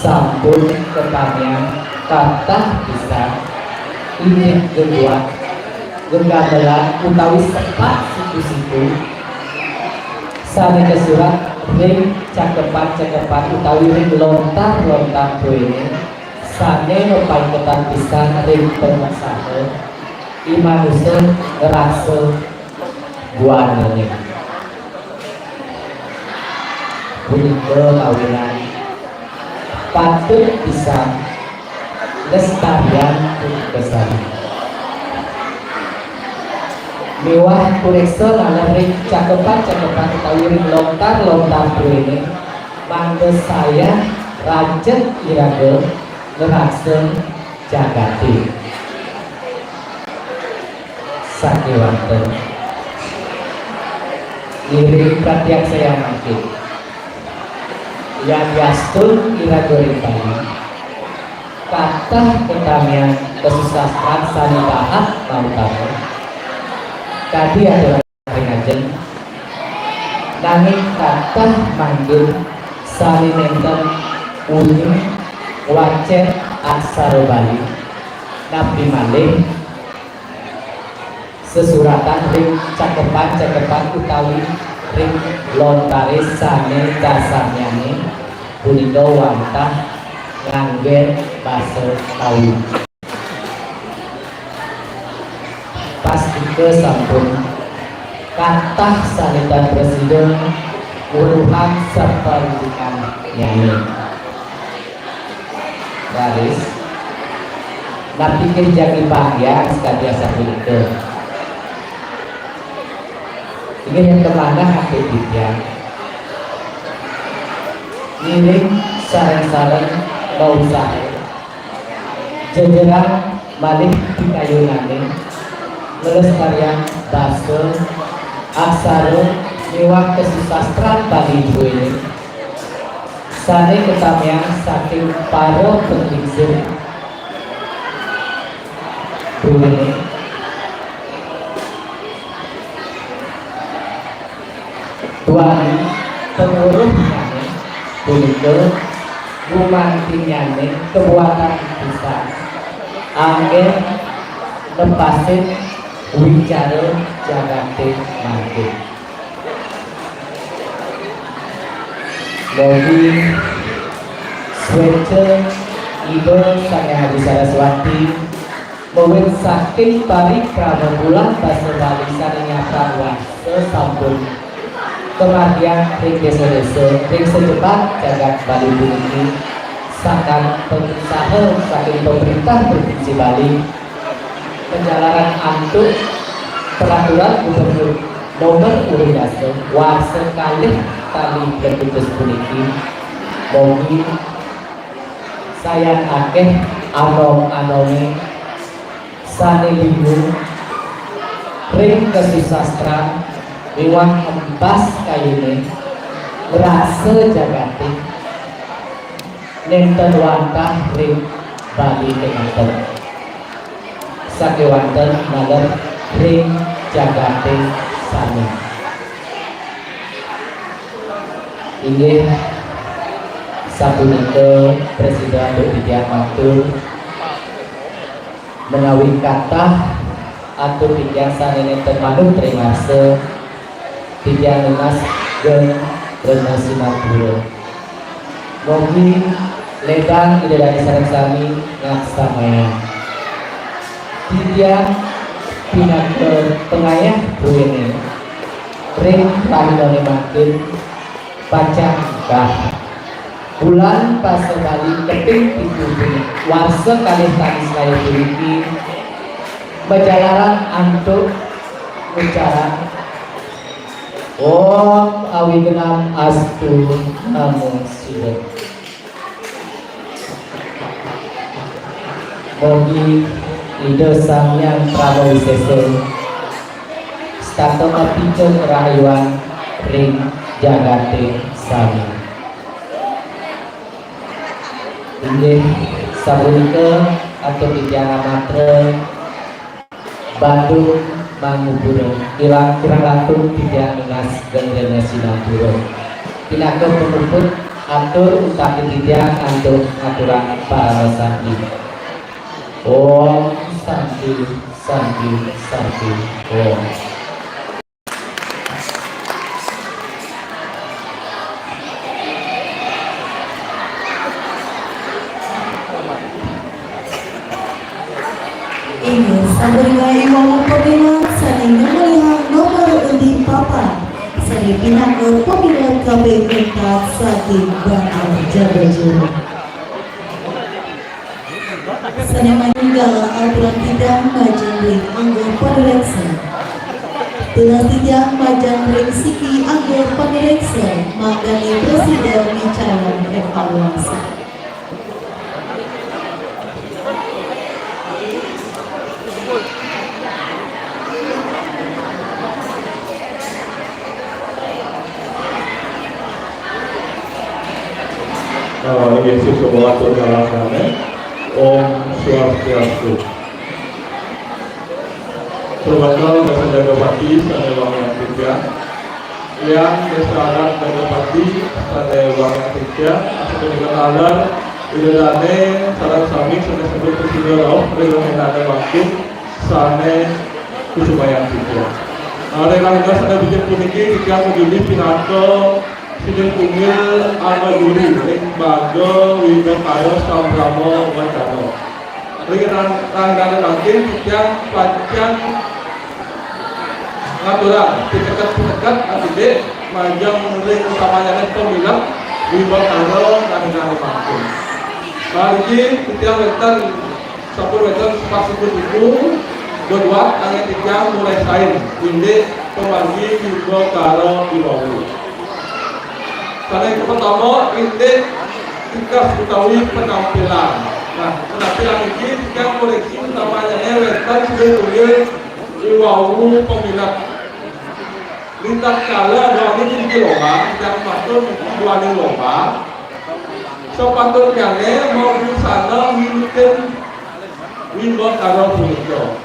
Speaker 18: sampun ketamian kathah pisan ini kedua genggamelan utawi sepat situ-situ sane kesurat ring cakepan utawi ring lontar-lontar duwene sane mepaiketan pisan ring pengusaha imanusun ngerasa guanane punika kawinan patut bisa lestarian kesana mewah kureksa ring cakepan utawi ring lontar-lontar duwene mangke saya rancet iraga ngerasa jagati sakewanten iring perhatian saya makin yang yastun irago ring Bali kathah ketamian kesusastraan sanitahat mautama tadi adalah ringajeng nanging kathah manggil sami nenten unyum wacet aksara Bali nabi malih sesuratan ring cakepan utawi ring lontare sane dasarnyane punika wantah nganggen basa Kawi pastike sampun kathah sanitan presiden uruhan serta rujukan nyanyi garis napi kerjaki bahagia sekalian punika ini yang kemana hati dia ngiring sarang-sarang mau usaha jajaran malih di kayunane melestarian basa aksara mewah kesusastraan Bali duwene sane ketamian saking para penglingsir duwene tuani penguruhnyane punika gumantinyane kebuatan bisa angin lepasin wicara jagate mangke Bobi Swece Ibu Sang Hadi Saraswati mewet saking parikrama bulan basa Bali sareng prawan sesampun kemargian ring desa-desa ring sejebat jagat Bali puniki sakan pengusaha saking pemerintah provinsi Bali penjalanan antuk peraturan gubernur nomor 12 warsa kalih tali leputus puniki bogi sayang akeh anom-anome sane bingung ring kesusastraan Iwan embas kayune rasa jagati nenten wantah ring Bali kemanten sakewanten nalar ring jagate sami inggih sapunika Presiden berbicara matur menawi kathah atur pikiran sanene termanung trimase tiga nenas dan renasinar dulu Mogi ledang ide dari sareng sami ngaksamaya. Titiang pindah ke pengayah ruene. Ring pahinone makin pacang kah. Bulan pas kali keping itu warse kali tangis kali turiki bajalaran antuk ucaran Om awi genam astu namo siddha. Mogi ide samyang pramowisese stato apice rahayuan ring jagate sami. Inggih sapunika atau titiang matre Bandung Manguburo kirang langkung titiang Nas Gendrena Sinapuro tinaka pemuput atur utawi titiang antuk aturan para sandi. Om Santi Santi Santi Om.
Speaker 3: Ini sabarigai mau pemilihan saling melihat nomor undi papan sari pindah ke pemilihan KPU tingkat sakit bakal jabajur. Sani meninggal aturan tidak majang ring anggur padireksa. Tengah tidak majang ring siki anggur padireksa mangani presiden calon evaluasi.
Speaker 5: Yesus mengatur kalangannya. Om Swastiastu. Perwakilan Desa Jagapati Sane Wangian Tiga yang Desa Jagapati Sane Wangian Tiga atau dengan alar Widadane Sarang Sami Sane Sebut Presiden Rauh Widadane Waktu Sane Kusumayan Tiga. Ada yang lainnya Sane Bijak Puniki Tiga Mujuli Pinako Sidin Kumil Amaduri Ring Bago Wido Kayo Sambramo Wacano Ring Rangdane Makin yang Pancang Ngaturan Tikekat Adide Majang Ring Utamanya Pemilang Wido Kayo Rangdane Makin Mariki Tiang Wetan 10 meter Sepasipun itu Berdua Angin Tiang mulai sain Ini Pemangi Wido Kayo Iwawu. Karena yang pertama ini kita ketahui penampilan. Nah, penampilan ini kita koleksi utamanya wetan sebetulnya iwawu peminat. Lintas kala dua ini lomba, yang patut dua ini lomba. So patutnya mau di sana mungkin wimbo karo puniko.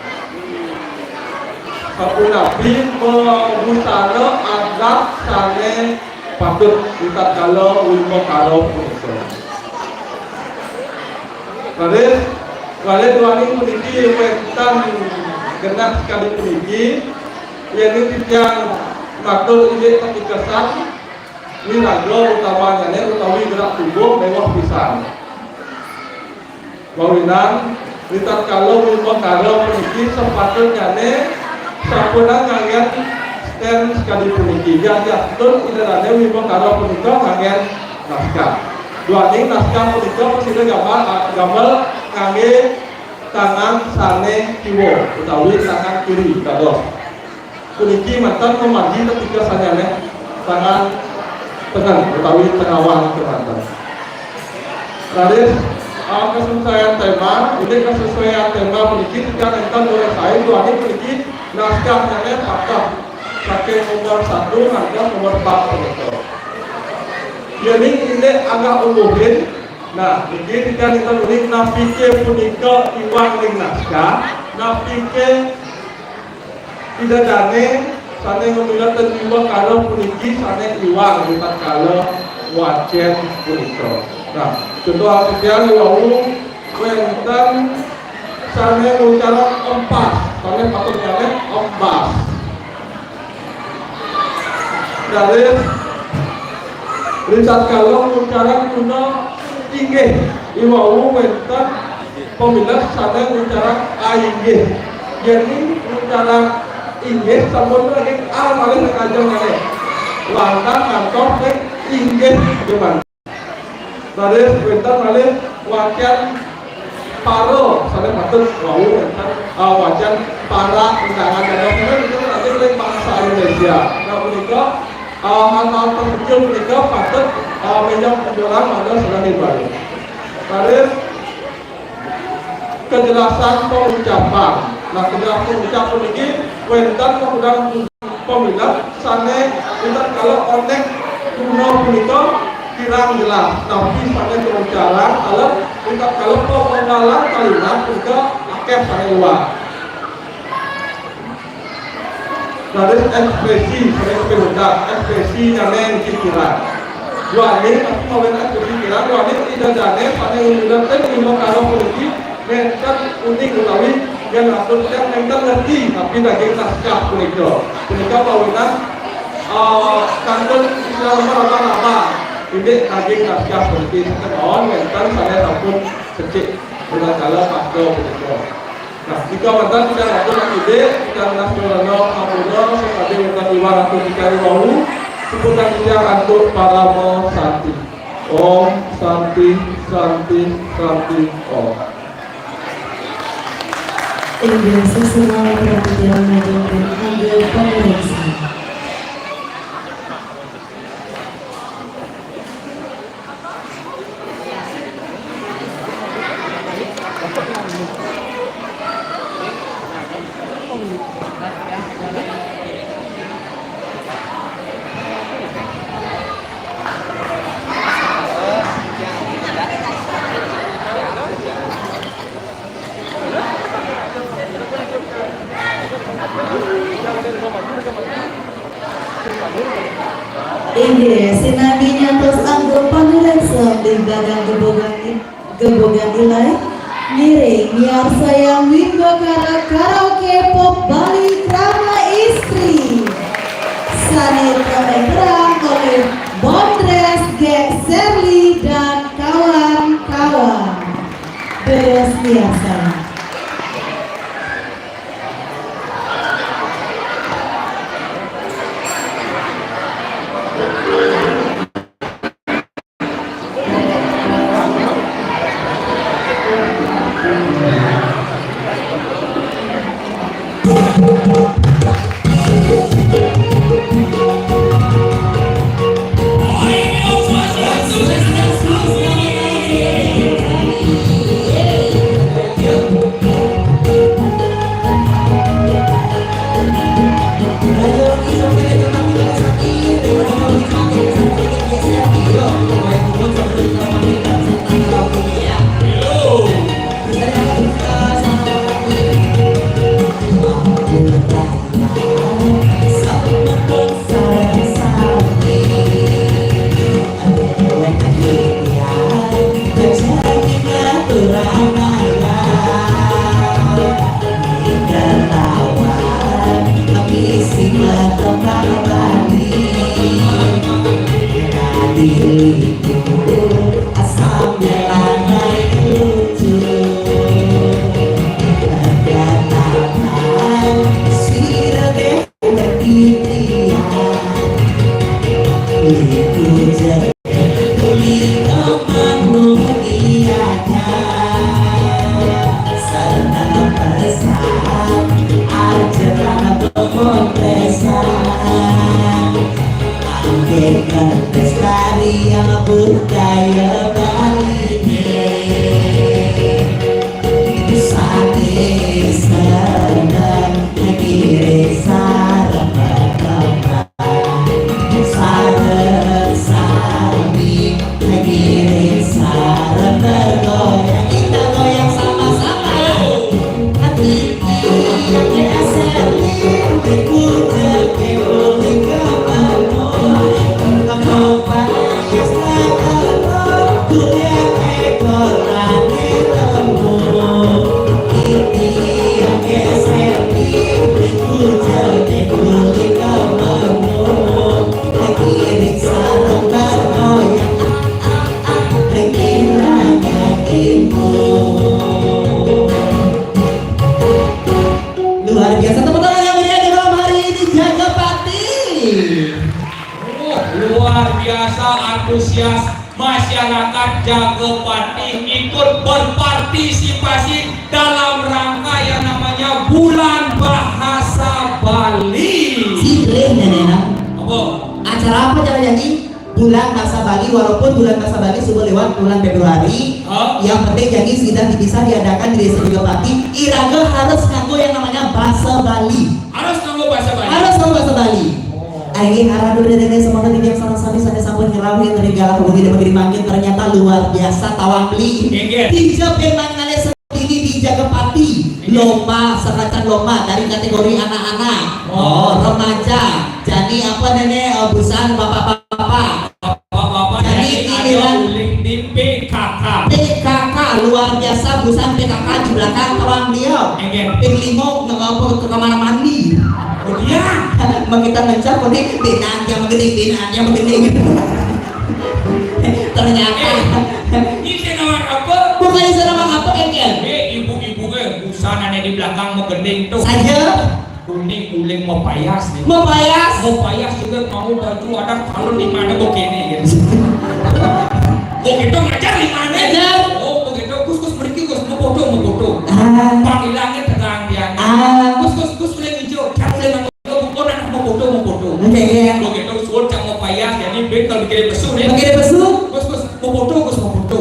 Speaker 5: Kapun nabi mau di sana adat sana patut kita kalau wimbo karo puniko. Kali dua ini memiliki wetan genap sekali memiliki yang yang makhluk ini ketika saat ini lagu utamanya utawi gerak tubuh mewah pisan. Mawinan kita kalau wimbo karo memiliki sepatutnya sampuna ngalian stand sekali puniki yang diatur ilerane wimbo karo punika nganggen naskah. Dua ning naskah punika presiden gambar ngangge tangan sane kiwo utawi tangan kiri kados. Puniki mantan memanji ketika sanyane tangan tengah utawi tengawang kemantan. Lalu kesesuaian tema ini kesesuaian tema puniki tidak enten oleh saya dua ning puniki naskahnya fakta pakai nomor 1 harga nomor 4 begitu. Jadi ini agak umumin. Nah, ini kita tulis napike punika iwan ning naskah, napike tidak dane sane ngomila terima kalau puniki sane iwan kita kalau wacen punika. Nah, contoh artikel wau wenten sane ngucara empat, sane patutnya empat. Dari
Speaker 19: Richard kalau bicara kuno inggih iwau wenten pemilah sana bicara inggih jadi bicara inggih sampun lagi malih kajeng malih lantan kantor nek inggih depan tadi wenten malih wajan paro sampai patut wau wenten wajan para undangan dan itu nanti oleh bangsa Indonesia. Nah menikah hal-hal terkecil menikah patut menyok penjualan mana sudah dibalik. Tadi kejelasan pengucapan. Nah kejelasan pengucapan ini wenten kemudian pemilah sana kita kalau onek kuno menikah kirang jelas tapi pada pengucapan kalau pengenalan kalimat juga akeh pada luar. Dari ekspresi yang lain pikiran. Dua ini tapi mau ekspresi pikiran, dua ini tidak jane pada ilmu dan ilmu kalau politik mereka unik utawi yang atur yang mereka ngerti tapi daging naskah politik. Mereka bawakan kantor Islam apa ini daging naskah politik. Sekarang mereka saya tampun kecil dengan kalau pasal politik. Nah, jika mantan tidak ada ide dan nasional kamuno sebagai mantan ibarat dikari wau seputar dia untuk para mo santi. Om santi santi santi om.
Speaker 3: Biasa semua perhatian menjadi ambil pemeriksaan. Inggih sinambi nyantos anggo panureksa di gadang gebogan ilai ngiring miar sayang wingo karaoke pop Bali Krama Istri Sanit terang oleh Bondres Gek Serli dan kawan-kawan beres biasa.
Speaker 2: Luar biasa antusias masyarakat Jagopati ikut berpartisipasi dalam rangka yang namanya Bulan Bahasa Bali.
Speaker 8: Silih nenek.
Speaker 2: Apa?
Speaker 8: Acara apa jadi? Bulan Bahasa Bali, walaupun bulan Bahasa Bali sudah lewat bulan Februari. Yang penting jadi sudah bisa diadakan di Desa Jagopati. Iraga harus nganggo yang namanya Bahasa Bali.
Speaker 2: Harus nganggo Bahasa Bali.
Speaker 8: Harus nganggo Bahasa Bali. Aing harap dulu nenek semoga tidak sama-sama sampai sampun ngerawin dari galah bagi dibagi makin ternyata luar biasa tawang beli. Hijab memang ngale sendiri di Jagopati. Lomba seratan lomba dari kategori anak-anak, remaja. Jadi apa nenek busan bapak-bapak. Jadi giliran PKK luar biasa busan PKK di belakang tawang beliau. Penglimo ngapa ke kamar mandi. Kemudian kita mencap konek benang yang begini ternyata
Speaker 2: ini nama apa?
Speaker 8: Bukan ini nama apa kan?
Speaker 2: Ibu-ibu busana di belakang mau gending tuh
Speaker 8: saja
Speaker 2: kuning uling mau payas nih.
Speaker 8: Mau payas
Speaker 2: juga mau baju ada kalau di mana begini gitu. Begitu ngajar di mana? Oh begitu kus pergi kus mau foto. Panggilangnya tegang dia. Kus uling hijau. Uling bukan anak mau foto. Begitu suul cak mau payas jadi betul bikin besu nih.
Speaker 8: Bikin besu.
Speaker 2: Kus mau foto.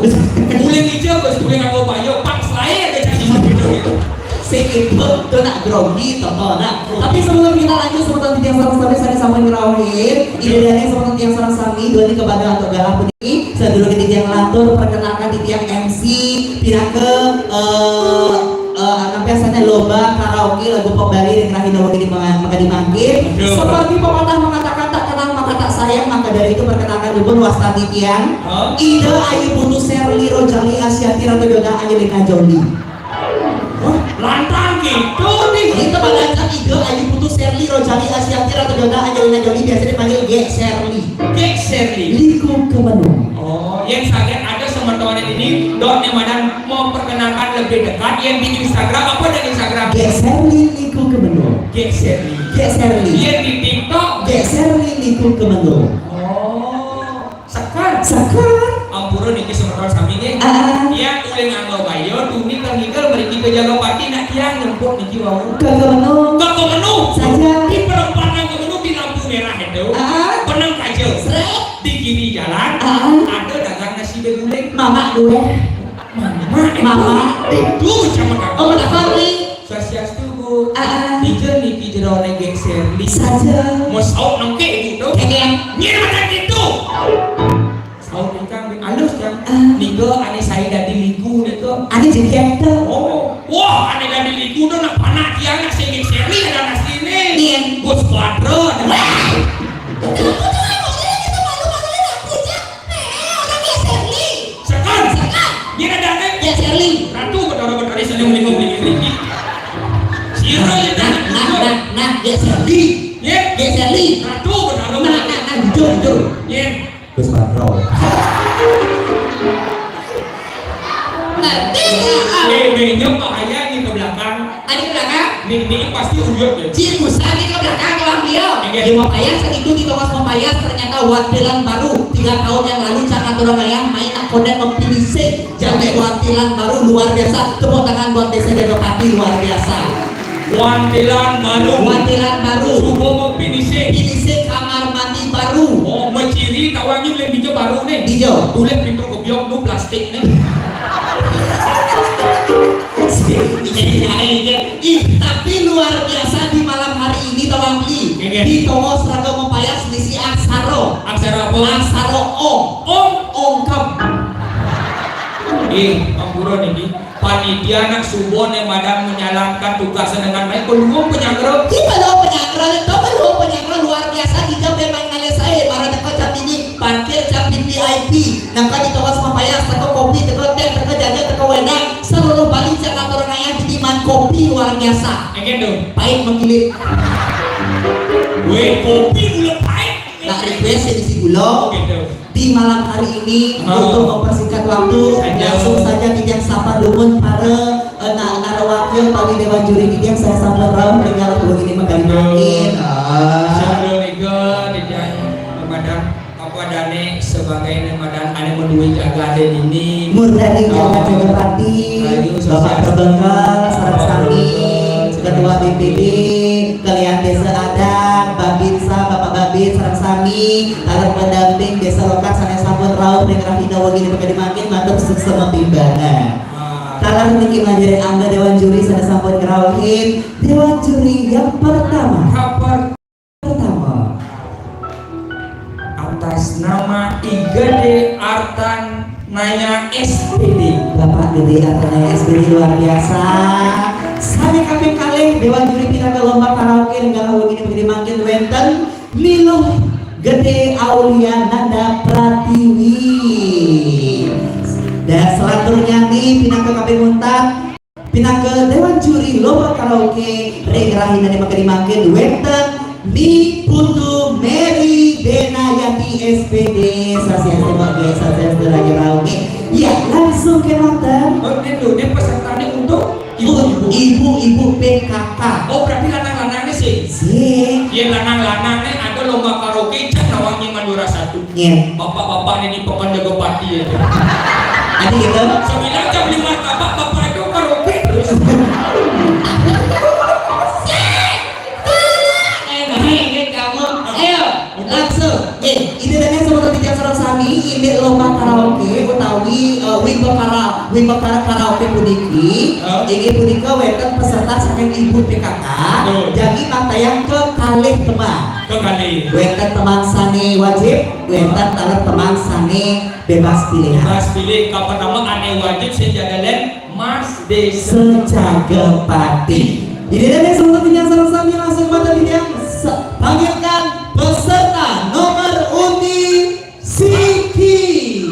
Speaker 2: Uling hijau uling mau payo. Pak saya ada jadi begitu.
Speaker 8: Sekipun itu nak grogi tontonan. Tapi sebelum kita lanjut seperti yang sarang saya sama ngerawin ide dari seperti yang sarang sami dua ini kepada atau galah ini sebelum kita yang lantur perkenalkan di tiang MC pindah ke biasanya lomba karaoke lagu pop Bali yang terakhir di maka dimangkir seperti pepatah mengatakan tak kenal maka tak sayang, maka dari itu perkenalkan dulu wastadi tiang ide ayu putus Serli Rojali Asyati Ratu Yoga Angelina Jolie.
Speaker 2: Lantang gitu nih.
Speaker 8: Kita balacan ide ayu putus Serli Rojali Asyati Ratu Yoga Angelina Jolie biasanya dipanggil Gek Serli. Liku ke Bandung.
Speaker 2: Oh, yang saya ada sama teman ini dot yang mana mau perkenalkan lebih dekat yang di Instagram apa dan Instagram?
Speaker 8: Gek Serli Liku ke Bandung.
Speaker 2: Gek Serli. Yang di TikTok
Speaker 8: Gek Serli Liku ke Bandung.
Speaker 2: Oh, sekar. Ampura niki sementara sampingnya. Yang uling anggo bayo tuni kangikal meriki ke Jagopati nak tiang nyemput niki wau.
Speaker 8: Ke Bandung.
Speaker 2: Saja. Di perempatan ke Bandung di lampu merah itu. Penang kajel. Di kiri jalan ada dagang nasi beguling.
Speaker 8: Mama gue. Mama.
Speaker 2: Itu sama kakak.
Speaker 8: Oh, Kak Farli.
Speaker 2: Swastiastu Bu. Tiga niki jero Gek Serli.
Speaker 8: Saja.
Speaker 2: Mau saut nangke gitu. Nyerah gitu. Saut ingkang alus kan. Nigo ane saya dadi liku itu.
Speaker 8: Ane jadi kete.
Speaker 2: Oh. Wah, ane dadi liku tuh nak panak tiang nak Gek Serli ada nasi ini. Nih. Gus Quadro. Dia ada
Speaker 8: ya Serli.
Speaker 2: Ratu betul-betul saling melingkupi. Siapa yang
Speaker 8: nah, dia Serli.
Speaker 2: Ya,
Speaker 8: dia Serli.
Speaker 2: Ratu betul-betul.
Speaker 8: Jujur.
Speaker 2: Ya.
Speaker 8: Gus Quadro. Ngerti.
Speaker 2: Nyok bahaya ini ke belakang.
Speaker 8: Ada ke belakang?
Speaker 2: Ini pasti uyut ya.
Speaker 8: Cirkusan ini ke belakang kelam beliau. Di Mapayas saat itu di Towas Mapayas ternyata watilan baru 3 tahun yang lalu Cak Aturang Layang main akoden memfinisik jadi watilan baru luar biasa. Tepuk tangan buat Desa Jagopati luar biasa.
Speaker 2: Watilan baru.
Speaker 8: Subuh memfinisik kamar mandi baru.
Speaker 2: Oh, menciri tawangnya boleh hijau baru nih.
Speaker 8: Hijau.
Speaker 2: Boleh pintu kebiok tuh plastik nih.
Speaker 8: Tapi luar biasa di malam hari ini Tawang Bli di Tomo Seragam Mapayas misi Aksaro
Speaker 2: apa?
Speaker 8: Aksaro Ongkem.
Speaker 2: Ampura nih panitia anak subon yang madang menjalankan tugasnya dengan baik. Belum penyanggara.
Speaker 8: Kita belum penyanggara luar biasa di jam memang nanya saya para dekat jam ini parkir jam VIP. Nangka di Towas Mapayas teko kopi teko teh teko jaga teko wedang seluruh Bali Jakarta Raya didiman kopi luar biasa.
Speaker 2: Gitu.
Speaker 8: Pahit menggilit.
Speaker 2: Kopi gula pahit.
Speaker 8: Nah request edisi gula. Di malam hari ini untuk mempersingkat waktu langsung saja Kijang sapa lumun para narawakil pagi dewan juri Kijang saya sapa ram dengan lagu ini makin.
Speaker 2: Assalamualaikum. duwe jagaden ini
Speaker 8: Murdani jaga pati Bapak Terbengkel sareng sami Ketua BPD kalian desa adat Babinsa Bapak Babin sareng sami alat pendamping desa lokal sanes sampun rauh dengan rahina wagi dipake dimakin matur sesama timbangan kalah niki ngajarin angga dewan juri sanes sampun ngerawuhin dewan juri yang pertama
Speaker 2: atas nama IGD Artan Naya SPD.
Speaker 8: Bapak Gede Artan Naya SPD luar biasa. Sami kabeh kalih dewan juri pinaga lomba karaoke negara wegi begini mangkin wenten Miluh Gede Aulia Nanda Pratiwi. Dan selanjutnya nih pinaga kabeh muntat pinaga dewan juri lomba karaoke regrahina dimangkin mangkin wenten Mi Putu Mary Denayati SPD Sasias sebagai Sasias Derajat Rauke. Ya langsung ke nonton.
Speaker 2: Oh ini pesertanya untuk
Speaker 8: ibu-ibu PKK.
Speaker 2: Oh berarti lanang-lanangnya sih. Iya lanang-lanangnya ada lomba karaoke cek nawangi Madura 1.
Speaker 8: Iya.
Speaker 2: Bapak-bapak ini pokoknya jago pati ya.
Speaker 8: Ada gitu.
Speaker 2: 9 jam 5 bapak itu karaoke terus.
Speaker 8: Langsung, ini tadi seperti yang sarang sami ini lomba karaoke utawi wimba karaoke puniki ini punika wonten peserta saking ibu PKK jadi pantayang ke kalih teman wonten teman sane wajib wonten teman sane bebas pilihan
Speaker 2: kapan nama ane wajib sejagalan Mas Desa
Speaker 8: Jagapati. Ini tadi seperti yang sarang sami langsung pada yang panggilkan peserta nomor undi Siki.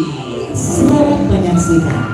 Speaker 8: Selamat menyaksikan.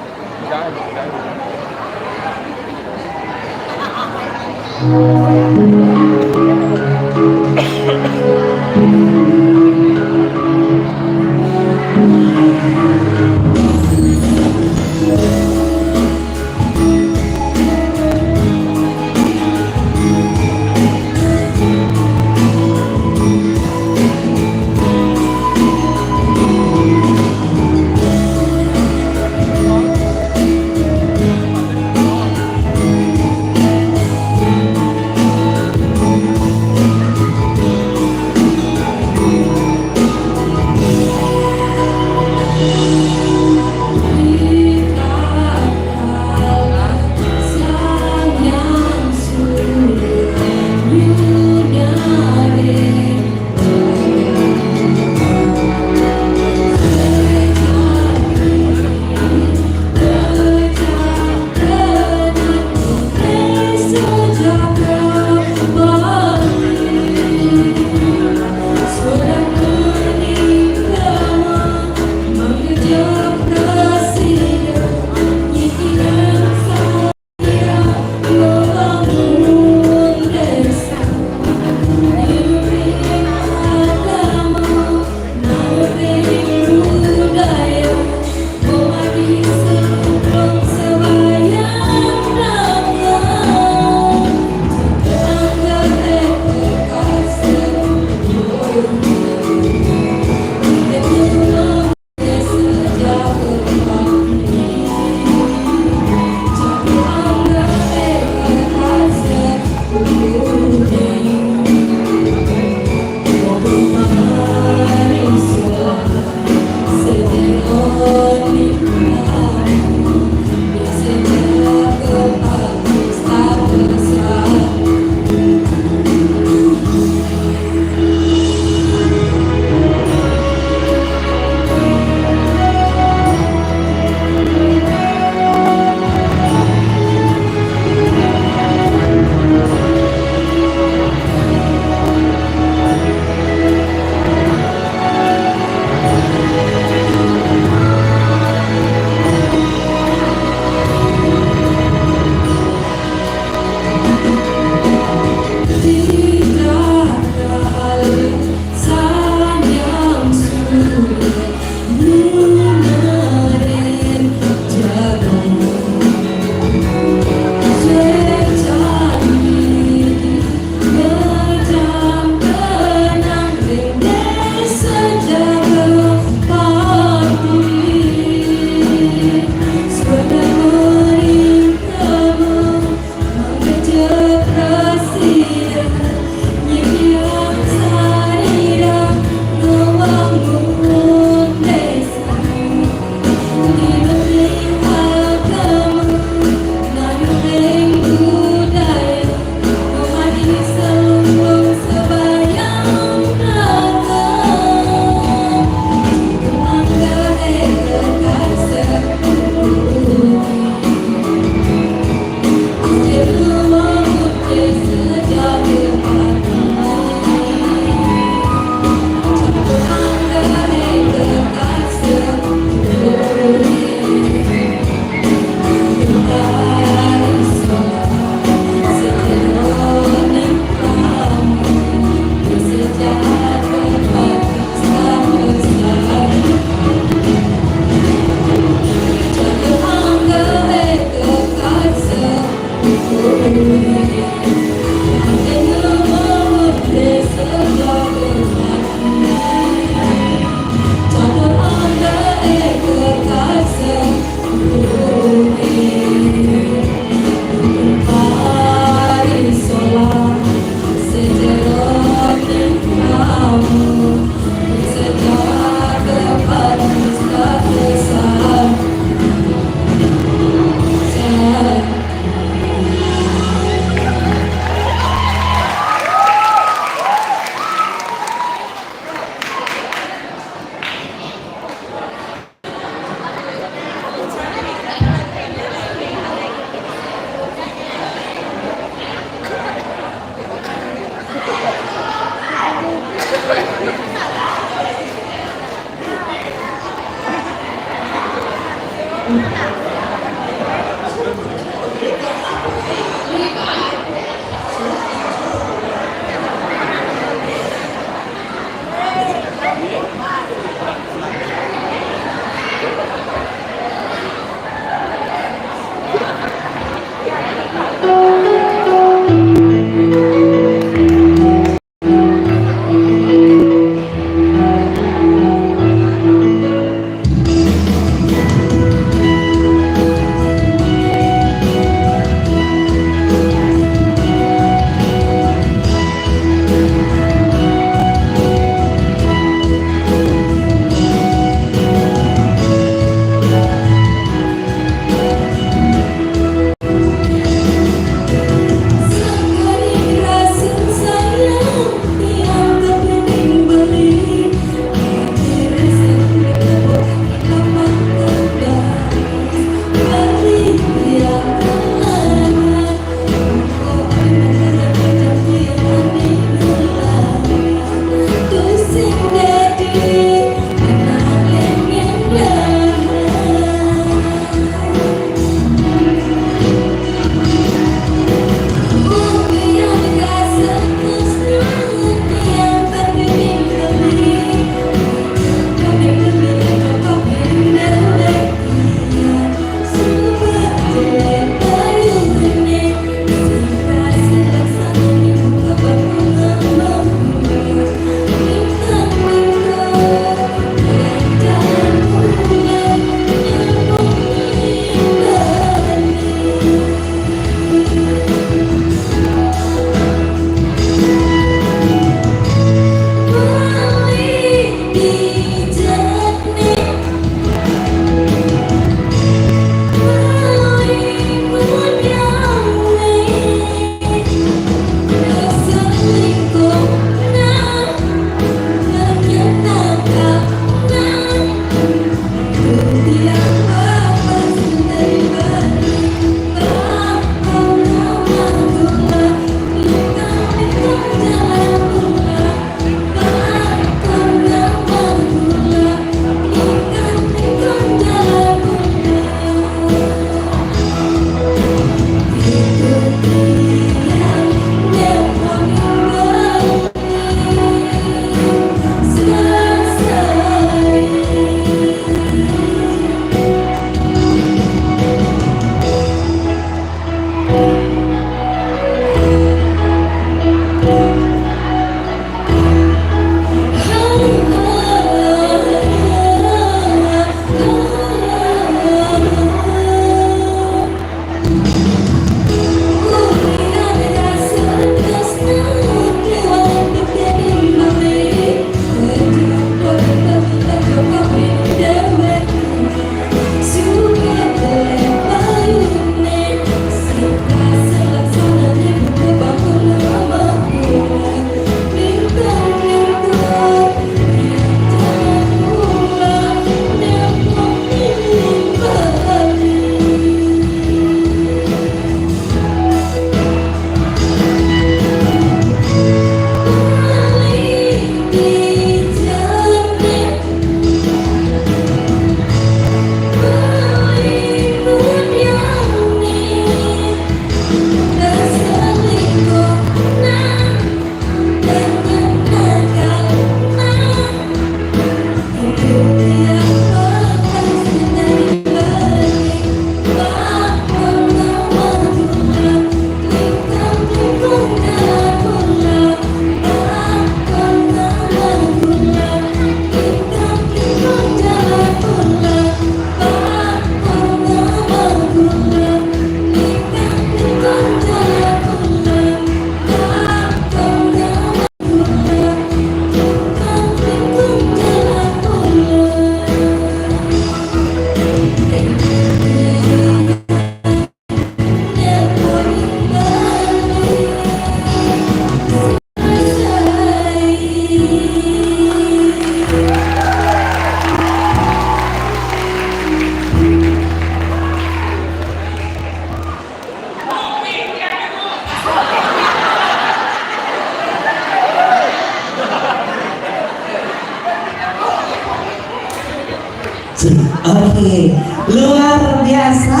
Speaker 3: Oke, luar biasa.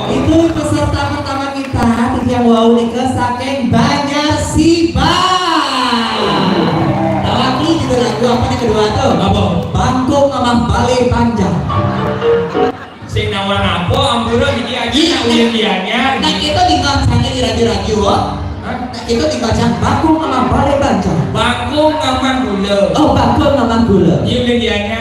Speaker 3: Itu peserta pertama kita yang wow nika saking Banjar Siban. Lagi judul lagu apa nih kedua tuh?
Speaker 2: Apa?
Speaker 3: Bangkok sama Balai Panjang.
Speaker 2: Sing nawan apa ampura iki aja uliannya.
Speaker 3: Nah itu dibacanya di radio-radio. Nah itu dibaca Bangkok sama Balai Panjang.
Speaker 2: Bangkok sama gula.
Speaker 3: Oh Bangkok sama gula.
Speaker 2: Iya uliannya.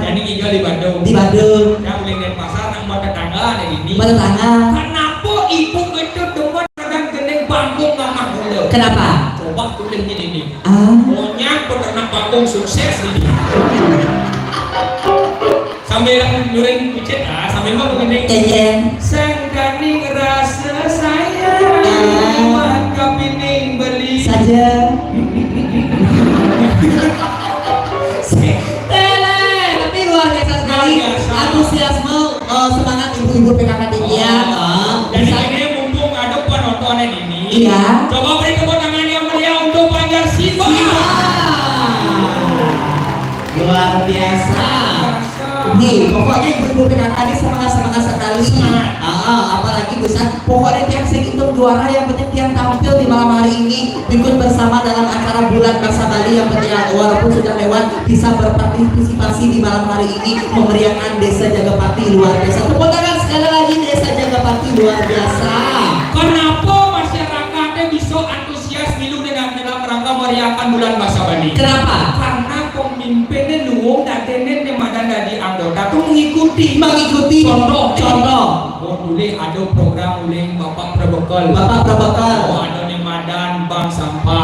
Speaker 2: Jadi tinggal di Bandung.
Speaker 3: Di Bandung.
Speaker 2: Nah ulian pasar nang mau tetangga ada ini.
Speaker 3: Tetangga.
Speaker 2: Kenapa ibu itu demen dengan gening Bangkok sama gula?
Speaker 3: Kenapa?
Speaker 2: Coba tulis ini. Monyet peternak Bangkok sukses ini. Sambil nyuring picit sambil mau begini sangkani ngerasa sayang maka pining beli
Speaker 3: saja tapi luar biasa sekali antusiasme semangat ibu-ibu PKK Tidian
Speaker 2: jadi ini mumpung ada penontonnya ini
Speaker 3: iya
Speaker 2: coba beri tepuk tangan yang meriah untuk Banjar Siban
Speaker 3: luar biasa. Nih, pokoknya ibu-ibu PKK ini semangat sekali. Apalagi besar. Pokoknya tiap segitu juara yang penting yang tampil di malam hari ini ikut bersama dalam acara Bulan Bahasa Bali yang penting walaupun sudah lewat bisa berpartisipasi di malam hari ini memeriahkan Desa Jagapati luar biasa. Tepuk tangan sekali lagi Desa Jagapati luar biasa.
Speaker 2: Kenapa masyarakatnya bisa antusias milu dengan dalam rangka meriahkan Bulan Bahasa Bali?
Speaker 3: Kenapa?
Speaker 2: Karena pemimpinnya luwung dan tenen yang madan dari anggota tuh mengikuti contoh boleh ada program oleh Bapak Prabekal ada di Madan Bank Sampah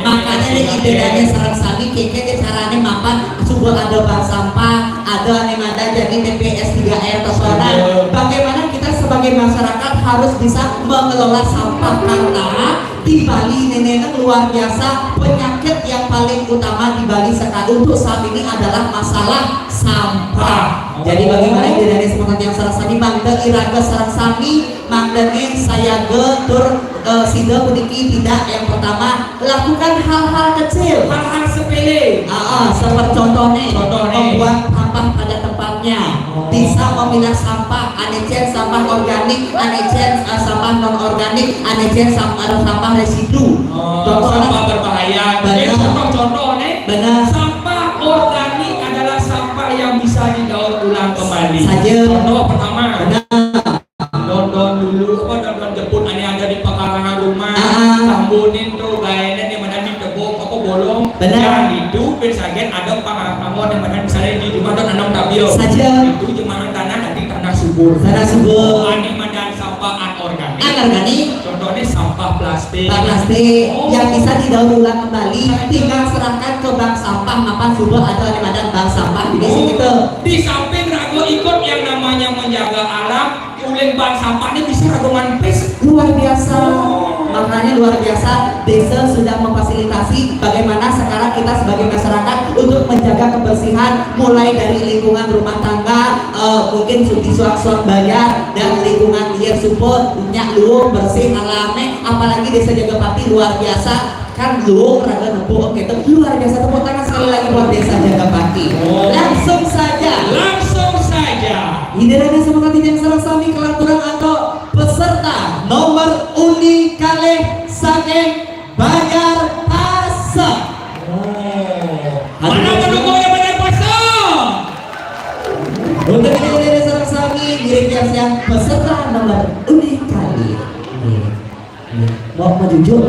Speaker 3: makanya ini bedanya sarang sami keke caranya mapan subur ada bank sampah ada di Madan jadi TPS 3R tersoran bagaimana kita sebagai masyarakat harus bisa mengelola sampah karena di Bali nenek luar biasa penyakit yang paling utama di Bali sekarang untuk saat ini adalah masalah sampah. Jadi bagaimana dari semangat yang sarang sami mangga iraga sarang sami mangdane saya tur sida puniki tidak yang pertama lakukan hal-hal kecil
Speaker 2: hal-hal sepele
Speaker 3: seperti contohnya membuang sampah pada tempatnya bisa memilah sampah anecen sampah organik anecen sampah non organik anecen sampah residu
Speaker 2: sampah berbahaya contohnya
Speaker 3: benar
Speaker 2: sampah organik adalah sampah yang bisa didaur ulang kembali
Speaker 3: saja
Speaker 2: contoh pertama don dulu don jemput ada di pekarangan rumah tambunin tuh gayanya yang mana di tebok apa bolong yang itu bersagen ada pangan yang mana misalnya di rumah don anam tabil
Speaker 3: saja
Speaker 2: itu jemaah tanah nanti tanah subur ini mana sampah anorganik contohnya sampah plastik
Speaker 3: yang bisa didaur ulang kembali tinggal serahkan ke bank sampah mapan subur atau di mana bank sampah di situ
Speaker 2: di samping ragu ikut yang namanya menjaga alam uleng bank sampah ini bisa ragu manpis
Speaker 3: luar biasa makanya luar biasa desa sudah memfasilitasi bagaimana sekarang kita sebagai masyarakat untuk menjaga kebersihan mulai dari lingkungan rumah tangga mungkin di suak-suak bayar dan lingkungan liar support minyak luwung bersih alame apalagi Desa Jagapati luar biasa kan luwung raga nebu oke itu luar biasa tepuk tangan sekali lagi buat Desa Jagapati langsung saja ini ada semangat yang sarang sami kelaturan atau peserta nomor undi kalih saking Banjar Pasar.
Speaker 2: Mana pendukungnya Banjar Pasar?
Speaker 3: Untuk ini ada sarang sami diri yang peserta nomor undi kali. Mau jujur.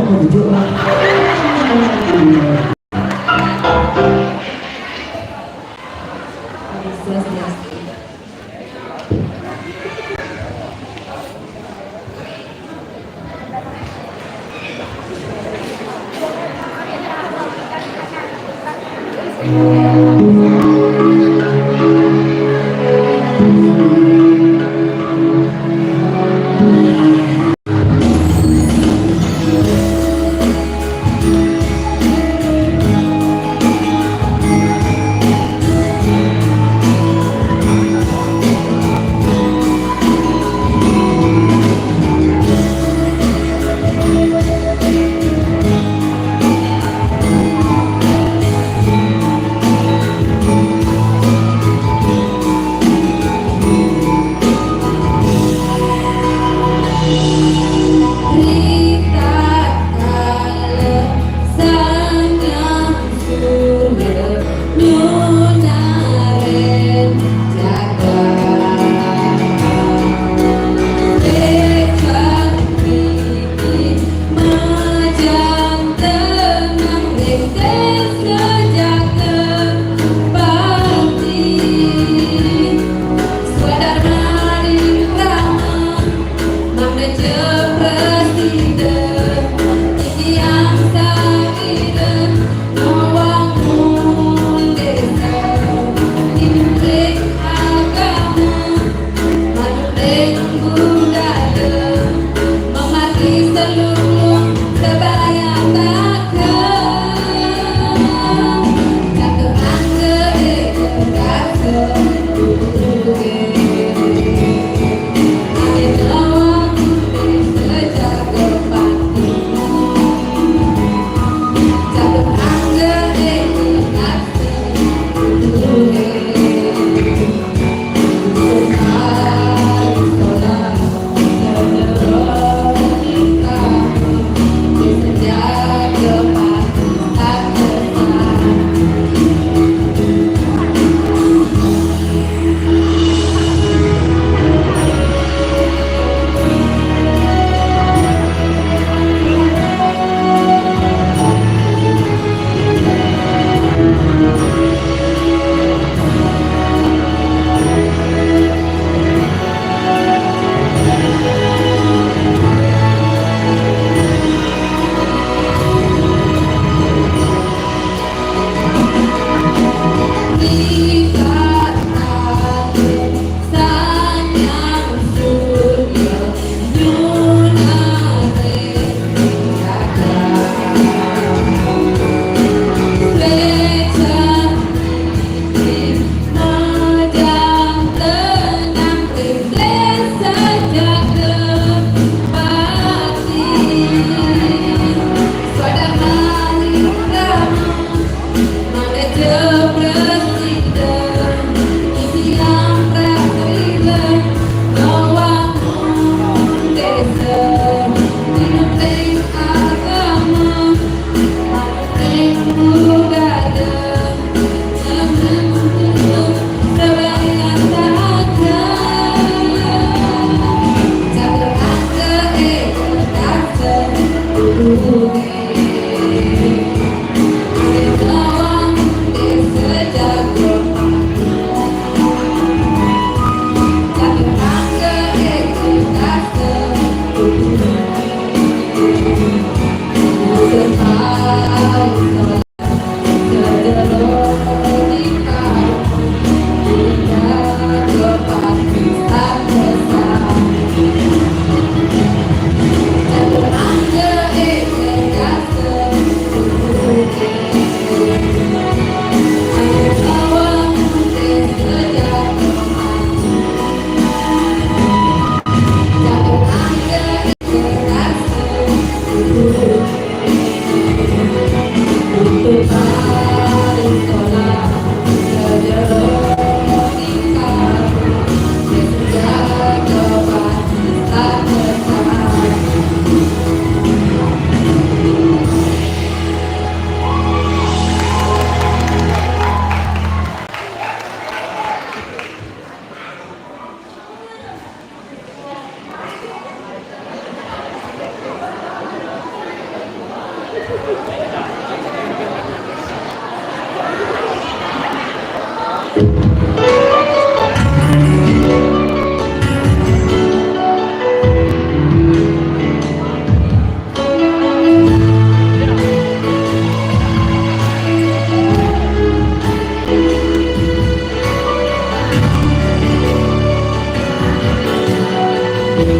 Speaker 12: Sing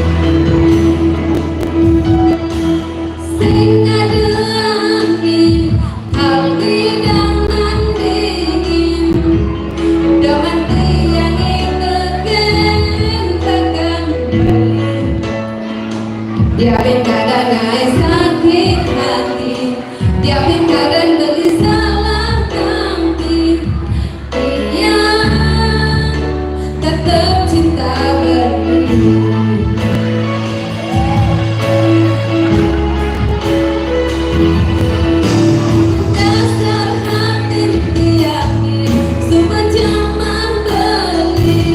Speaker 12: adeangin hati dengan dingin dengan tiang tekan Diapin kadang ngai sakit hati Diapin kadang beli salah ganti Dia tetap cinta berdiri Dasar hati tiangin Semua zaman beli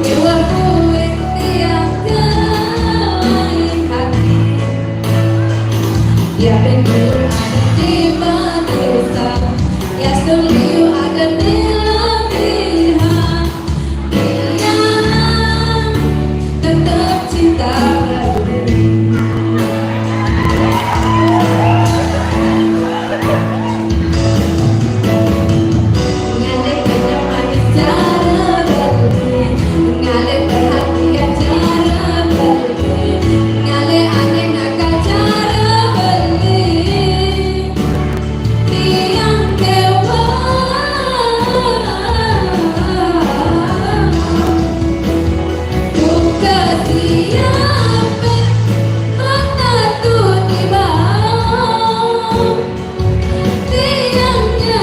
Speaker 12: Dewa kue tiang lain hati Ya bener ada di manusia Ya selalu ada di latihan Dia tetap cinta berdiri Mengalir banyak manis cara berdiri Mengalir perhatian cara berdiri Mengalir angin nakal cara berdiri Tiang Buka siapa menatu di bawah Tiangnya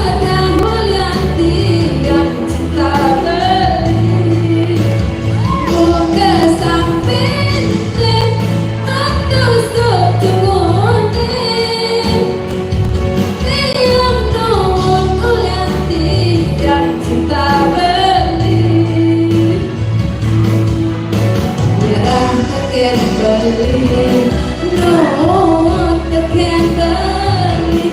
Speaker 12: mulia tiang cinta beli Buka samping mentusuk tungguin Tiang nuhun mulia tiang cinta beli Nyerah teken beli Nuhun teken beli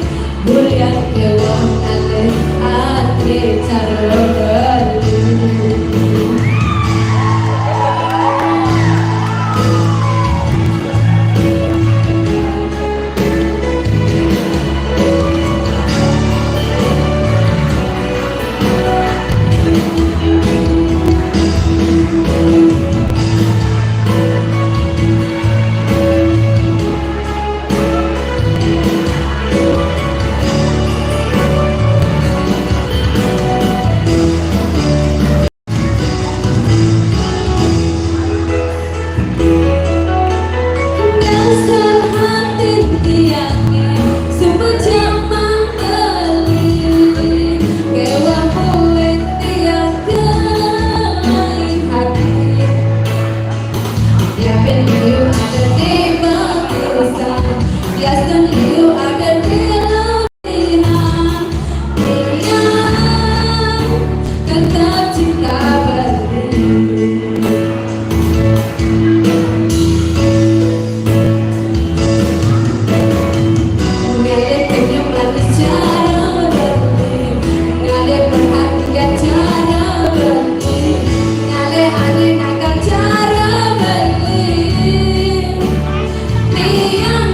Speaker 12: Bulian kewang alih hati cara beli Dasar hati tiangin Semua zaman beli Kewah kue tiang lain hati Ya beliau ada di barisan Ya selalu ada di latihan Dia tetap cinta berdiri Mengalir kenyang manis cara berdiri Mengalir perhatian cara berdiri Mengalir angin nakal cara berdiri Tiang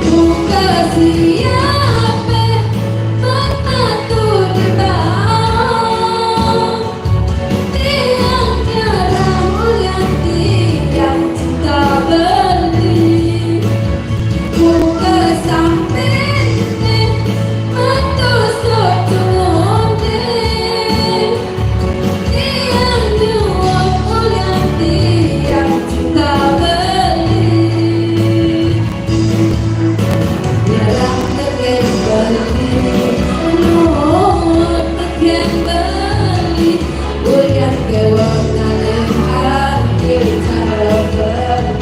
Speaker 12: Buka siapa menatu di bawah Tiangnya mulia tiang cinta beli Buka samping mentusuk tungguin Tiang nuhun mulia tiang cinta beli Nyerah teken beli Nuhun teken beli Bulian kewang alih hati cara beli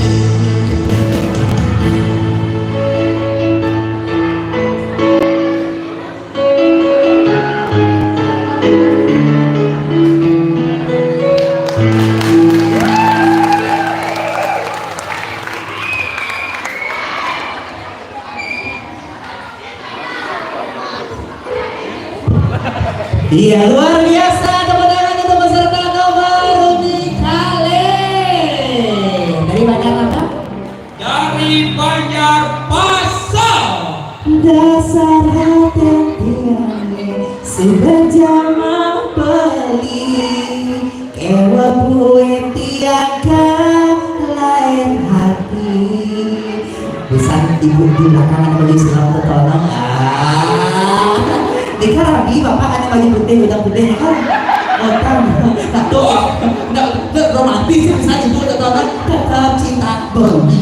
Speaker 8: Iya, luar biasa kemenangan untuk peserta nomor Unikale. Dari Banjarmasin.
Speaker 2: Dari Banjarmasin.
Speaker 3: Dasar hati tiangin Sebejama beli kewa buat tiakan lain hati. Bisa ibu di belakangan beli silang tertolong. Dika rabi bapak ada baju putih udah putih kan? Kan, tak tuh, nggak romantis sih bisa ibu tertolong tetap cinta beli.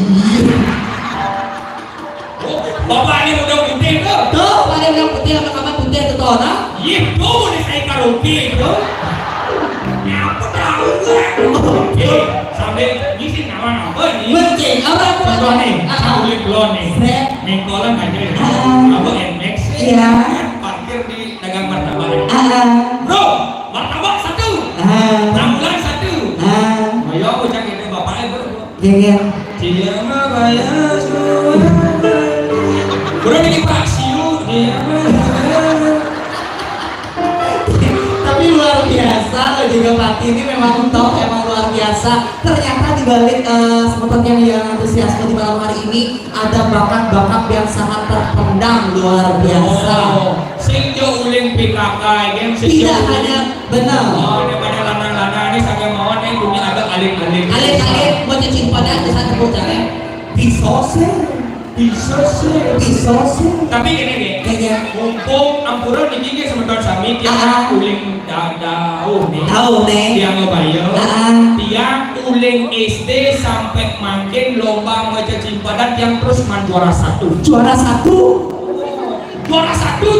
Speaker 2: Bapak ini udah putih tuh.
Speaker 3: Tuh, ada yang putih sama kamar putih tertolong.
Speaker 2: Itu boleh saya karaoke tuh. Apa tahu gue? Sampai ngisi nama apa nih?
Speaker 3: Menceng apa?
Speaker 2: Contoh nih, kulit blon nih. Nengkolan aja. Apa NMAX?
Speaker 3: Iya.
Speaker 2: Parkir di dagang martabak. Bro, martabak satu. Rambulan satu. Ayo aku cek ini bapaknya bro.
Speaker 3: Iya.
Speaker 2: Dia mah bayar semua. Bro ini Pak Siu dia
Speaker 3: Tapi luar biasa loh juga Pati ini memang top, emang luar biasa. Ternyata dibalik seperti yang antusiasme di malam hari ini ada bakat-bakat yang sangat terpendam luar biasa.
Speaker 2: Sing jo uling PKK yang
Speaker 3: Tidak hanya benar.
Speaker 2: Oh, daripada lana-lana ini saya mau nih punya agak alik-alik.
Speaker 3: Alik-alik mau cicing pada bisa tepuk tangan. Bisa sih.
Speaker 2: Tapi gini mumpung ampura di gigi sebentar sami dia uling daun nih. Dia ngebayar. Dia uling SD sampai makin lomba ngecacing padat yang terus juara satu.
Speaker 3: Juara satu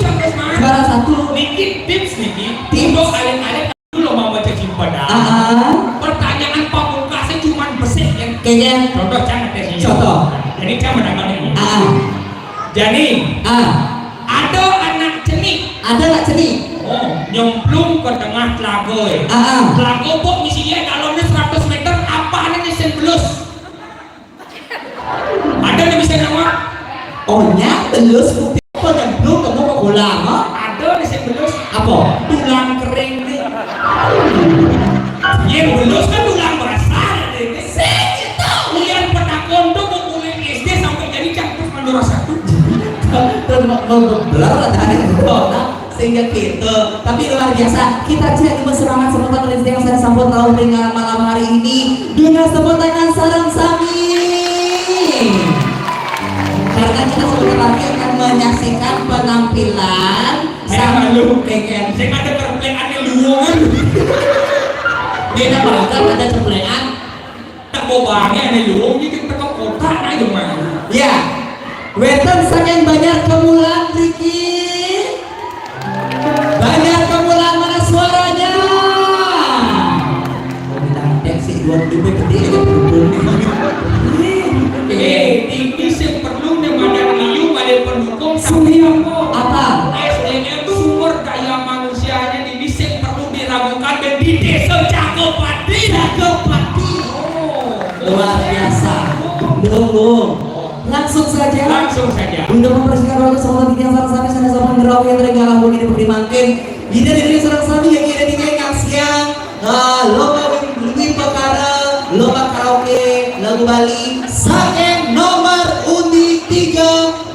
Speaker 2: sampai mana?
Speaker 3: Juara satu.
Speaker 2: Niki tips niki. Untuk alik-alik dulu lomba ngecacing padat. Pertanyaan pamungkasnya cuma bersih yang
Speaker 3: kayaknya.
Speaker 2: Contoh jangan tes.
Speaker 3: Contoh.
Speaker 2: Jadi saya menangkan ini. Jadi ada anak cenik.
Speaker 3: Ada anak cenik.
Speaker 2: Oh, nyemplung ke tengah telaga. Telaga kok misinya dalamnya 100 meter. Apa nih sen belus? Ada yang bisa nama?
Speaker 3: Oh nya belus bukti apa nyemplung kamu ke kolam?
Speaker 2: Ada yang sen belus.
Speaker 3: Apa?
Speaker 2: Tulang kering nih. Yang belus kan tulang besar deh. Lihat penakon tuh kumpulin SD sampai jadi campur juara satu.
Speaker 3: Terus ngeblur dari sehingga gitu. Tapi luar biasa. Kita jadi bersemangat semoga Tulis yang saya sambut tahun dengan malam hari ini dengan tepuk tangan sarang sami. Karena kita sebentar lagi akan menyaksikan penampilan sang pengen.
Speaker 2: Saya ada perpelekan yang luwungan.
Speaker 3: Beda banget ada cemplean.
Speaker 2: Tak bobangnya ada luwung jadi kita kota nah gimana?
Speaker 3: Ya. Wetan sangat banyak kemulan Riki. Banyak kemulan mana suaranya? Mau bilang sih dua tipe gede
Speaker 2: tinggi sih perlu nih badan liu pada pendukung tapi apa? SDM sumber daya manusianya di bisik perlu diragukan dan di desa Cakopati.
Speaker 3: Luar biasa. Tunggu. Langsung saja untuk mempersingkat waktu semua tiga sarang sami sana sama ngerau yang terengah lagu ini beri makin tidak dari sarang sami yang ada di kayang siang lomba lebih perkara lomba karaoke lagu Bali saking nomor undi 3.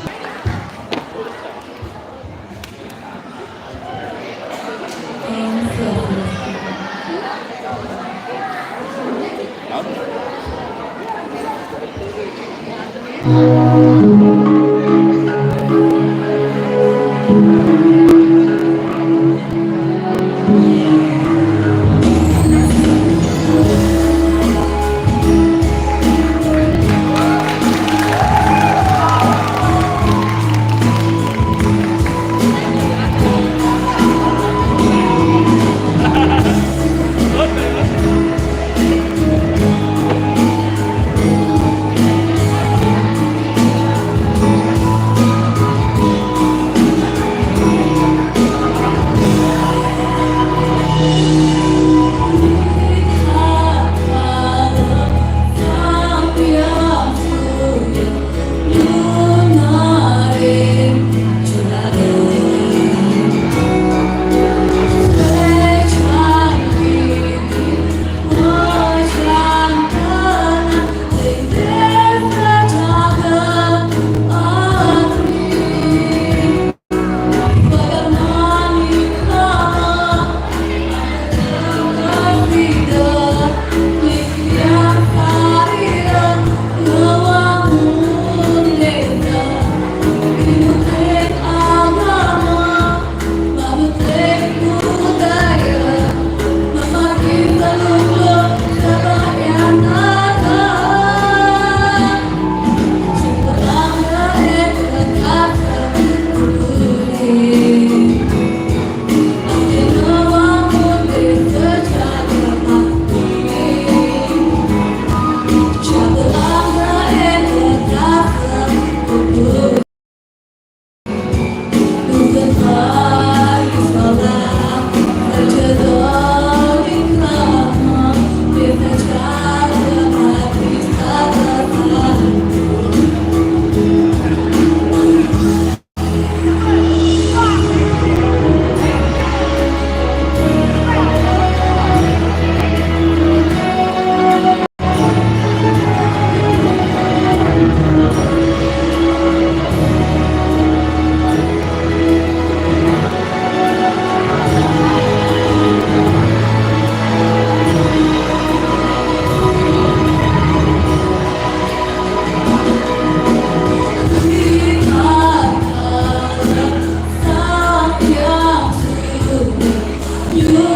Speaker 10: Yang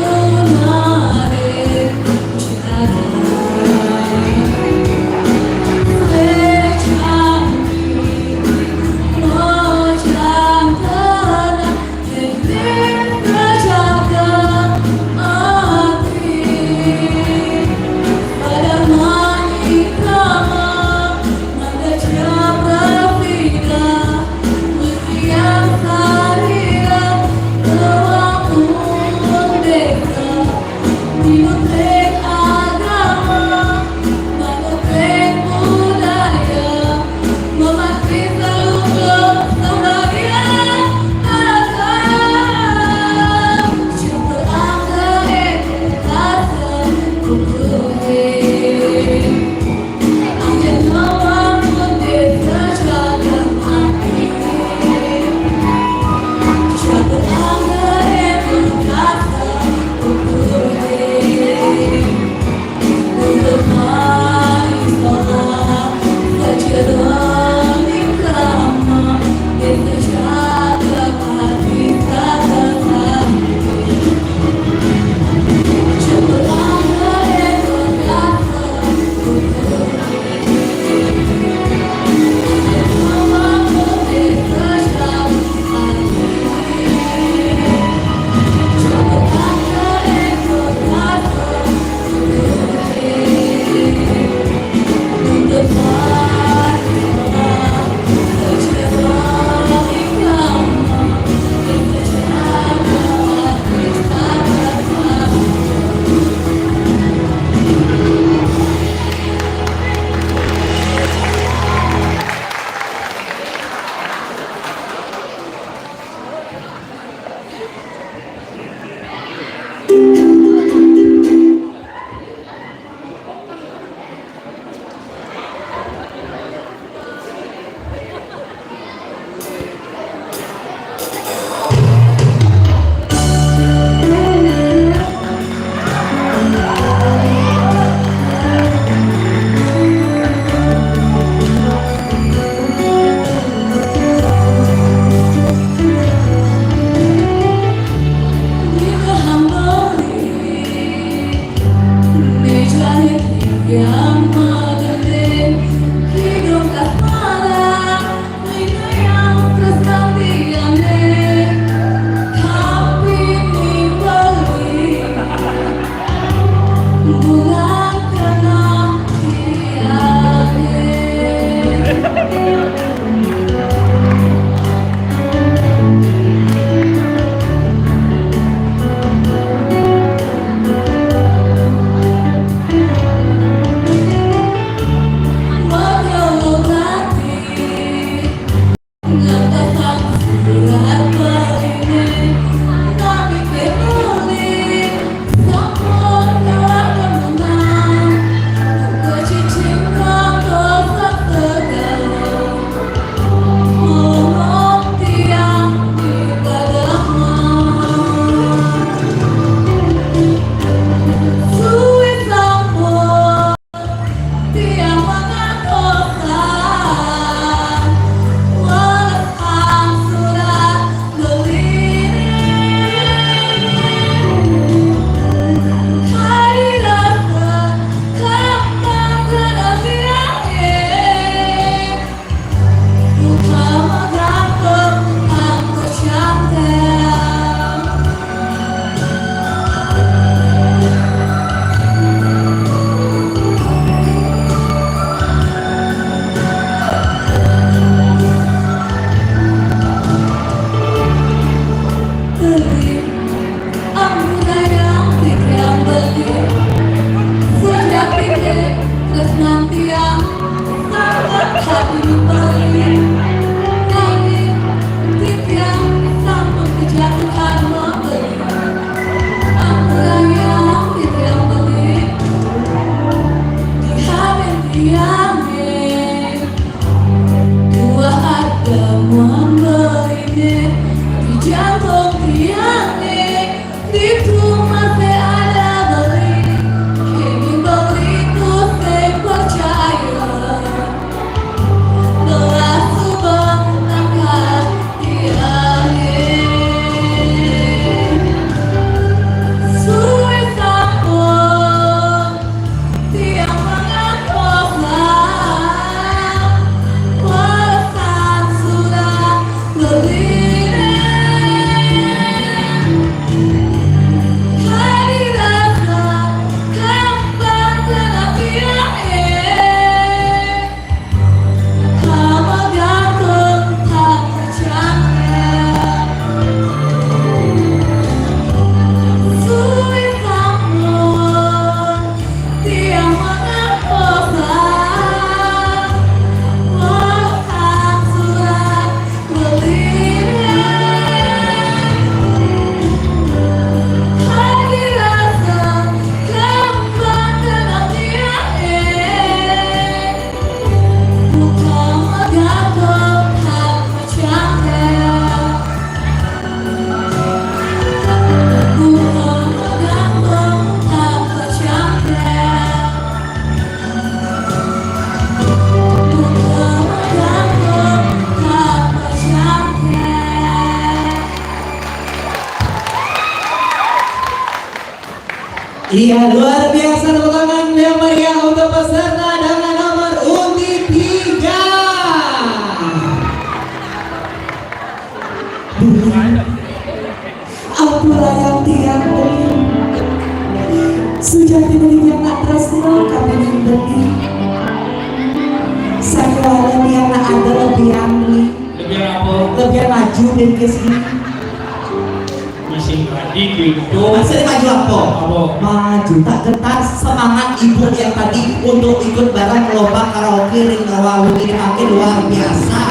Speaker 8: Iya, luar biasa tepuk tangan yang meriah untuk peserta dengan nomor undi 3. Ampura yang tiang beli Sujati beli yang tresno kami beli Sakwala yang ada lebih beli
Speaker 2: Lebih apa?
Speaker 8: Lebih maju dan kesini
Speaker 2: Masih tadi gitu.
Speaker 8: Masih maju apa? Maju tak gentar semangat ibu yang tadi untuk ikut bareng lomba karaoke ring rawawi ini makin luar biasa.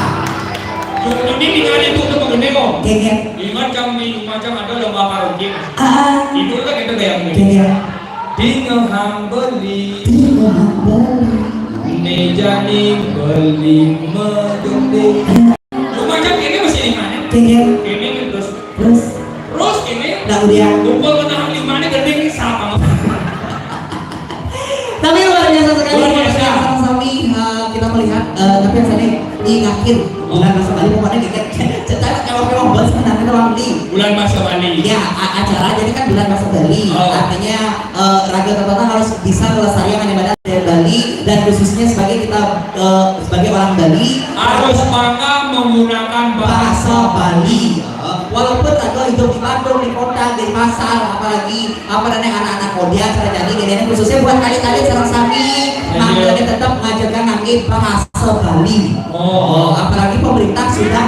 Speaker 2: Ini tinggal itu untuk mengenai kok.
Speaker 8: Kengek.
Speaker 2: Macam ada lomba karaoke. Itu kan kita kayak
Speaker 8: Kengek.
Speaker 2: Tinggal hambeli. Meja nih beli megede. Macam ini masih di mana?
Speaker 8: Kengek.
Speaker 2: Ini terus. Terus ini.
Speaker 8: Nah udah.
Speaker 2: Kumpul menahan 5 nih gede siapa?
Speaker 8: Tapi luar biasa sekali. Luar biasa. Sama-sama kita melihat tapi yang saya ingatin bulan masa Bali pokoknya cetak kalau bos menanti orang Bali.
Speaker 2: Bulan masa Bali.
Speaker 8: Ya acara jadi kan bulan masa Bali. Artinya Raga Tertata harus bisa melestarikan ibadah dari Bali dan khususnya sebagai kita sebagai orang Bali
Speaker 2: harus bangga menggunakan bahasa Bali.
Speaker 8: Walaupun Raga hidup di Bandung, di kota, di pasar, apalagi anak-anak kodian cara jadi gini khususnya buat kali-kali sarang sami makanya tetap mengajarkan nanti bahasa Bali. Apalagi pemerintah sudah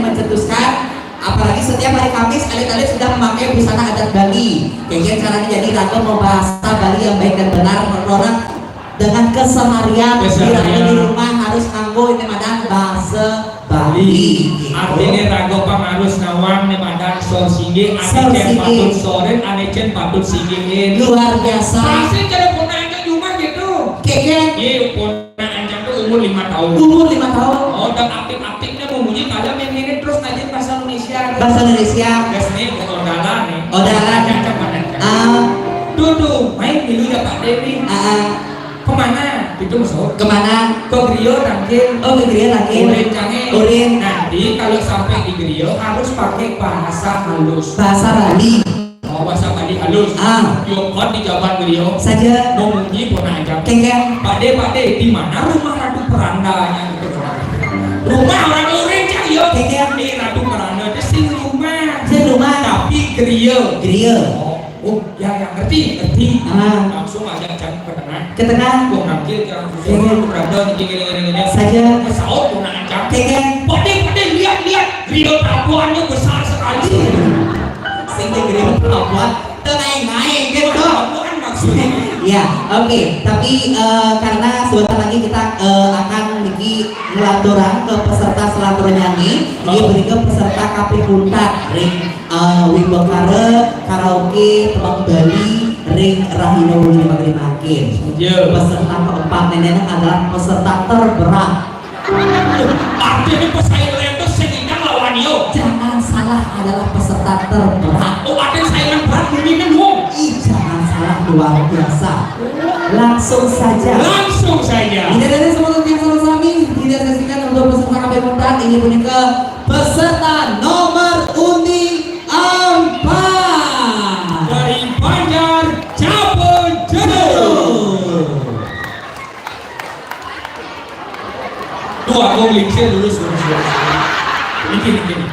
Speaker 8: mencetuskan apalagi setiap hari Kamis kali-kali sudah memakai busana adat Bali. Kayak caranya jadi Raga mau bahasa Bali yang baik dan benar orang dengan keseharian di rumah harus nganggo ini madan bahasa Bali.
Speaker 2: Artinya Raga pang harus ngawang nih madan sor singgih ane patut soren ane cen patut singgih.
Speaker 8: Luar biasa.
Speaker 2: Pasti cara puna anjang cuma gitu.
Speaker 8: Keke.
Speaker 2: Iya puna anjang tuh umur 5 tahun.
Speaker 8: Umur 5 tahun.
Speaker 2: Oh dan aktif-aktifnya memuji kadang yang ini terus ngajar bahasa Indonesia.
Speaker 8: Bahasa Indonesia.
Speaker 2: Gas nih odala nih.
Speaker 8: Odala.
Speaker 2: Tuh main dulu ya Pak Dewi. Kemana? Itu masuk.
Speaker 8: Kemana?
Speaker 2: Ke Grio Rangkil.
Speaker 8: Oh ke Grio Rangkil.
Speaker 2: Urin canggih.
Speaker 8: Urin.
Speaker 2: Nanti kalau sampai di Grio harus pakai bahasa halus.
Speaker 8: Bahasa Bali.
Speaker 2: Oh bahasa Bali halus. Yuk di Jawa Grio.
Speaker 8: Saja.
Speaker 2: Memuji pun aja.
Speaker 8: Kengkeng.
Speaker 2: Pak De, di mana rumah Ratu Perandanya? Rumah orang Urin canggih. Kengkeng. Di Ratu Peranda itu sing rumah.
Speaker 8: Sing rumah.
Speaker 2: Tapi Grio.
Speaker 8: Grio.
Speaker 2: Oh, yang ngerti. Langsung aja jangan ke tengah. Gua ngambil jalan susun berada di gini
Speaker 8: saja.
Speaker 2: Pesawat gua nancap.
Speaker 8: Pade lihat.
Speaker 2: Rio Tabuannya besar sekali.
Speaker 8: Sehingga Rio Tabuan naik gitu.
Speaker 2: Tabuan maksudnya.
Speaker 8: Ya, oke. Tapi karena sebentar lagi kita akan lagi ngelaturan ke peserta selantur nyanyi. Ini beri ke peserta Kapi Puntat ring Wimbokare karaoke Tebang Bali ring Rahino Wuli Makin. Peserta keempat nenek adalah peserta terberat.
Speaker 2: Artinya pesaing itu sedikit lawan yo.
Speaker 8: Jangan salah adalah peserta terberat.
Speaker 2: Oh ada saingan berat ini kan wong.
Speaker 8: Jangan salah luar biasa. Langsung saja. Tidak ada semua yang sama-sama tidak saksikan untuk peserta KP Puntat ini punya ke peserta nomor undi 4
Speaker 2: dari Banjar Jabodetabek. Tuh aku linknya dulu suruh. Ini.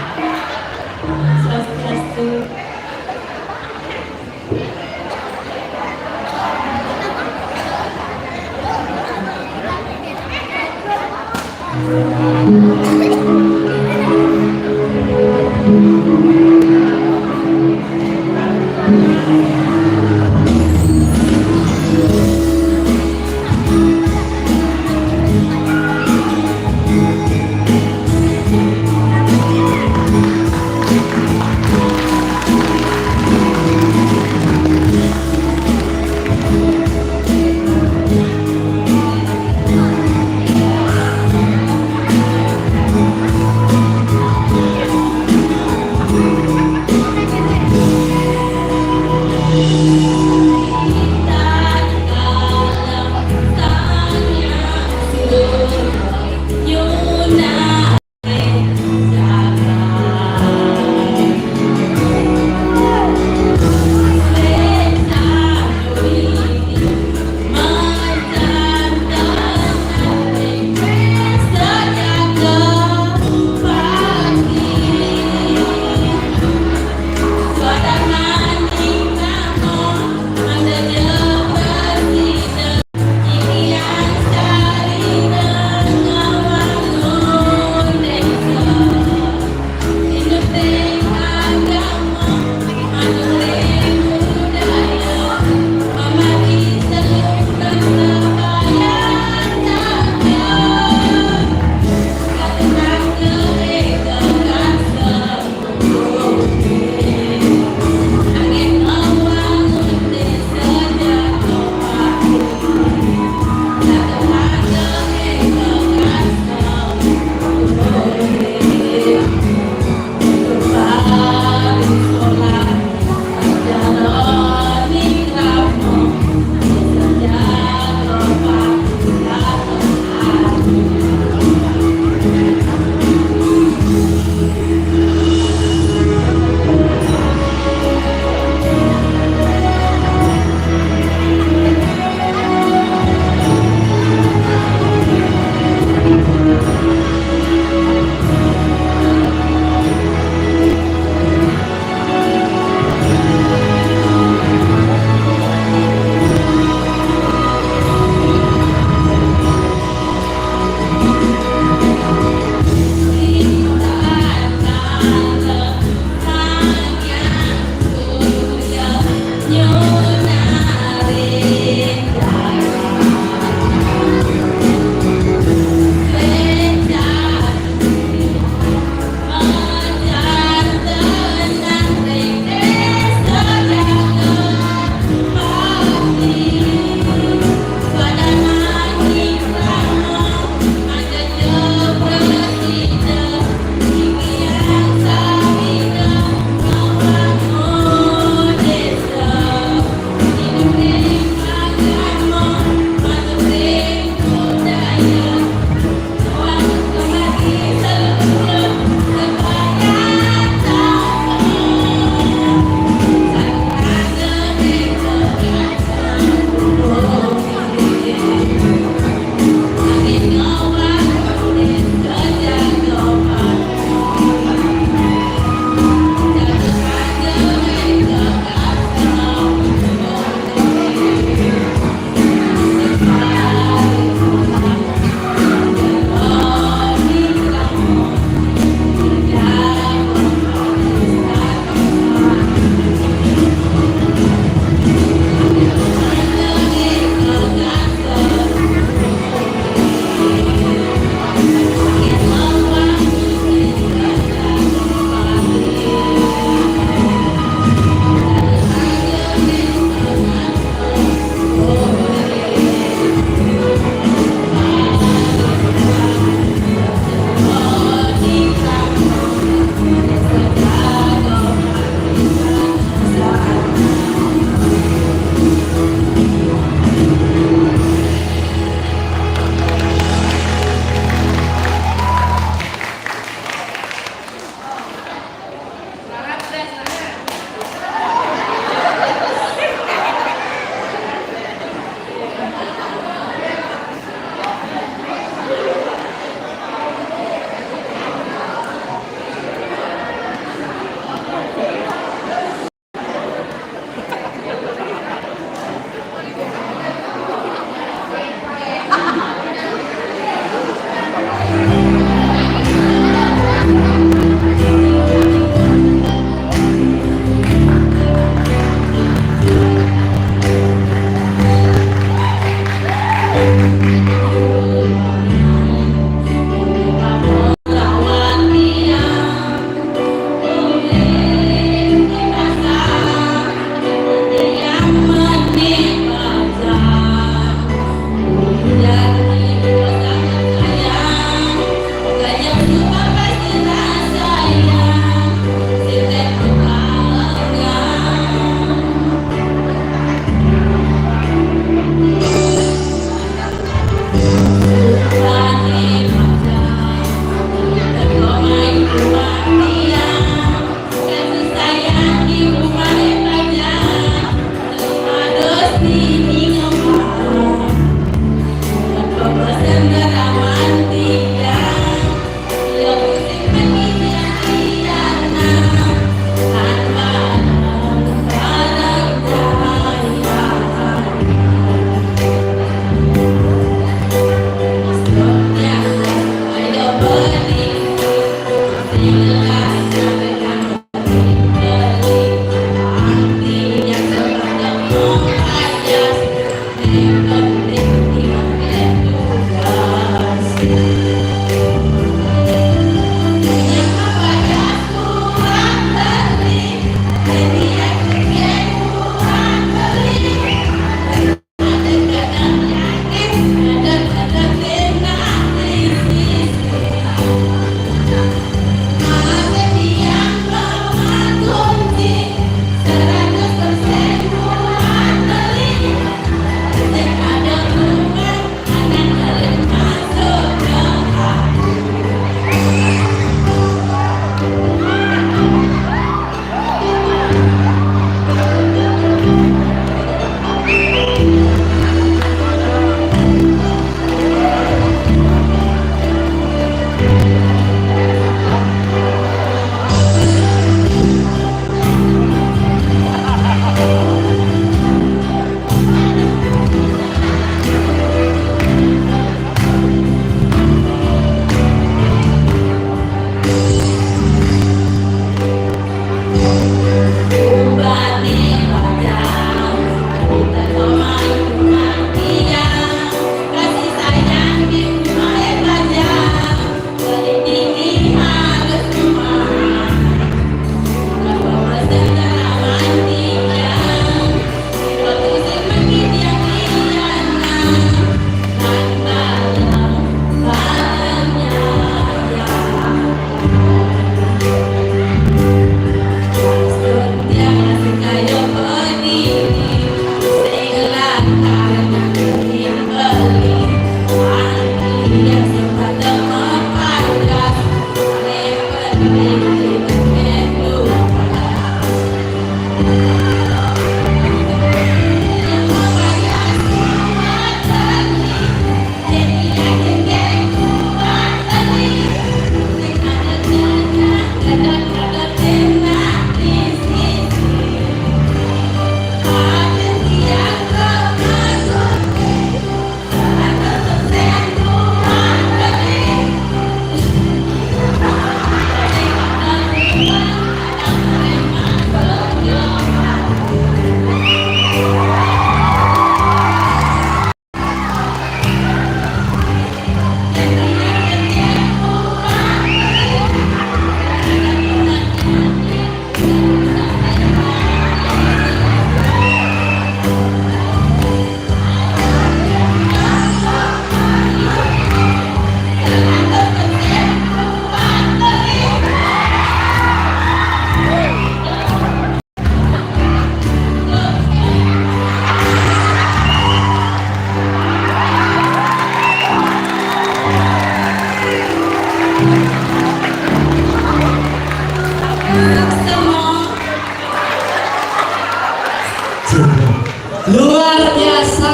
Speaker 8: Luar biasa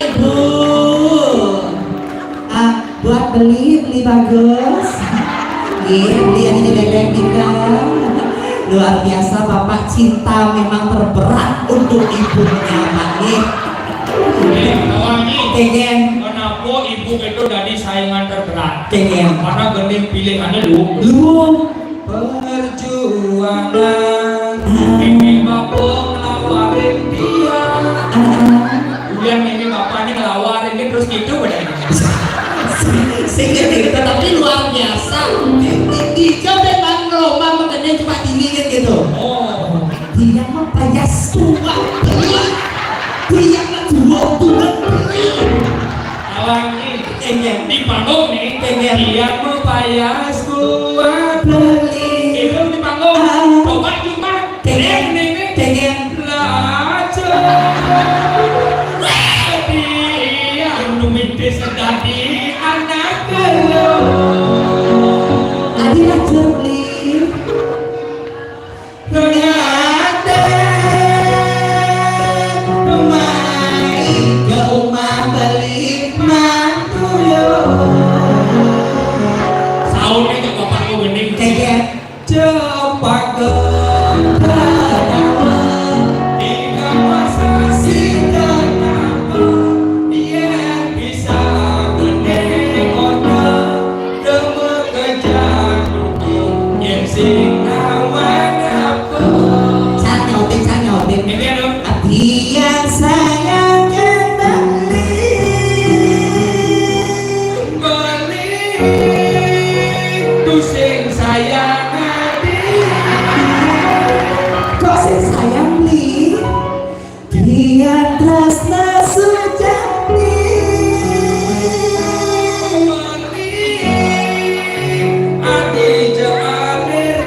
Speaker 8: Ibu. Buat beli bagus. Beli yang ini bebek juga. Luar biasa, Bapak cinta memang terberat untuk Ibu menyamai. Kegen.
Speaker 2: Kenapa Ibu itu dari saingan terberat?
Speaker 8: Kegen.
Speaker 2: Karena gending pilihannya lu. Perjuangan ini bapak ngelawarin dia. Kemudian ini bapak ini ngelawarin dia terus gitu pada
Speaker 8: sehingga gitu, tapi luar biasa. Ika memang lomba makanya cuma dingin gitu. Oh, dia mah payas tua. Dia mah tua.
Speaker 2: Awang ini di panggung nih, dia mah payas tua. Itu di panggung. Coba cuma
Speaker 8: Kegen
Speaker 2: laca. Dia numite sedadi anak lo.
Speaker 8: Adina Jurli.
Speaker 2: Ternyata
Speaker 8: Tiang sayang
Speaker 2: tu sing sayang hati
Speaker 8: kok sing sayang li tiang tresna sejati
Speaker 2: hati jalir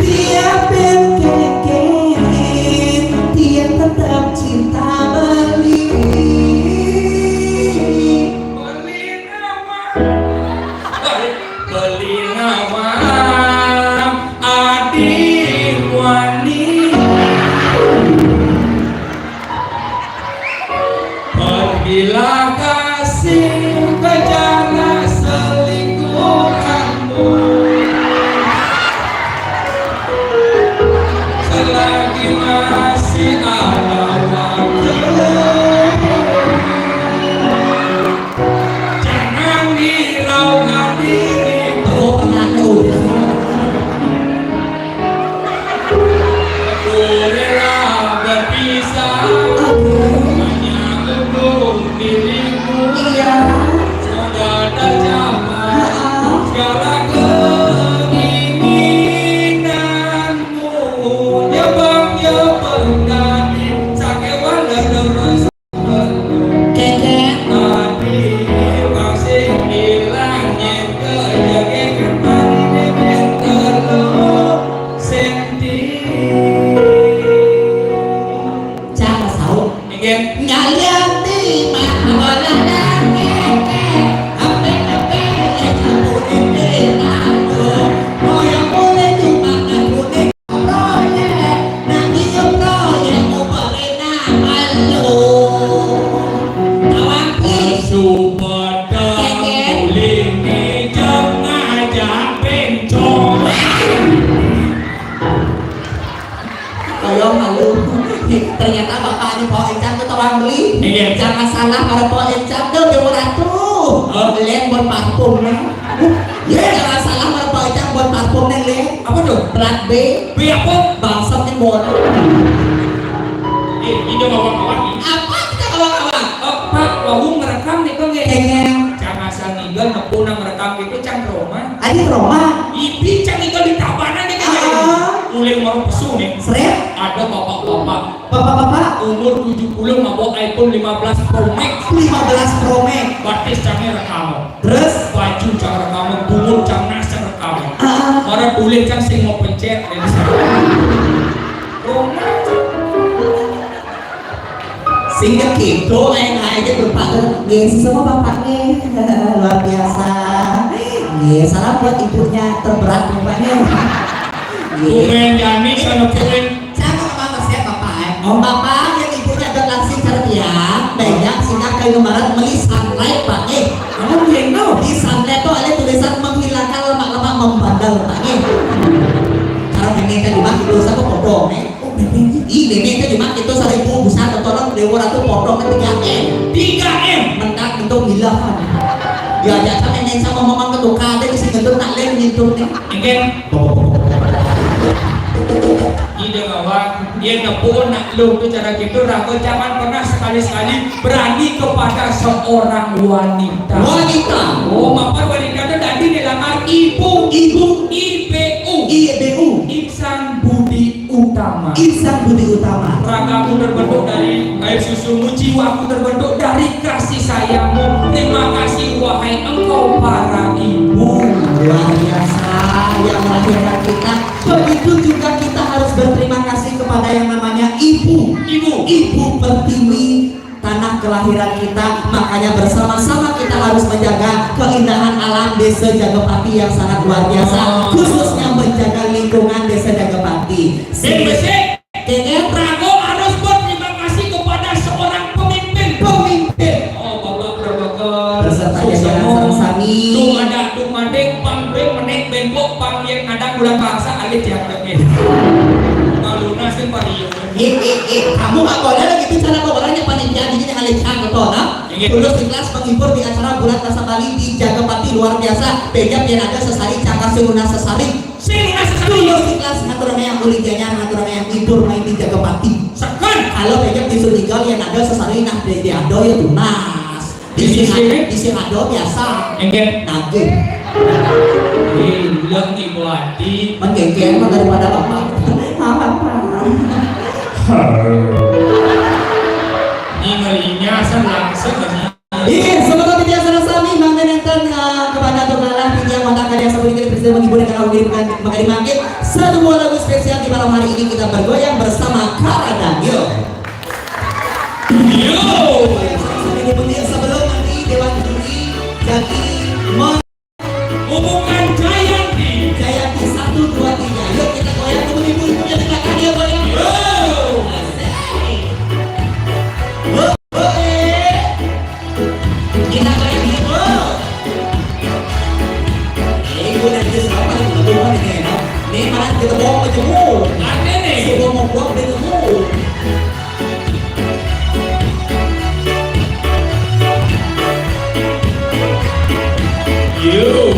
Speaker 8: tiap berkeket tiang tetap cinta beli
Speaker 2: beli nama adik wani pergilah kasih ke jalan selingkuhanmu selagi masih ada waktu jangan hiraukan dirimu aku rela berpisah hanya untuk dirimu semoga tercapai segala keinginanmu nyebang tadi sakit walau terus tadi masih hilangnya kejagaan tadi dengan telur senti
Speaker 8: jangan tahu
Speaker 2: ingin
Speaker 8: ngalian di mana bola dan keke ape yang kamu ini aku mau yang boleh cuma aku nih proyek nanti yang proyek mau boleh nama lu kawan
Speaker 2: Supada ulingi jam ngajak bencong
Speaker 8: kalau malu ternyata bapak ini Pak Encam itu orang beli jangan salah pada Pak Encam itu dia orang tuh lihat buat parfum ya jangan salah pada Pak Encam buat parfum nih lihat
Speaker 2: apa tuh?
Speaker 8: berat B
Speaker 2: apa?
Speaker 8: balsam yang buat
Speaker 2: Ini kawan-kawan
Speaker 8: apa kita kawan-kawan?
Speaker 2: Pak, wahung merekam nih kok
Speaker 8: Kayaknya
Speaker 2: Cang asal ninggal ngepuna merekam itu Cang Roma
Speaker 8: Adi Roma
Speaker 2: Ibi Cang ninggal di tabanan nih kan Uling warung pesu nih
Speaker 8: Seret?
Speaker 2: Ada bapak-bapak
Speaker 8: Bapak-bapak?
Speaker 2: Umur 70 mabok iPhone 15 Pro Max
Speaker 8: 15 Pro Max
Speaker 2: Batis Cangnya rekam
Speaker 8: Terus?
Speaker 2: Baju Cang rekam Bungur Cang nasa rekam Orang tulis Cang sing mau pencet Roma
Speaker 8: sehingga gitu lain-lainnya berupa semua bapaknya luar biasa salam buat ibunya terberat rupanya
Speaker 2: Bumen Jani sana pulen
Speaker 8: jangan apa siap bapak bapak yang ibunya ada langsing kerja banyak sehingga kayu kemarin beli sunlight pak kamu bilang no di sunlight tuh ada tulisan menghilangkan lemak-lemak membandel pak cara nenek kan dimana itu sama kodong nenek kan dimana itu 1.000 besar tolong dewa ratu kodong kan 3M mentak bentuk hilafan diajak sama nenek sama mamang ketuka ada isi gendut tak lain gitu nih
Speaker 2: ingin ide kawan dia nepun nak lu tuh cara gitu ragu jangan pernah sekali-sekali berani kepada seorang wanita oh mapa wanita itu tadi dilamar ibu Insan Budi Utama ragamu terbentuk dari air susumu jiwaku terbentuk dari kasih sayangmu terima kasih wahai engkau para ibu
Speaker 8: luar biasa yang melahirkan kita begitu juga kita harus berterima kasih kepada yang namanya ibu pertiwi tanah kelahiran kita makanya bersama-sama kita harus menjaga keindahan alam desa Jagapati yang sangat luar biasa khususnya menjaga lingkungan desa Jagapati
Speaker 2: dengan Prago harus berterima kasih kepada seorang pemimpin Bapak Prabakar
Speaker 8: beserta jajaran Sami
Speaker 2: Tung Madek Pang-Beng Menek Bengkok Pang yang ada bulan bahasa alit ya maluna sih pariyo
Speaker 8: kamu gak boleh lagi bicara kebenarannya panitia ini alit cang betul tulus ikhlas menghibur di acara bulan Rasa Bali di Jagapati luar biasa bejap yang ada sesari cakar singuna sesari tulus ikhlas ikhlas ngatur yang kuliganya ngatur yang tidur main di jaga pati.
Speaker 2: Sekan.
Speaker 8: Kalau banyak tisu tinggal yang ada sesari nah di ado ya tunas. Di sini ado biasa.
Speaker 2: Enggen.
Speaker 8: Nagih.
Speaker 2: Hilang ibu hati.
Speaker 8: Menggenggen mah daripada apa? Apa?
Speaker 2: Ngelinya langsung aja.
Speaker 8: Iya, semoga tidak salah sami mengenangkan kepada Tuhan yang mata karya sabun ini bisa menghibur dan mengirimkan maka dimakin satu buah lagu spesial di malam hari ini kita bergoyang bersama Karadan. Yo. Sebelum nanti Dewan Juri jadi
Speaker 2: hubungan Jayanti
Speaker 8: 1, 2, 3. Yuk kita goyang tunggu ibu punya tegakkan dia goyang. Kita goyang ibu. Ibu dan dia siapa yang berdoa ini? Nih malah kita bawa ke jemur.
Speaker 2: Ada nih.
Speaker 8: Sudah mau bawa ke jemur.
Speaker 2: You.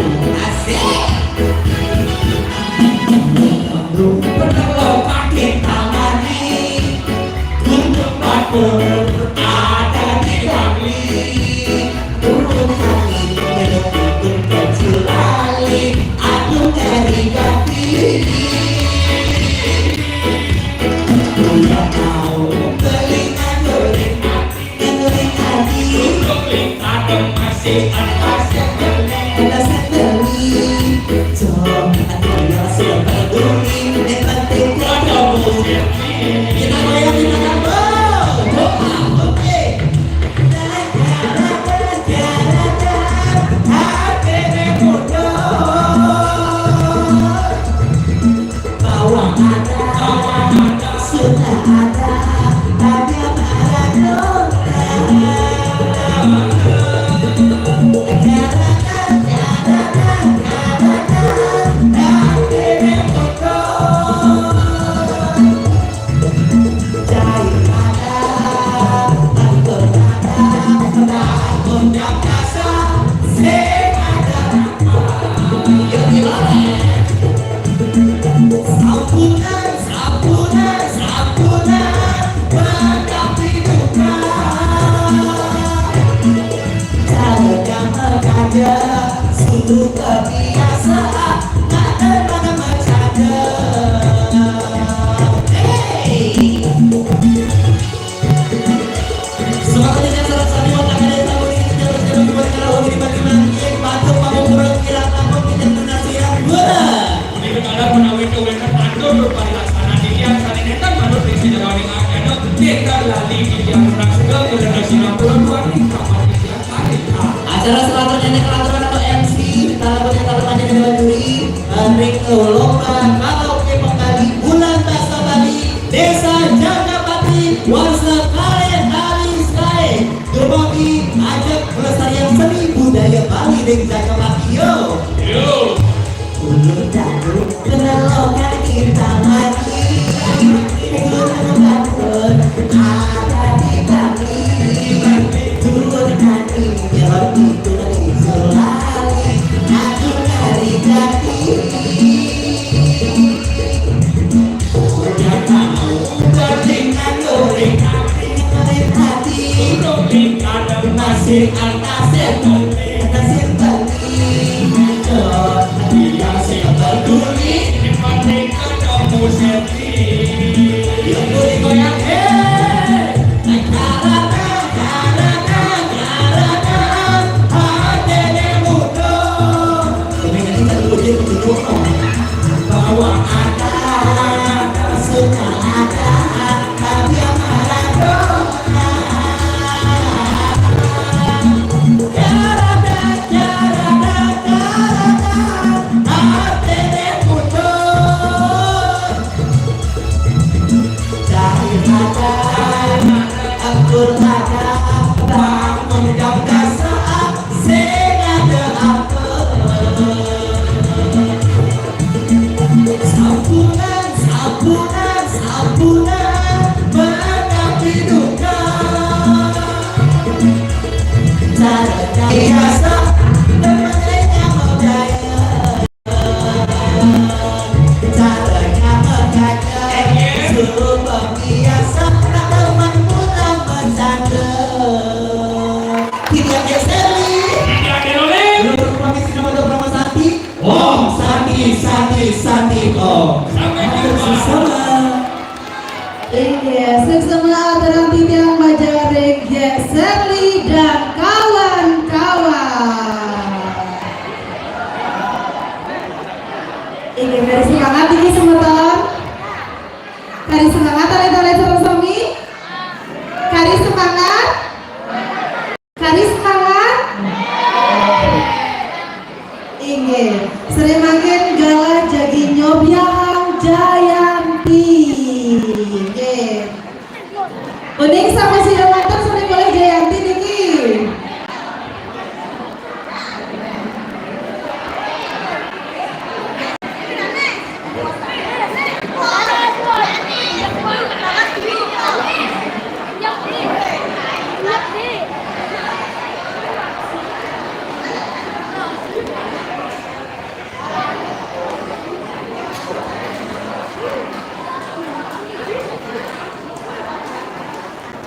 Speaker 8: Perlu pakai tamani untuk ada di kami turun kami menentukan kecil lali aku dari kaki mau telinga goreng hati
Speaker 2: Untuk lingkar masih atas yang
Speaker 8: ada sendiri jom hatinya sudah peduli dan penting kita goyang kita kabel oke bawang ada sudah ada tapi sungguh kebiasaan ada pada macada. Semangatnya salah satu orang ada tahu ini terus buat kalau di bagi-bagi batu pabung kurang kira kamu kita menasihat gua.
Speaker 2: Ini berkala menawin kewenangan pandur pada laksana dilihat saling netan manut di sini jawab yang ada tinggal lali di yang orang segala generasi 62 ini kamar yang paling
Speaker 8: acara selanjutnya kelaturan atau MC kita lakukan dengan juri Enrico Lomba Karaoke Penggali Bulan Bahasa Bali Desa Jagapati Warsa Kale Alis Kae berbagi ajak pelestarian seni budaya Bali dan Jagapati yo ulun dadu kenalokan kita lagi ulun dadu ada di kami turun hati biar itu lagi selalu aku dari kaki udah tahu dengan goreng hati
Speaker 2: untuk lingkar
Speaker 8: masih atas yang tadi
Speaker 2: dia sih peduli di pantai kamu sendiri
Speaker 8: yang boleh goyang naik bahwa ada suka ada tapi yang Maradona akur ada bangun jam dasar senada apa sampunan mengapi duka cara biasa temannya mau daya cara
Speaker 3: Yes, bersama Atarang Titiang Majarek, yes, Serli dan kawan-kawan. Ini dari semangat ini semeton. Kari semangat tale-tale sama-sami. Kari semangat. Kari semangat. Inggih, sering makin galah jadi nyobyahang Jayanti. Inggih. Uning sama si Dewanton sering boleh Jayanti niki.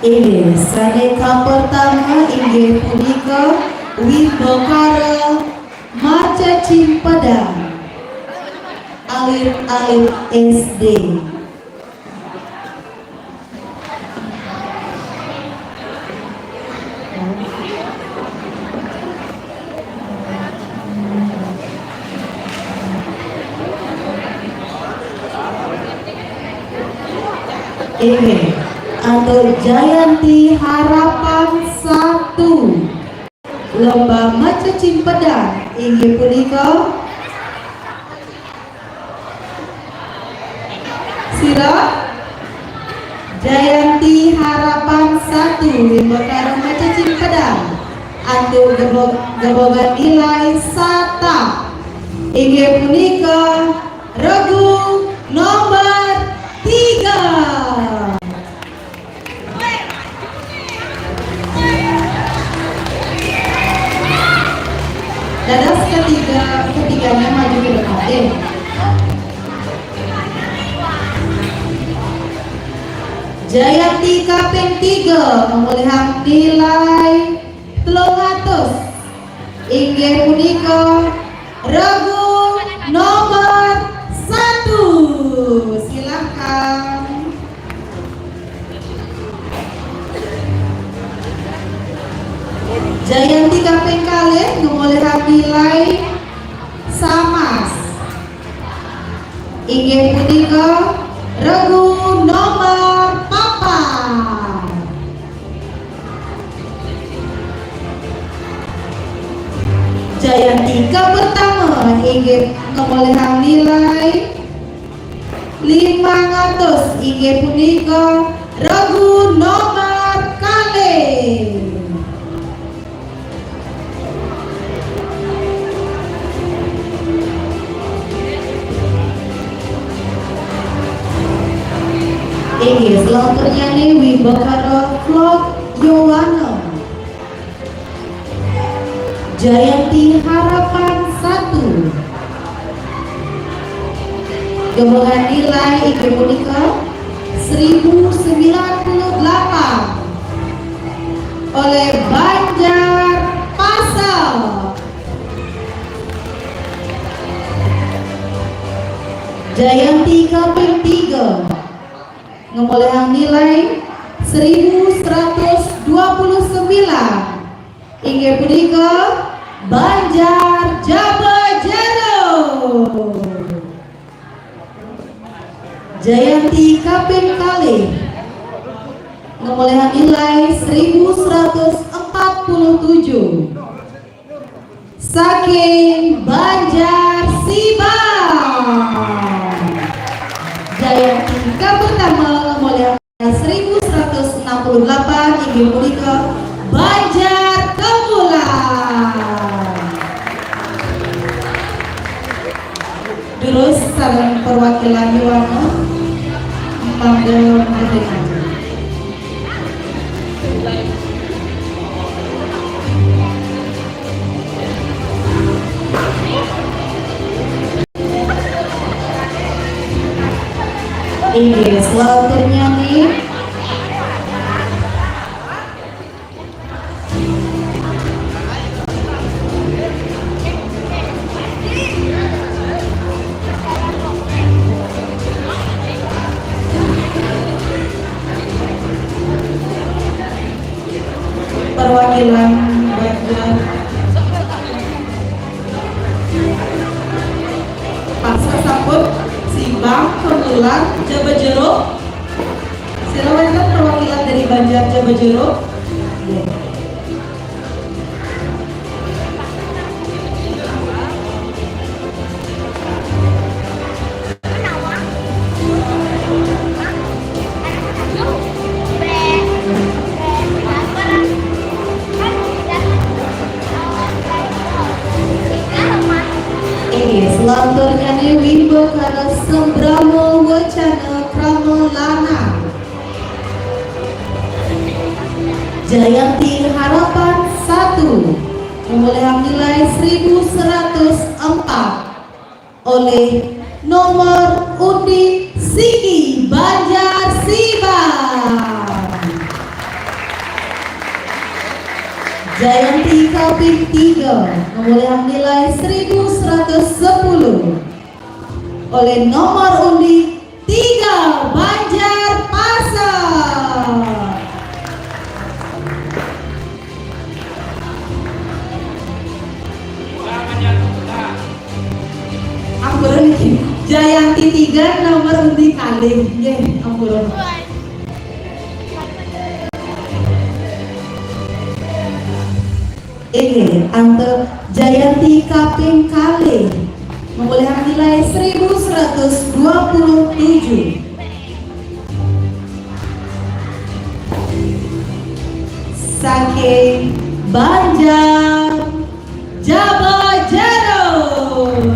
Speaker 3: Ini saneka pertama inggih punika Wibokara Maca Cimpadang alit-alit SD. Ini atau Jayanti Harapan 1 lomba maca Cimpadang inggih punika sira Jayanti Harapan 1 lomba maca Cimpadang anu gebogan nilai sata inggih punika regu nomor 3. Dadas ketiganya maju ke depan. Jayanti kaping 3 memelihara nilai 300 inggih punika regu nomor 1. Silakan. Jayanti kaping kalih memelihara nilai sama inggih punika regu nomor 4. Jayanti pertama inggih memelihara nilai 500 inggih punika regu nomor kalih. Ini selanjutnya nih Wibokara Vlog Yowana Jayanti Harapan 1 gabungan nilai inggih punika 1098 oleh Banjar Pasar. Jayanti kaping 3 ngemelihara nilai 1129 inggih punika Banjar Jabajero. Jayanti kaping kalih ngemelihara nilai 1147 saking Banjar Sibang. Jayanti pertama memelihara 1168 inggih punika Banjar Kemulan. Terus saling perwakilan Yowana Manggil Merdeka. Ini selanjutnya nih perwakilan Banjar Paksa Samput Simbang Kemulan Jawa Jeruk. Silakan perwakilan dari Banjar Jawa Jeruk. Selanjutnya Wimbo Kara Sembramo Wacana Pramolana Jayanti Harapan 1 perolehan nilai 1104 oleh nomor undi Sigi Banjar Siban. Jayanti Kaping 3 perolehan nilai 1110 oleh nomor undi 3 Banjar Pasar. Ampuran iki Jayanti 3 nomor undi kalih nggih ampuran. Ini antar Jayanti Kaping kalih memperoleh nilai 1127 saking Banjar Jawa Jeruk.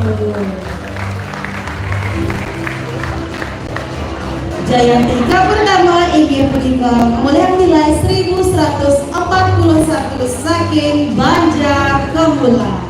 Speaker 3: Jayanti pertama inggih punika memperoleh nilai 1141 saking Banjar Kemulan.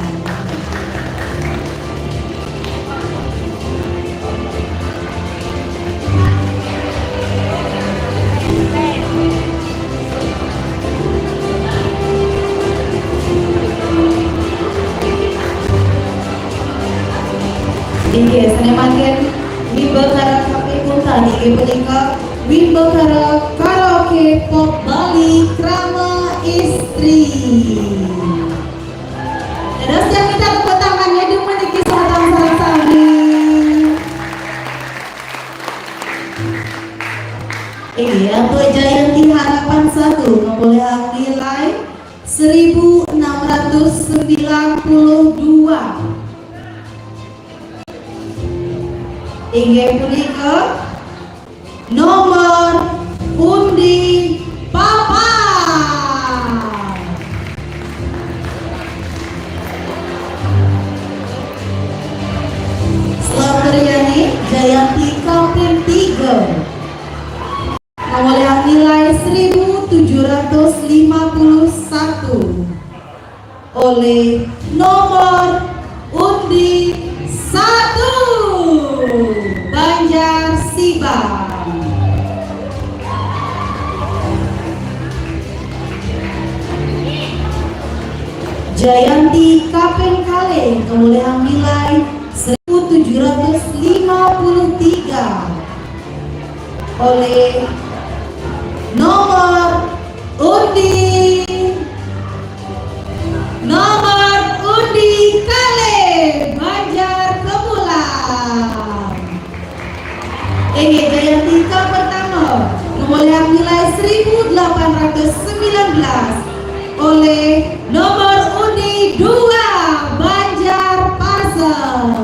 Speaker 3: Inggih sanemanken Wimbo Kara Kafe Punta inggih punika Wimbo Kara Karaoke Pop Bali Krama Istri. Terus yang kita tepuk tangannya di meniki sarang sami. Ini untuk Jayanti Harapan 1 memperoleh nilai 1692. Inggih punika nomor undi Papa. Selanjutnya Jayanti Kaping 3 memperoleh nilai 1751 oleh nomor undi 1 Banjar Siban. Jayanti Kaping kalih memperoleh nilai 1753 oleh nomor undi kalih Banjar Kemulan. Ini Jayanti pertama memperoleh nilai 1819 oleh nomor undi 2 Banjar Pasar.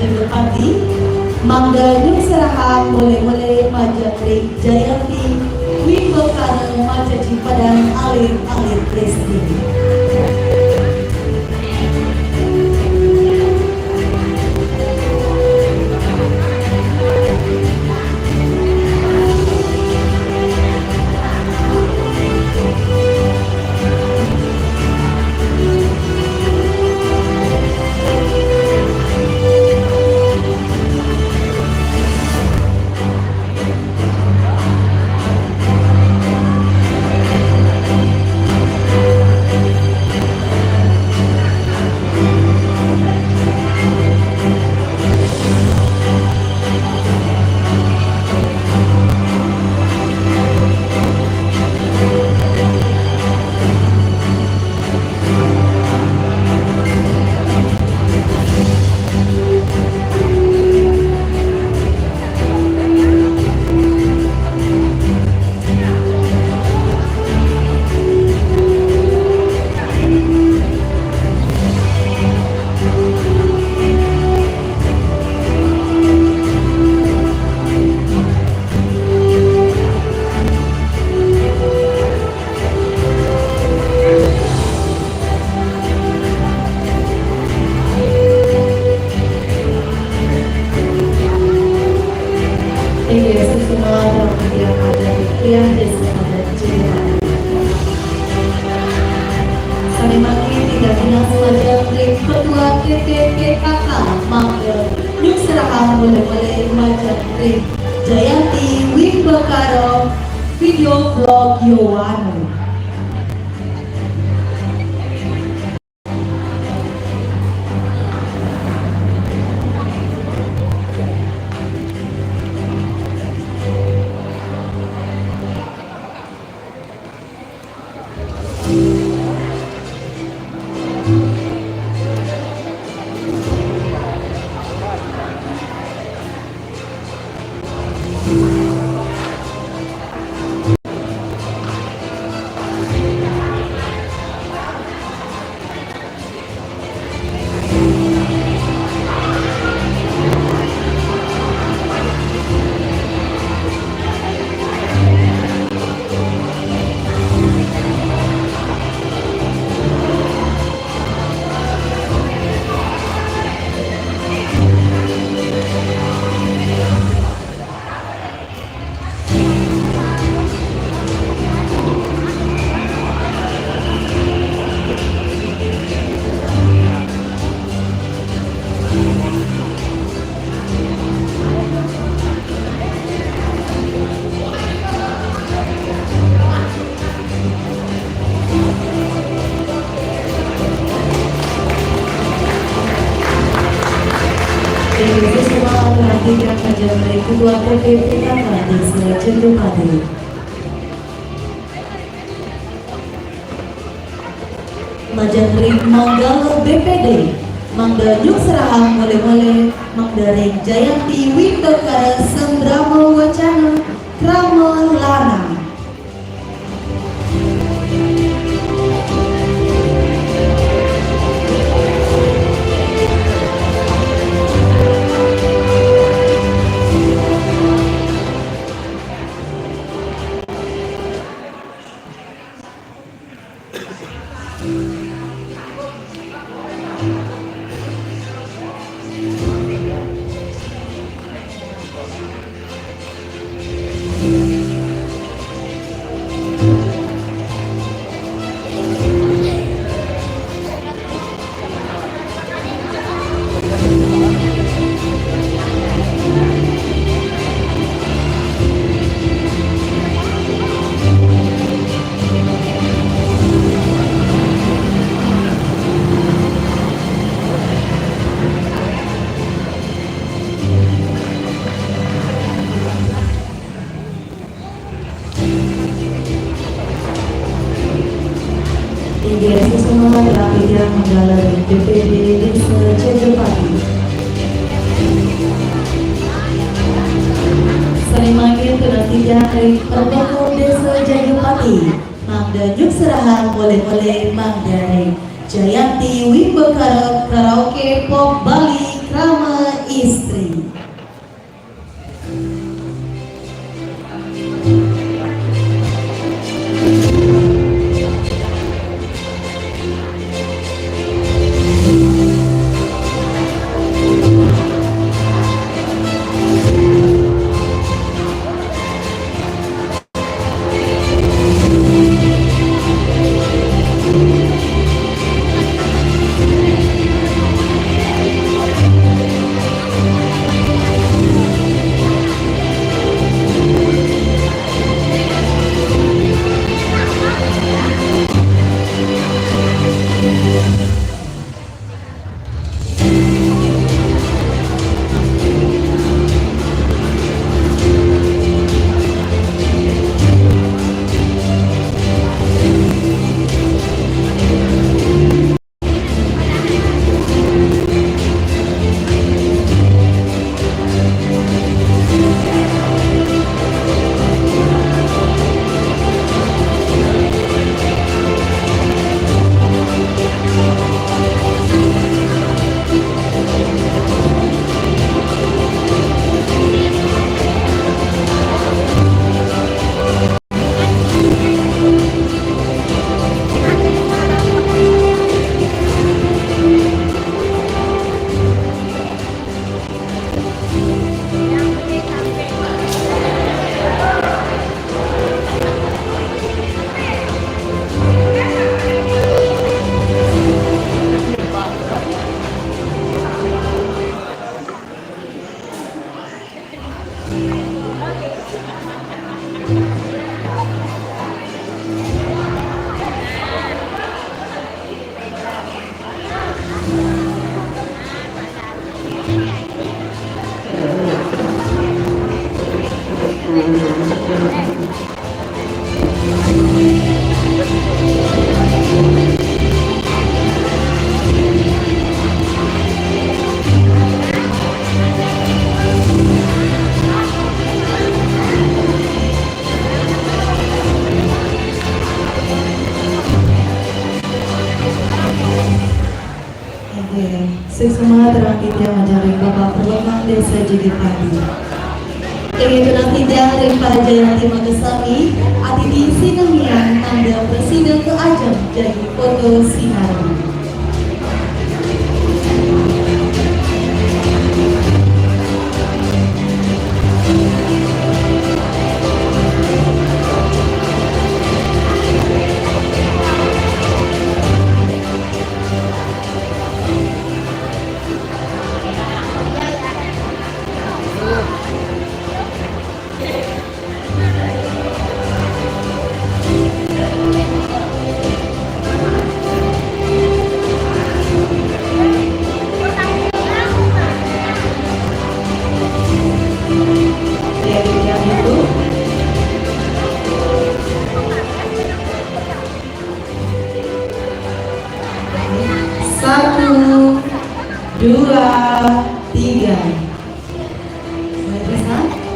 Speaker 3: Jagapati, Mangga Nyung Serahang Boleh-boleh Majapahit Jayanti Wimbekana Macaci Padang Alir-alir Presiden. Jayanti Wimbekana Video Vlog Yohanu. Perhatikan Majapahit Ketua PP pertama Desa Jagapati. Majapahit Manggala BPD, Mangga Nyung Serahang Boleh-boleh Magdaring Jayanti Wimbekana Sembrama Wacana Krama Lanang. Hingga semua rakyat menggaleri DPD Desa Jagapati. Salimangin penantian dari Pertoko Desa Jagapati, Mangga Nyung Serahang Boleh-boleh Magdaring Jayanti Wimbekana Karaoke Pop Bali Krama Seksama terang tidak mencari Bapak Perlengkap Desa Jogipati. Ingin tenang tidak dari para Jayanti Magesami, Aditi Sinemian, Anda Presiden ke Ajam, jadi foto Sinari. Satu, dua, tiga.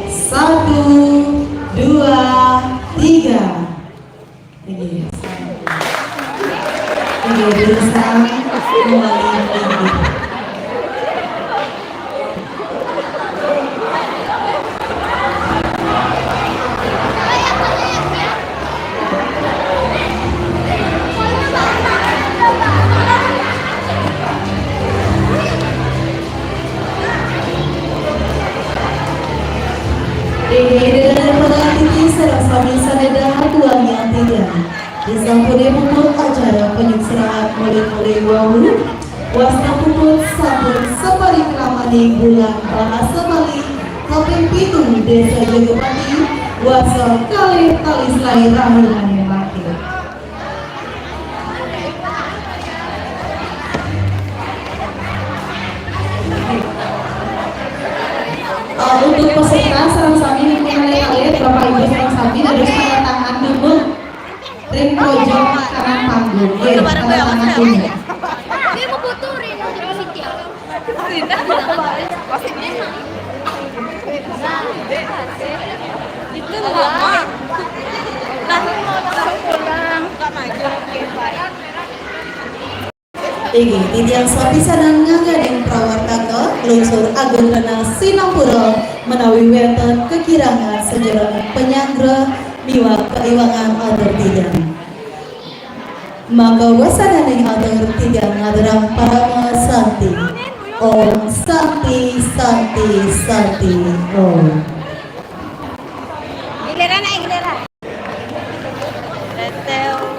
Speaker 3: Satu, dua, tiga. Ini berusaha kembali lagi. Dengan pengantin serang sambil sadedahar tuang yang tidak disampuni puput acara penyusuran murid-murid wahulu wasna puput sabun sebalik ramani bulan bahasa Bali kaping pitu Desa Jogipati wasa kali talis lain rahulan yang mati. Untuk peserta serang sami mengenai alit Bapak Ibu serang sami harus tanda tangan dulu ring pojok kanan panggung. Tanda tangan dulu.
Speaker 10: Dia mau puturin di sini. Itu lama. Nah, mau pulang. Enggak maju.
Speaker 3: Ini tidiang sapisanan ngagading prawartaka lungsur agung rena Sinampura menawi wonten kekirangan sejarah penyangra miwah keiwangan atur tidiang. Maka wasananing atur tidiang ngaderang parama santi. Om santi santi santi om.
Speaker 10: Giliran. Teteo.